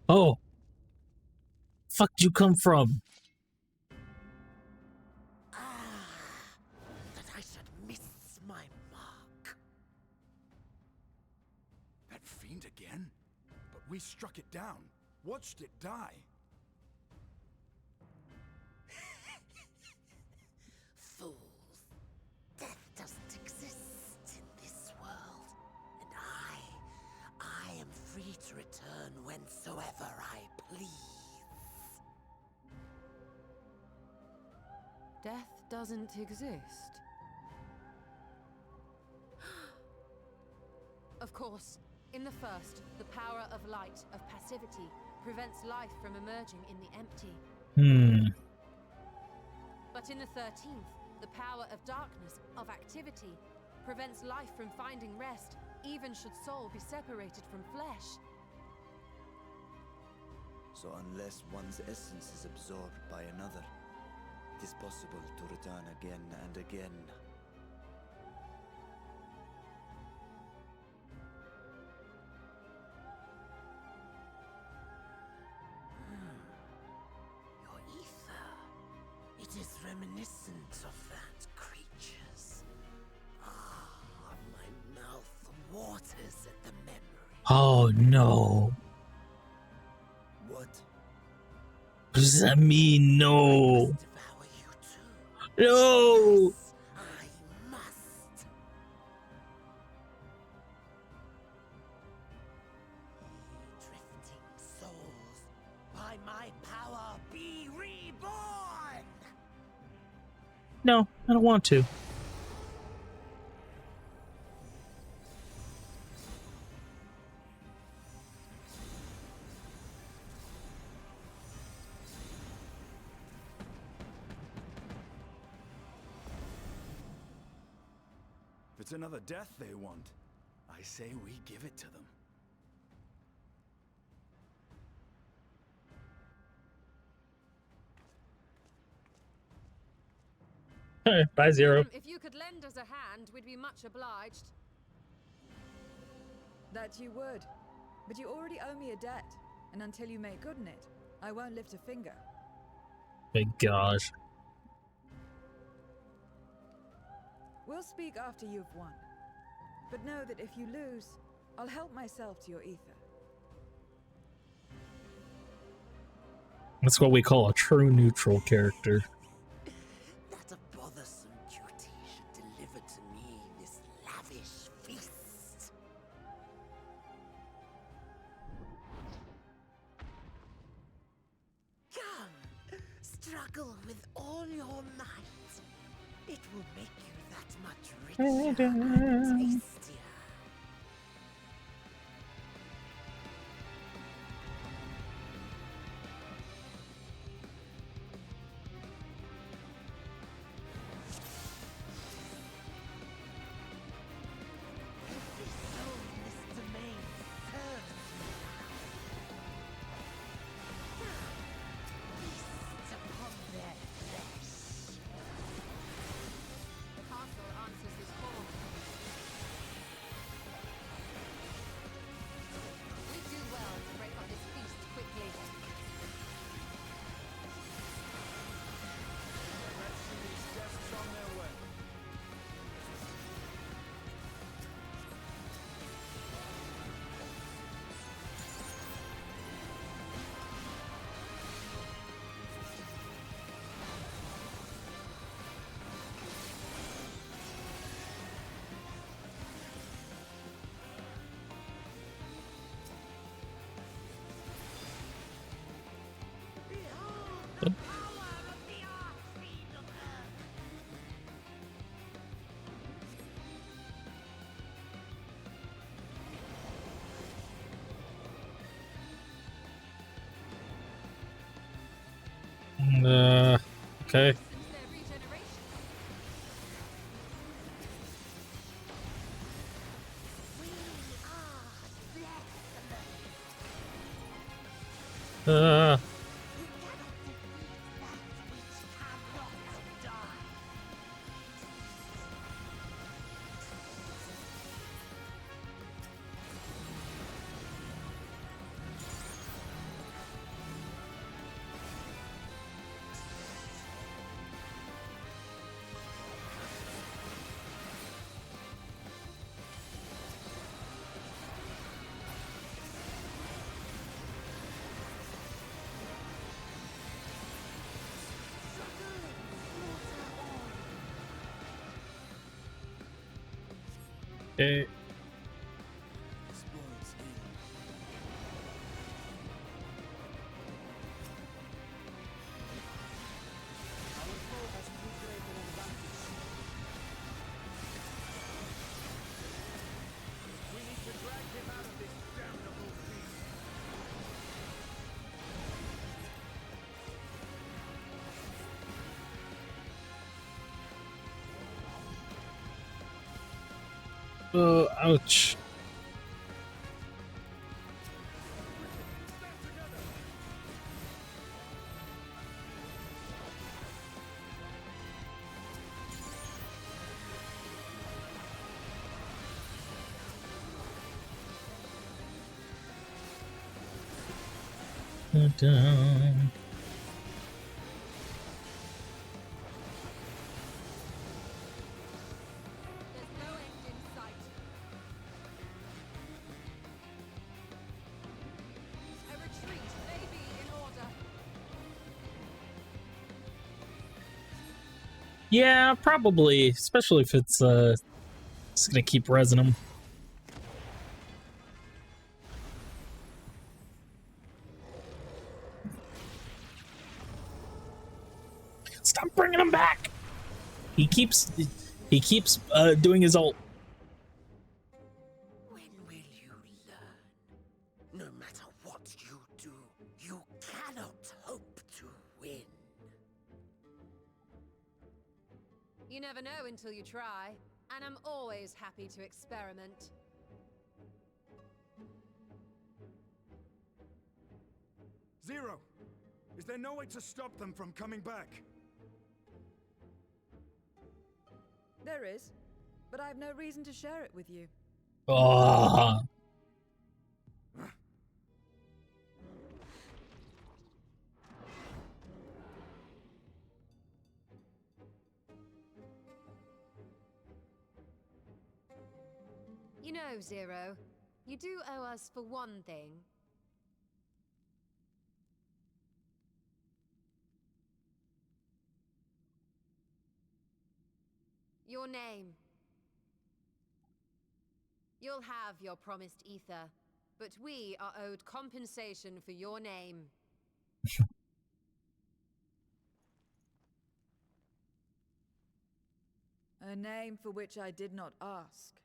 Oh. Fuck you come from?
That I should miss my mark.
That fiend again? But we struck it down, watched it die.
Fools. Death doesn't exist in this world. And I am free to return whensoever I please.
Death doesn't exist. Of course, in the first, the power of light, of passivity, prevents life from emerging in the empty. But in the 13th, the power of darkness, of activity, prevents life from finding rest, even should soul be separated from flesh.
So unless one's essence is absorbed by another, it is possible to return again and again.
Your ether. It is reminiscent of that creature's. My mouth waters at the memory.
Oh no.
What?
What does that mean? No.
Devour you too.
No.
I must. Drifting souls, by my power be reborn!
No, I don't want to.
it's another death they want, I say we give it to them.
Bye, Zero.
If you could lend us a hand, we'd be much obliged.
That you would. But you already owe me a debt, and until you make good on it, I won't lift a finger.
My gosh.
We'll speak after you've won. But know that if you lose, I'll help myself to your ether.
That's what we call a true neutral character.
That a bothersome duty should deliver to me this lavish feast. Come, struggle with all your might. It will make you that much richer and tastier.
Okay. Okay. Ouch. Down. Yeah, probably, especially if it's gonna keep resin him. Stop bringing him back. He keeps doing his ult.
When will you learn? No matter what you do, you cannot hope to win.
You never know until you try. and I'm always happy to experiment.
Zero! Is there no way to stop them from coming back?
There is, but I have no reason to share it with you.
Oh,
You know, Zero, you do owe us for one thing. Your name. You'll have your promised ether, but we are owed compensation for your name.
A name for which I did not ask.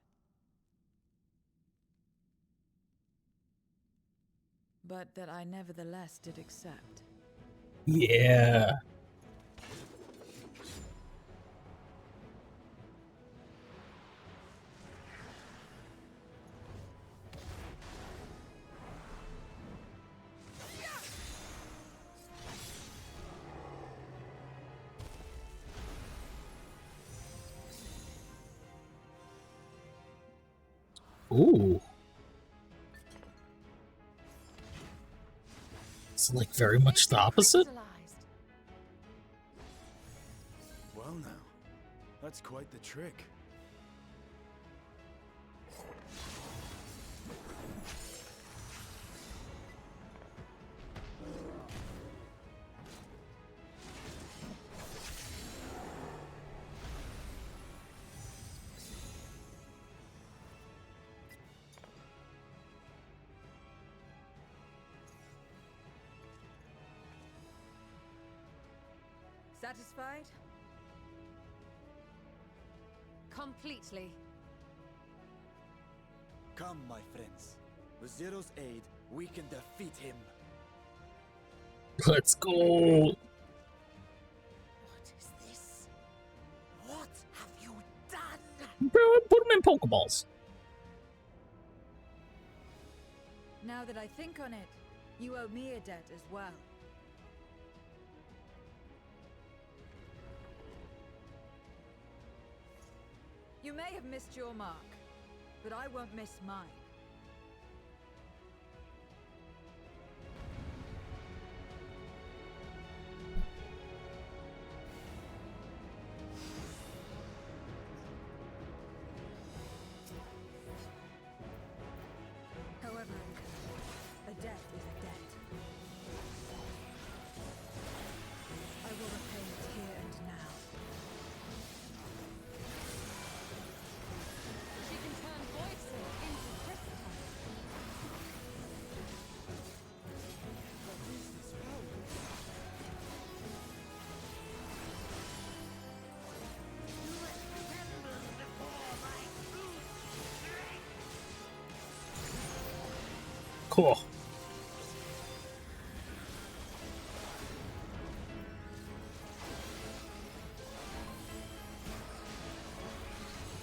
But that I nevertheless did accept.
yeah. Ooh. It's like very much the opposite.
Well now, that's quite the trick.
Satisfied?
Completely.
Come, my friends. With Zero's aid, we can defeat him.
Let's go.
What is this? What have you done?
Bro, put them in Pokeballs.
Now that I think on it, you owe me a debt as well. You may have missed your mark, but I won't miss mine. However, a debt is a debt. I will repay it here and now.
She can turn voices into crystal.
What is this power?
Cool.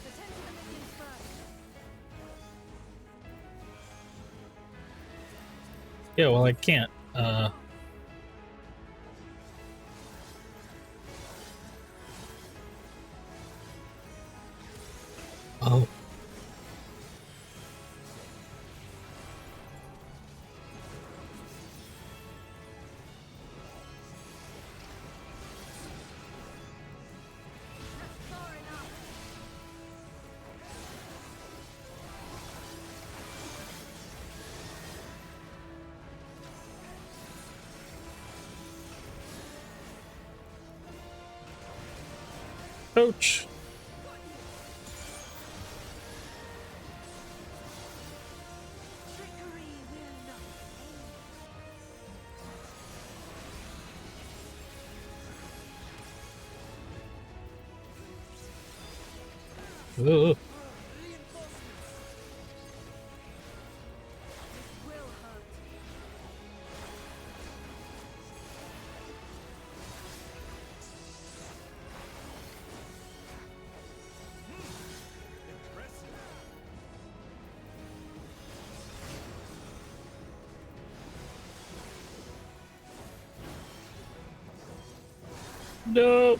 Attend to the minions first.
Yeah, well, I can't. Oh.
That's far enough.
Coach.
Trickery will not
Ugh.
Will hurt.
No.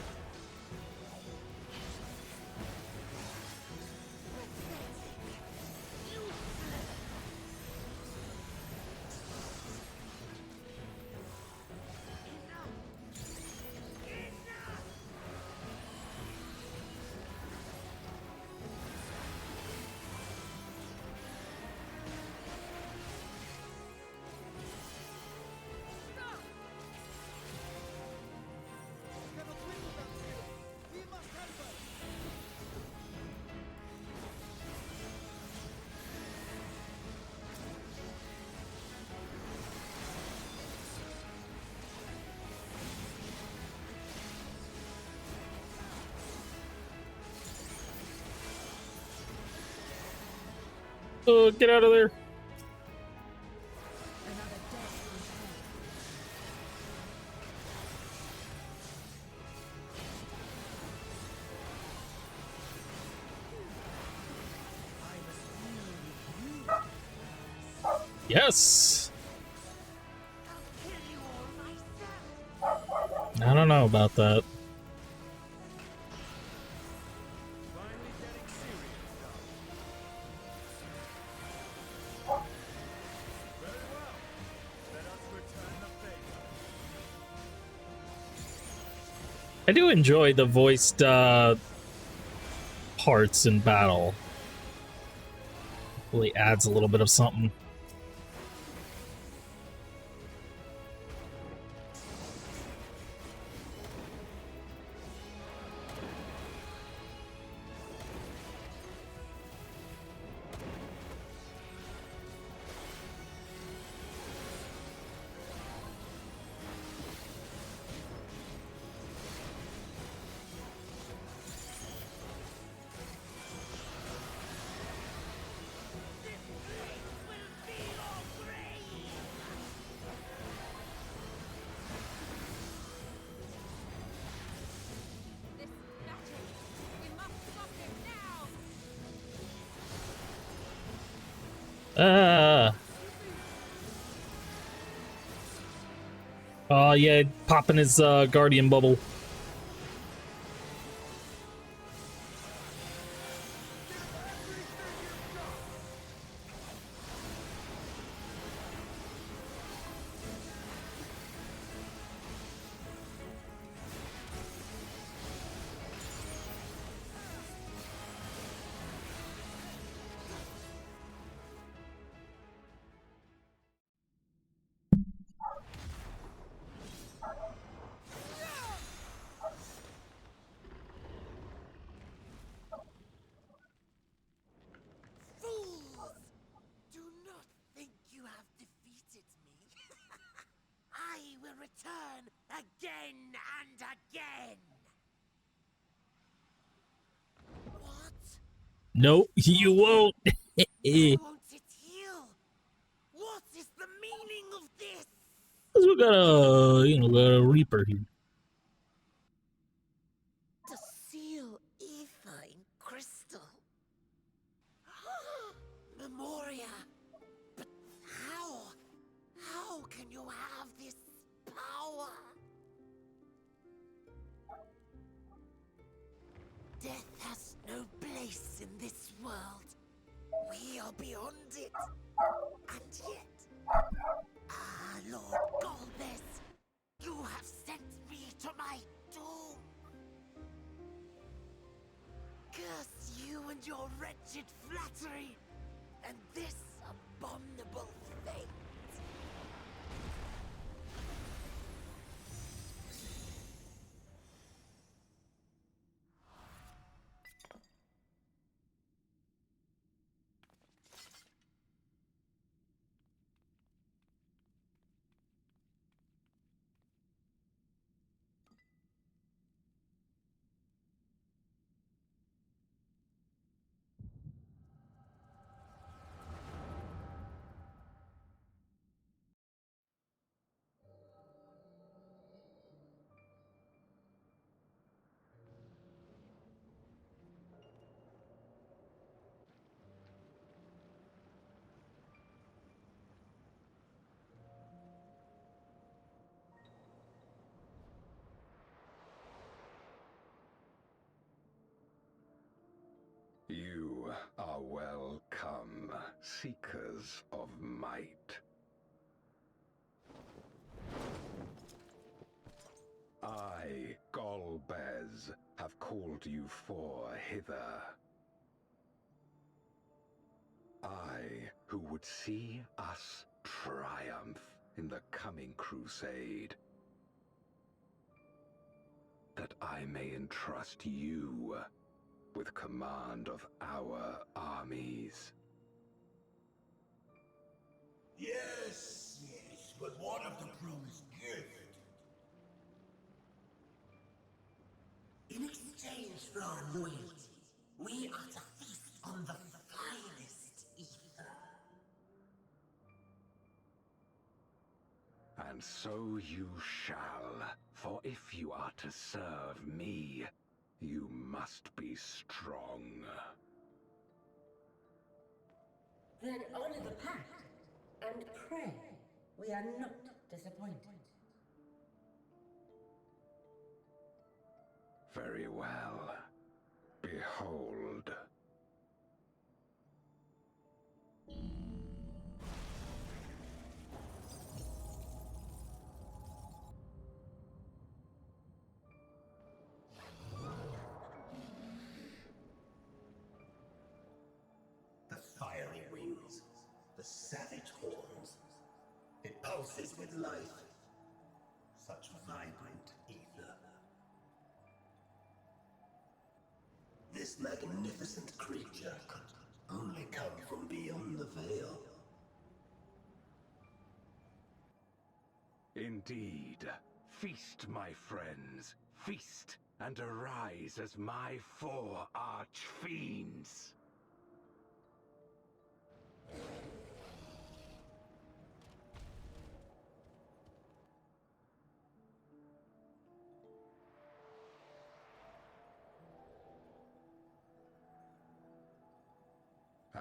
Oh, get out of there.
Another death comes ahead.
Yes. I don't know about that.
Finally getting serious, though. Very well. Let us return the favor.
I do enjoy the voiced parts in battle. Really adds a little bit of something.
This magic! We must stop him now!
Oh yeah, popping his guardian bubble.
Fools! Do not think you have defeated me. I will return again and again. What?
No, you won't.
Why won't it heal? What is the meaning of this?
Cause we got a Reaper here.
To seal ether in crystal. Memoria. But how? How can you have this power? Death has no place in this world. We are beyond it. And yet... Ah, Lord Golbez, you have sent me to my doom. Curse you and your wretched flattery, and this abominable fate.
seekers of might. I, Golbez, have called you four hither. I, who would see us triumph in the coming crusade. That I may entrust you with command of our armies.
Yes, but what of the promised gift? In exchange for our loyalty, we are to feast on the finest ether.
And so you shall, for if you are to serve me, you must be strong.
Then honor the pact and pray we are not disappointed.
Very well. Behold.
The fiery wings, the savage horns. It pulses with life. Such vibrant ether. This magnificent creature could only come from beyond the veil.
Indeed. Feast, my friends. Feast and arise as my four arch-fiends.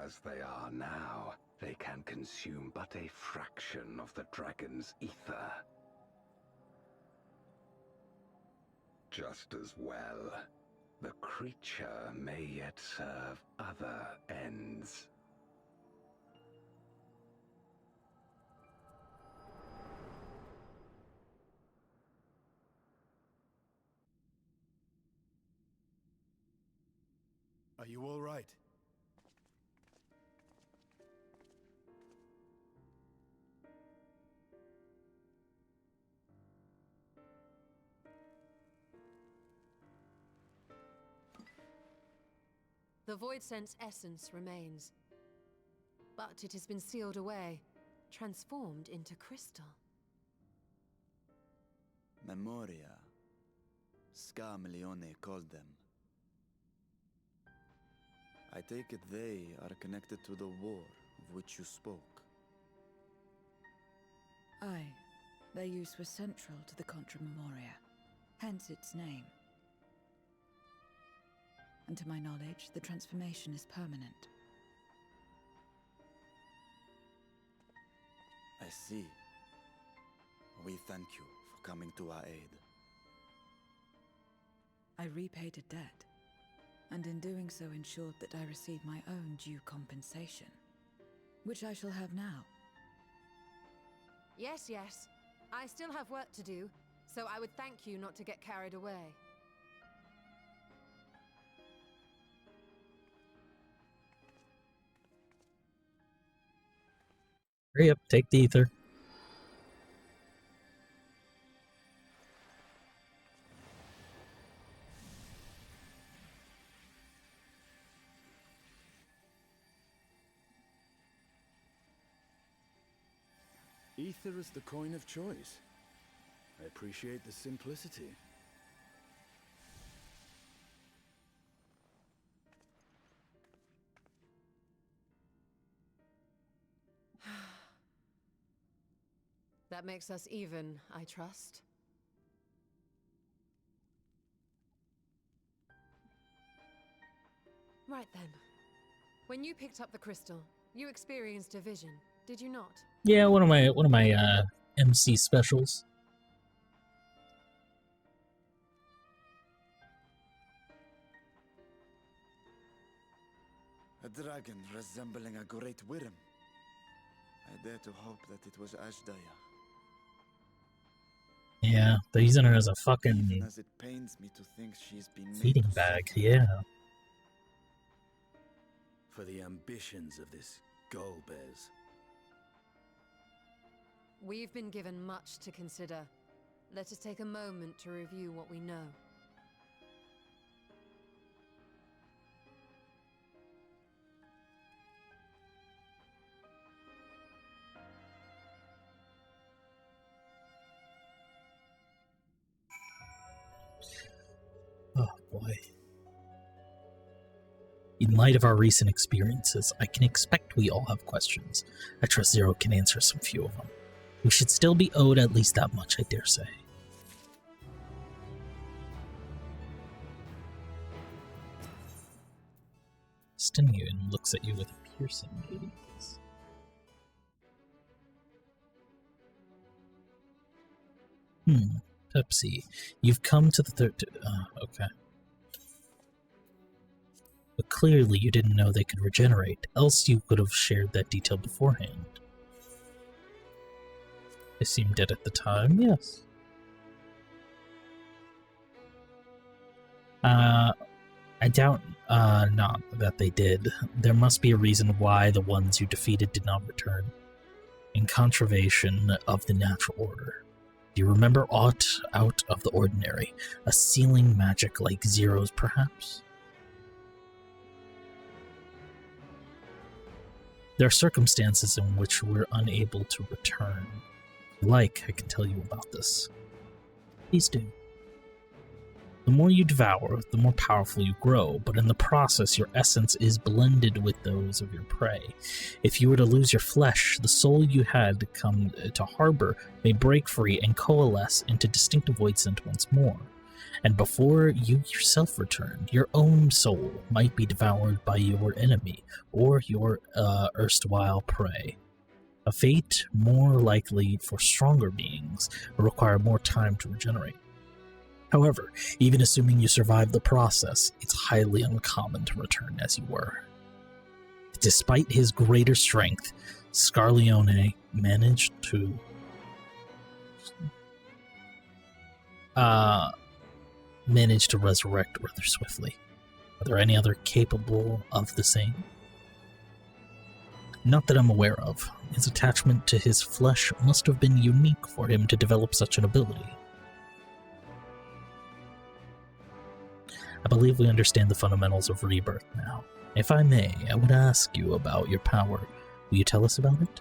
As they are now, they can consume but a fraction of the dragon's ether. Just as well, the creature may yet serve other ends.
Are you all right?
The Void Sense essence remains, but it has been sealed away, transformed into crystal.
Memoria. Scarmelione called them. I take it they are connected to the war of which you spoke.
Aye, their use was central to the Contra Memoria, hence its name. And to my knowledge, the transformation is permanent.
I see. We thank you for coming to our aid.
I repaid a debt, and in doing so ensured that I received my own due compensation, which I shall have now.
Yes, yes. I still have work to do, so I would thank you not to get carried away.
Hurry up, take the ether.
Ether is the coin of choice. I appreciate the simplicity.
That makes us even, I trust. Right then. When you picked up the crystal, you experienced a vision, did you not?
Yeah, one of my MC specials.
A dragon resembling a great worm. I dare to hope that it was Ashdaya.
Yeah, they're using her as a
Even
fucking
as it pains me to think she's been made
feeding
to
bag,
suffer.
yeah.
For the ambitions of this Golbez.
We've been given much to consider. Let us take a moment to review what we know.
Oh boy. In light of our recent experiences, I can expect we all have questions. I trust Zero can answer some few of them. We should still be owed at least that much, I dare say. Stennian looks at you with a piercing gaze. Pepsi, you've come to the third... okay. But clearly you didn't know they could regenerate, else you could have shared that detail beforehand. They seemed dead at the time, yes. I doubt not that they did. There must be a reason why the ones you defeated did not return. In contravention of the natural order. Do you remember aught out of the ordinary? A sealing magic like Zero's, perhaps? There are circumstances in which we're unable to return. If you like, I can tell you about this. Please do. The more you devour, the more powerful you grow, but in the process your essence is blended with those of your prey. If you were to lose your flesh, the soul you had come to harbor may break free and coalesce into distinctive voidsent once more. And before you yourself return, your own soul might be devoured by your enemy, or your erstwhile prey. A fate more likely for stronger beings, or require more time to regenerate. However, even assuming you survive the process, it's highly uncommon to return as you were. Despite his greater strength, Scarleone managed to resurrect rather swiftly. Are there any other capable of the same? Not that I'm aware of. His attachment to his flesh must have been unique for him to develop such an ability. I believe we understand the fundamentals of rebirth now. If I may, I would ask you about your power. Will you tell us about it?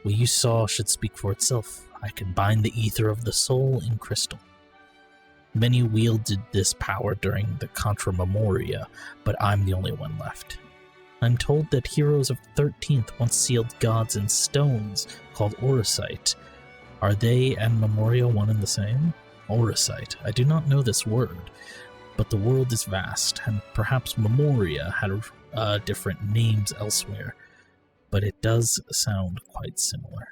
What you saw should speak for itself. I can bind the ether of the soul in crystal. Many wielded this power during the Contra Memoria, but I'm the only one left. I'm told that heroes of 13th once sealed gods in stones called Oricite. Are they and Memoria one and the same? Oricite. I do not know this word, but the world is vast, and perhaps Memoria had different names elsewhere, but it does sound quite similar.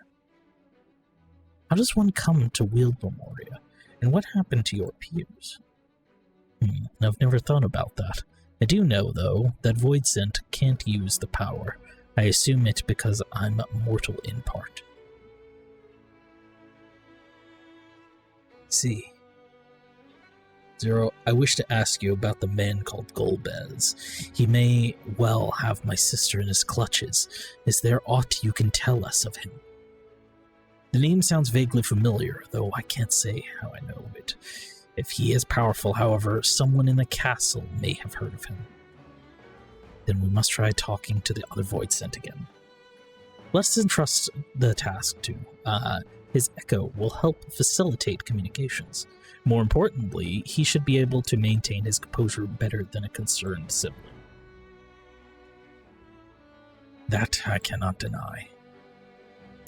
How does one come to wield Memoria, and what happened to your peers? I've never thought about that. I do know, though, that Voidsent can't use the power. I assume it because I'm mortal in part. See. Zero, I wish to ask you about the man called Golbez. He may well have my sister in his clutches. Is there aught you can tell us of him? The name sounds vaguely familiar, though I can't say how I know it. If he is powerful, however, someone in the castle may have heard of him. Then we must try talking to the other Voidsent again. Let's entrust the task to his echo will help facilitate communications. More importantly, he should be able to maintain his composure better than a concerned sibling. That I cannot deny.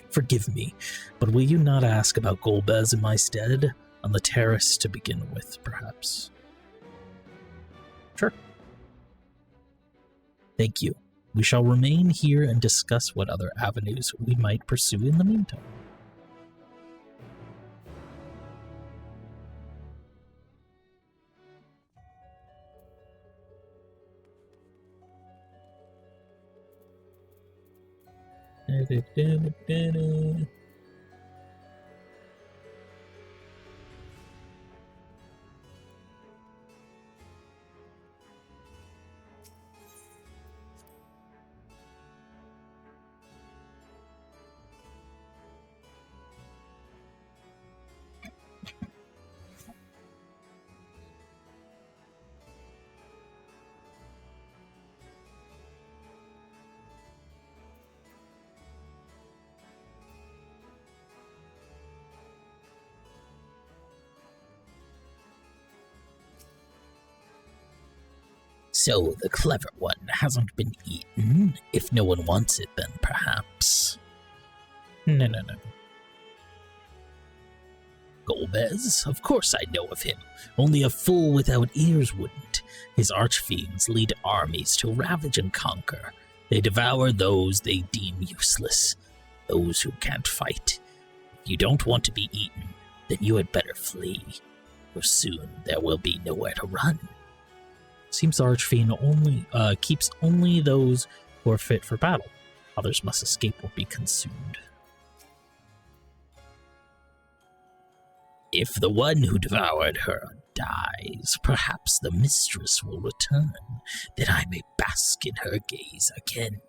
Forgive me, but will you not ask about Golbez in my stead? On the terrace to begin with, perhaps. Sure. Thank you. We shall remain here and discuss what other avenues we might pursue in the meantime. So the clever one hasn't been eaten. If no one wants it, then perhaps. No. Golbez? Of course I know of him. Only a fool without ears wouldn't. His archfiends lead armies to ravage and conquer. They devour those they deem useless, those who can't fight. If you don't want to be eaten, then you had better flee, for soon there will be nowhere to run. Seems the Archfiend only keeps only those who are fit for battle. Others must escape or be consumed. If the one who devoured her dies, perhaps the mistress will return, that I may bask in her gaze again.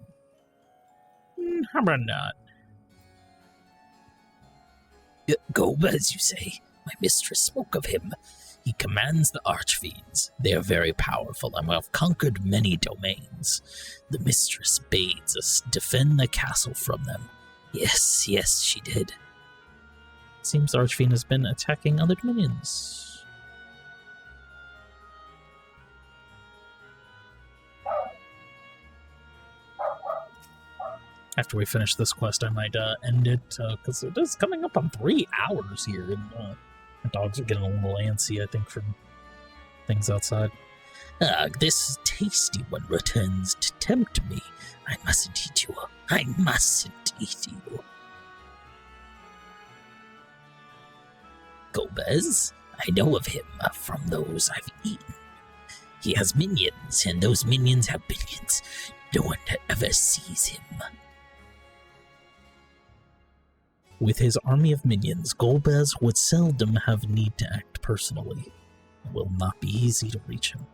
How about not? Golbez, you say? My mistress spoke of him. He commands the Archfiends. They are very powerful and have conquered many domains. The mistress bades us defend the castle from them. Yes, she did. Seems the Archfiend has been attacking other dominions. After we finish this quest, I might end it, because it is coming up on 3 hours here, and my dogs are getting a little antsy, I think, from things outside. This tasty one returns to tempt me. I mustn't eat you. I mustn't eat you. Golbez, I know of him from those I've eaten. He has minions, and those minions have minions. No one ever sees him. With his army of minions, Golbez would seldom have need to act personally. It will not be easy to reach him.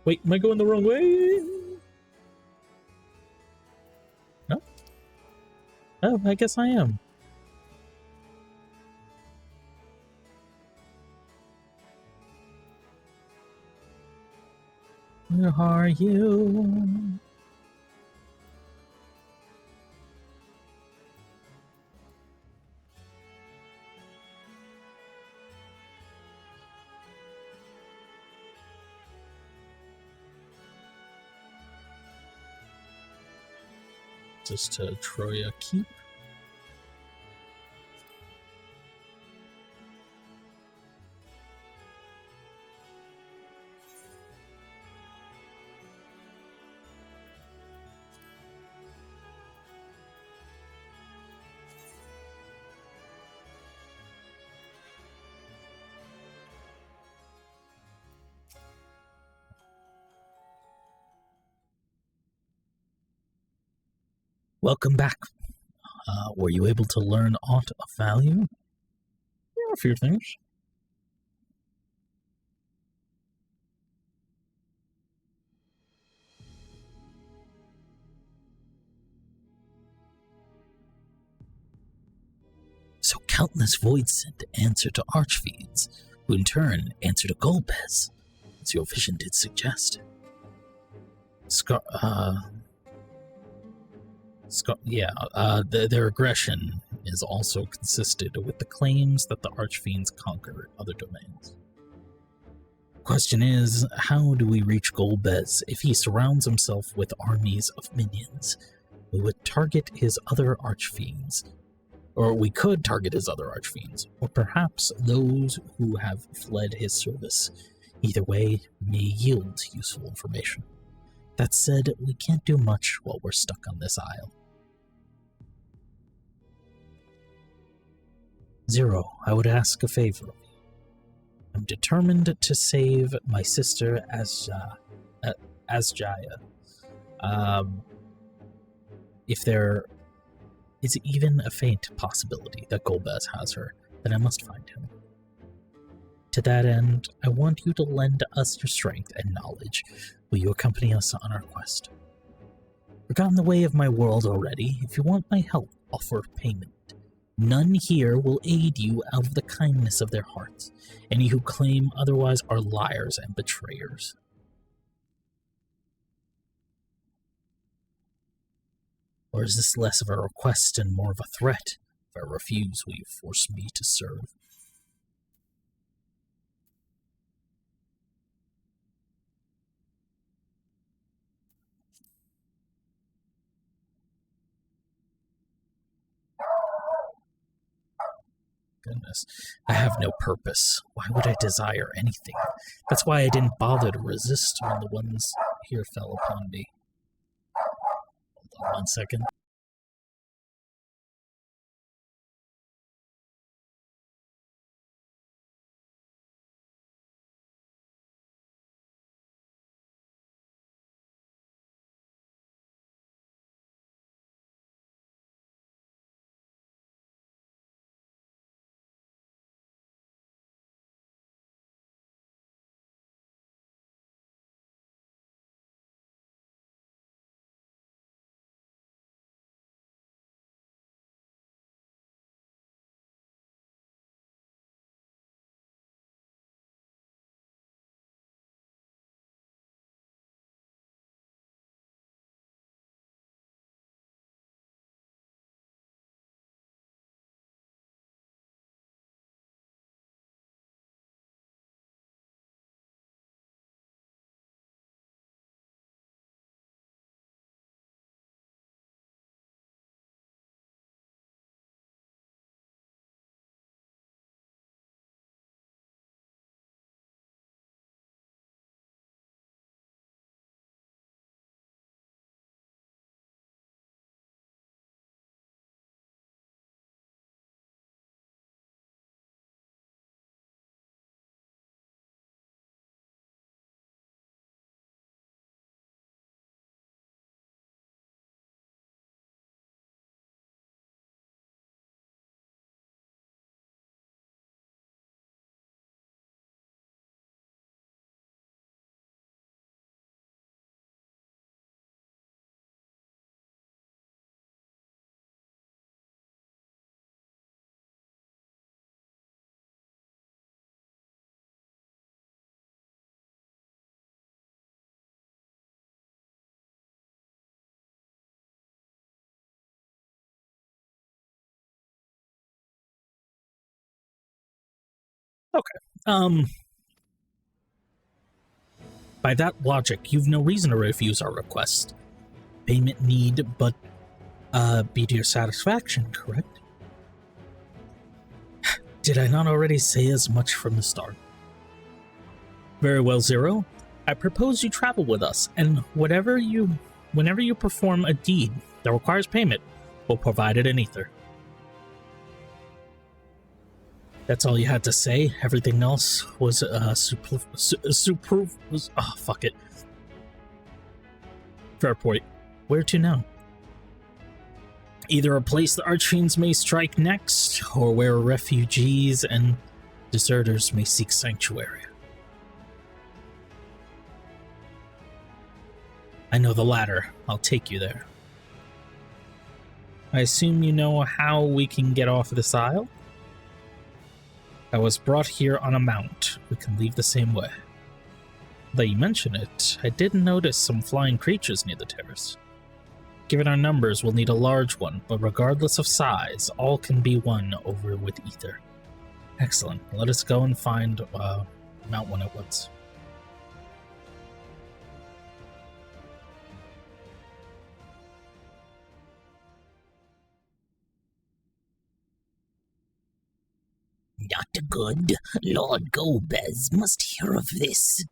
Wait, am I going the wrong way? No? Oh, I guess I am. Where are you? Just to Troya Keep. Welcome back. Were you able to learn aught of value? Yeah, a few things. So countless voids sent answer to Archfiends, who in turn answer to Golbez, as your vision did suggest. Their aggression is also consisted with the claims that the Archfiends conquer other domains. Question is, how do we reach Golbez if he surrounds himself with armies of minions? We would target his other Archfiends, or we could target his other Archfiends, or perhaps those who have fled his service. Either way may yield useful information. That said, we can't do much while we're stuck on this isle. Zero, I would ask a favor of you. I'm determined to save my sister Asjaya. If there is even a faint possibility that Golbez has her, then I must find him. To that end, I want you to lend us your strength and knowledge. Will you accompany us on our quest? I've got in the way of my world already. If you want my help, offer payment. None here will aid you out of the kindness of their hearts. Any who claim otherwise are liars and betrayers. Or is this less of a request and more of a threat? If I refuse, will you force me to serve? Goodness, I have no purpose. Why would I desire anything? That's why I didn't bother to resist when the ones here fell upon me. Hold on 1 second. Okay. By that logic, you've no reason to refuse our request. Payment need but be to your satisfaction, correct? Did I not already say as much from the start? Very well, Zero. I propose you travel with us, and whenever you perform a deed that requires payment, we'll provide it in ether. That's all you had to say. Everything else was fuck it. Fair point. Where to now? Either a place the Archfiends may strike next, or where refugees and deserters may seek sanctuary. I know the latter. I'll take you there. I assume you know how we can get off this isle? I was brought here on a mount. We can leave the same way. Though you mention it, I did notice some flying creatures near the terrace. Given our numbers, we'll need a large one, but regardless of size, all can be won over with ether. Excellent. Let us go and mount one at once.
Not good. Lord Golbez must hear of this.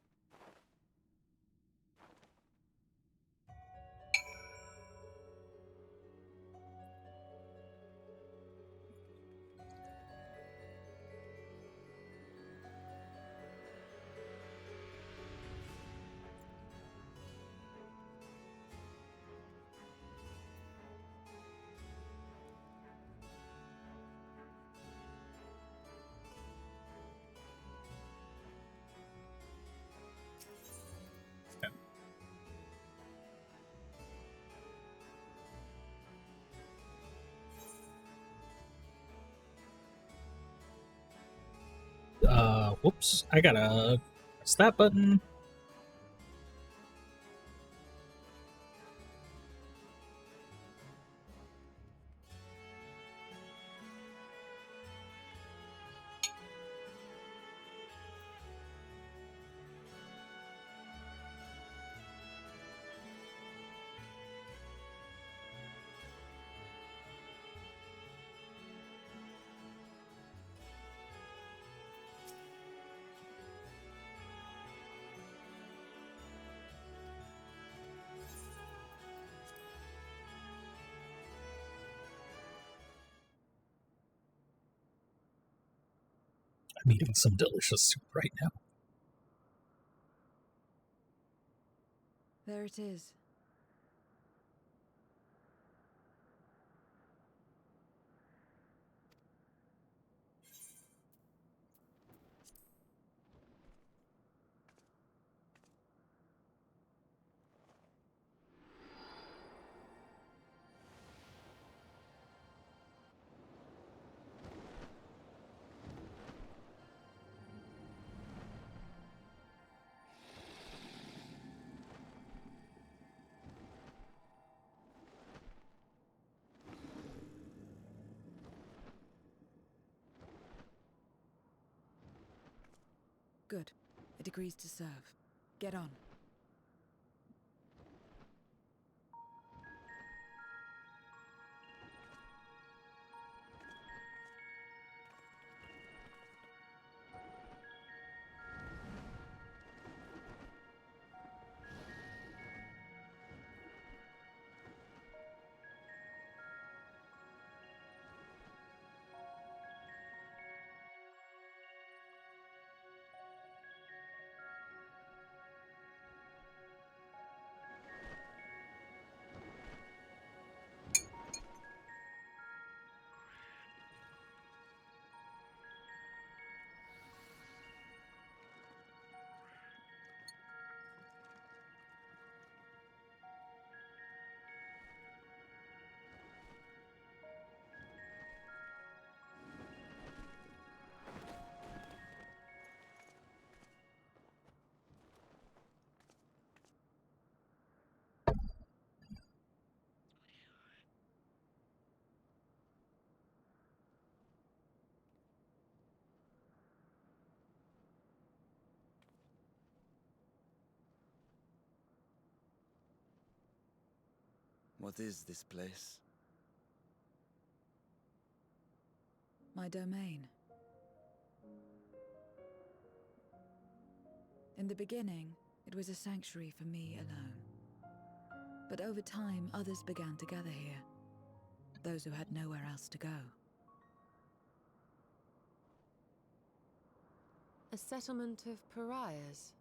Whoops. I gotta press that button. I'm eating some delicious soup right now.
There it is. Good. It agrees to serve. Get on.
What is this place?
My domain. In the beginning, it was a sanctuary for me alone. But over time, others began to gather here. Those who had nowhere else to go.
A settlement of pariahs.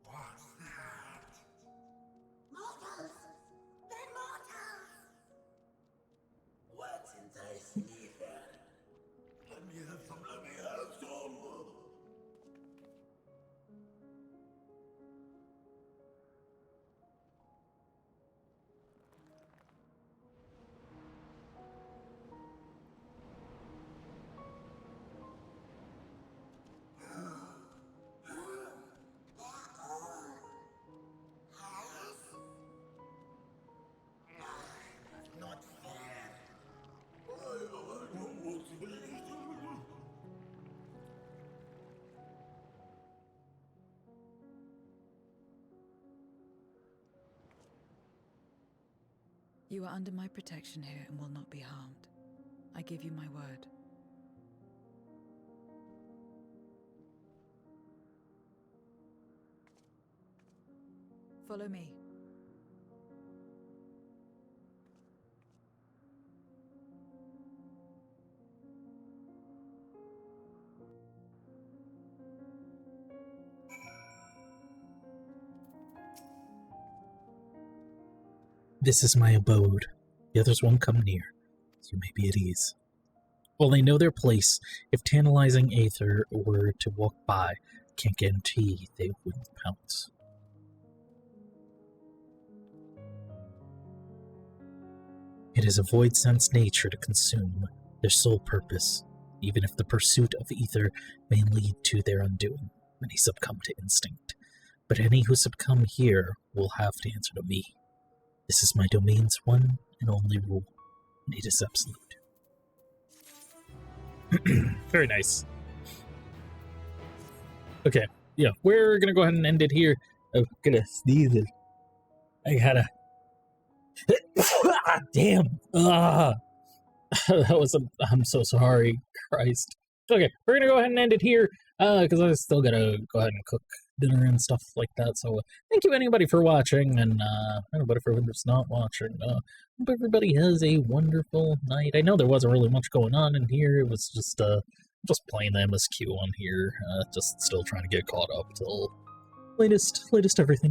What's that? Mortals! They're mortals! What's enticing here? Let me have some, let me have some! Not fair.
You are under my protection here and will not be harmed. I give you my word. Follow me.
This is my abode. The others won't come near, so you may be at ease. While they know their place, if tantalizing Aether were to walk by, can't guarantee they wouldn't pounce. It is a void sense nature to consume, their sole purpose, even if the pursuit of ether may lead to their undoing. Many succumb to instinct, but any who succumb here will have to answer to me. This is my domain's one and only rule, and it is absolute. Very nice. Okay, yeah, we're gonna go ahead and end it here. I'm gonna sneeze it. I gotta... Damn! That was I'm so sorry. Christ. Okay, we're gonna go ahead and end it here, because I still gotta go ahead and cook dinner and stuff like that. So thank you anybody for watching, and anybody for who's not watching. Hope everybody has a wonderful night. I know there wasn't really much going on in here. It was just playing the MSQ on here, just still trying to get caught up till latest everything.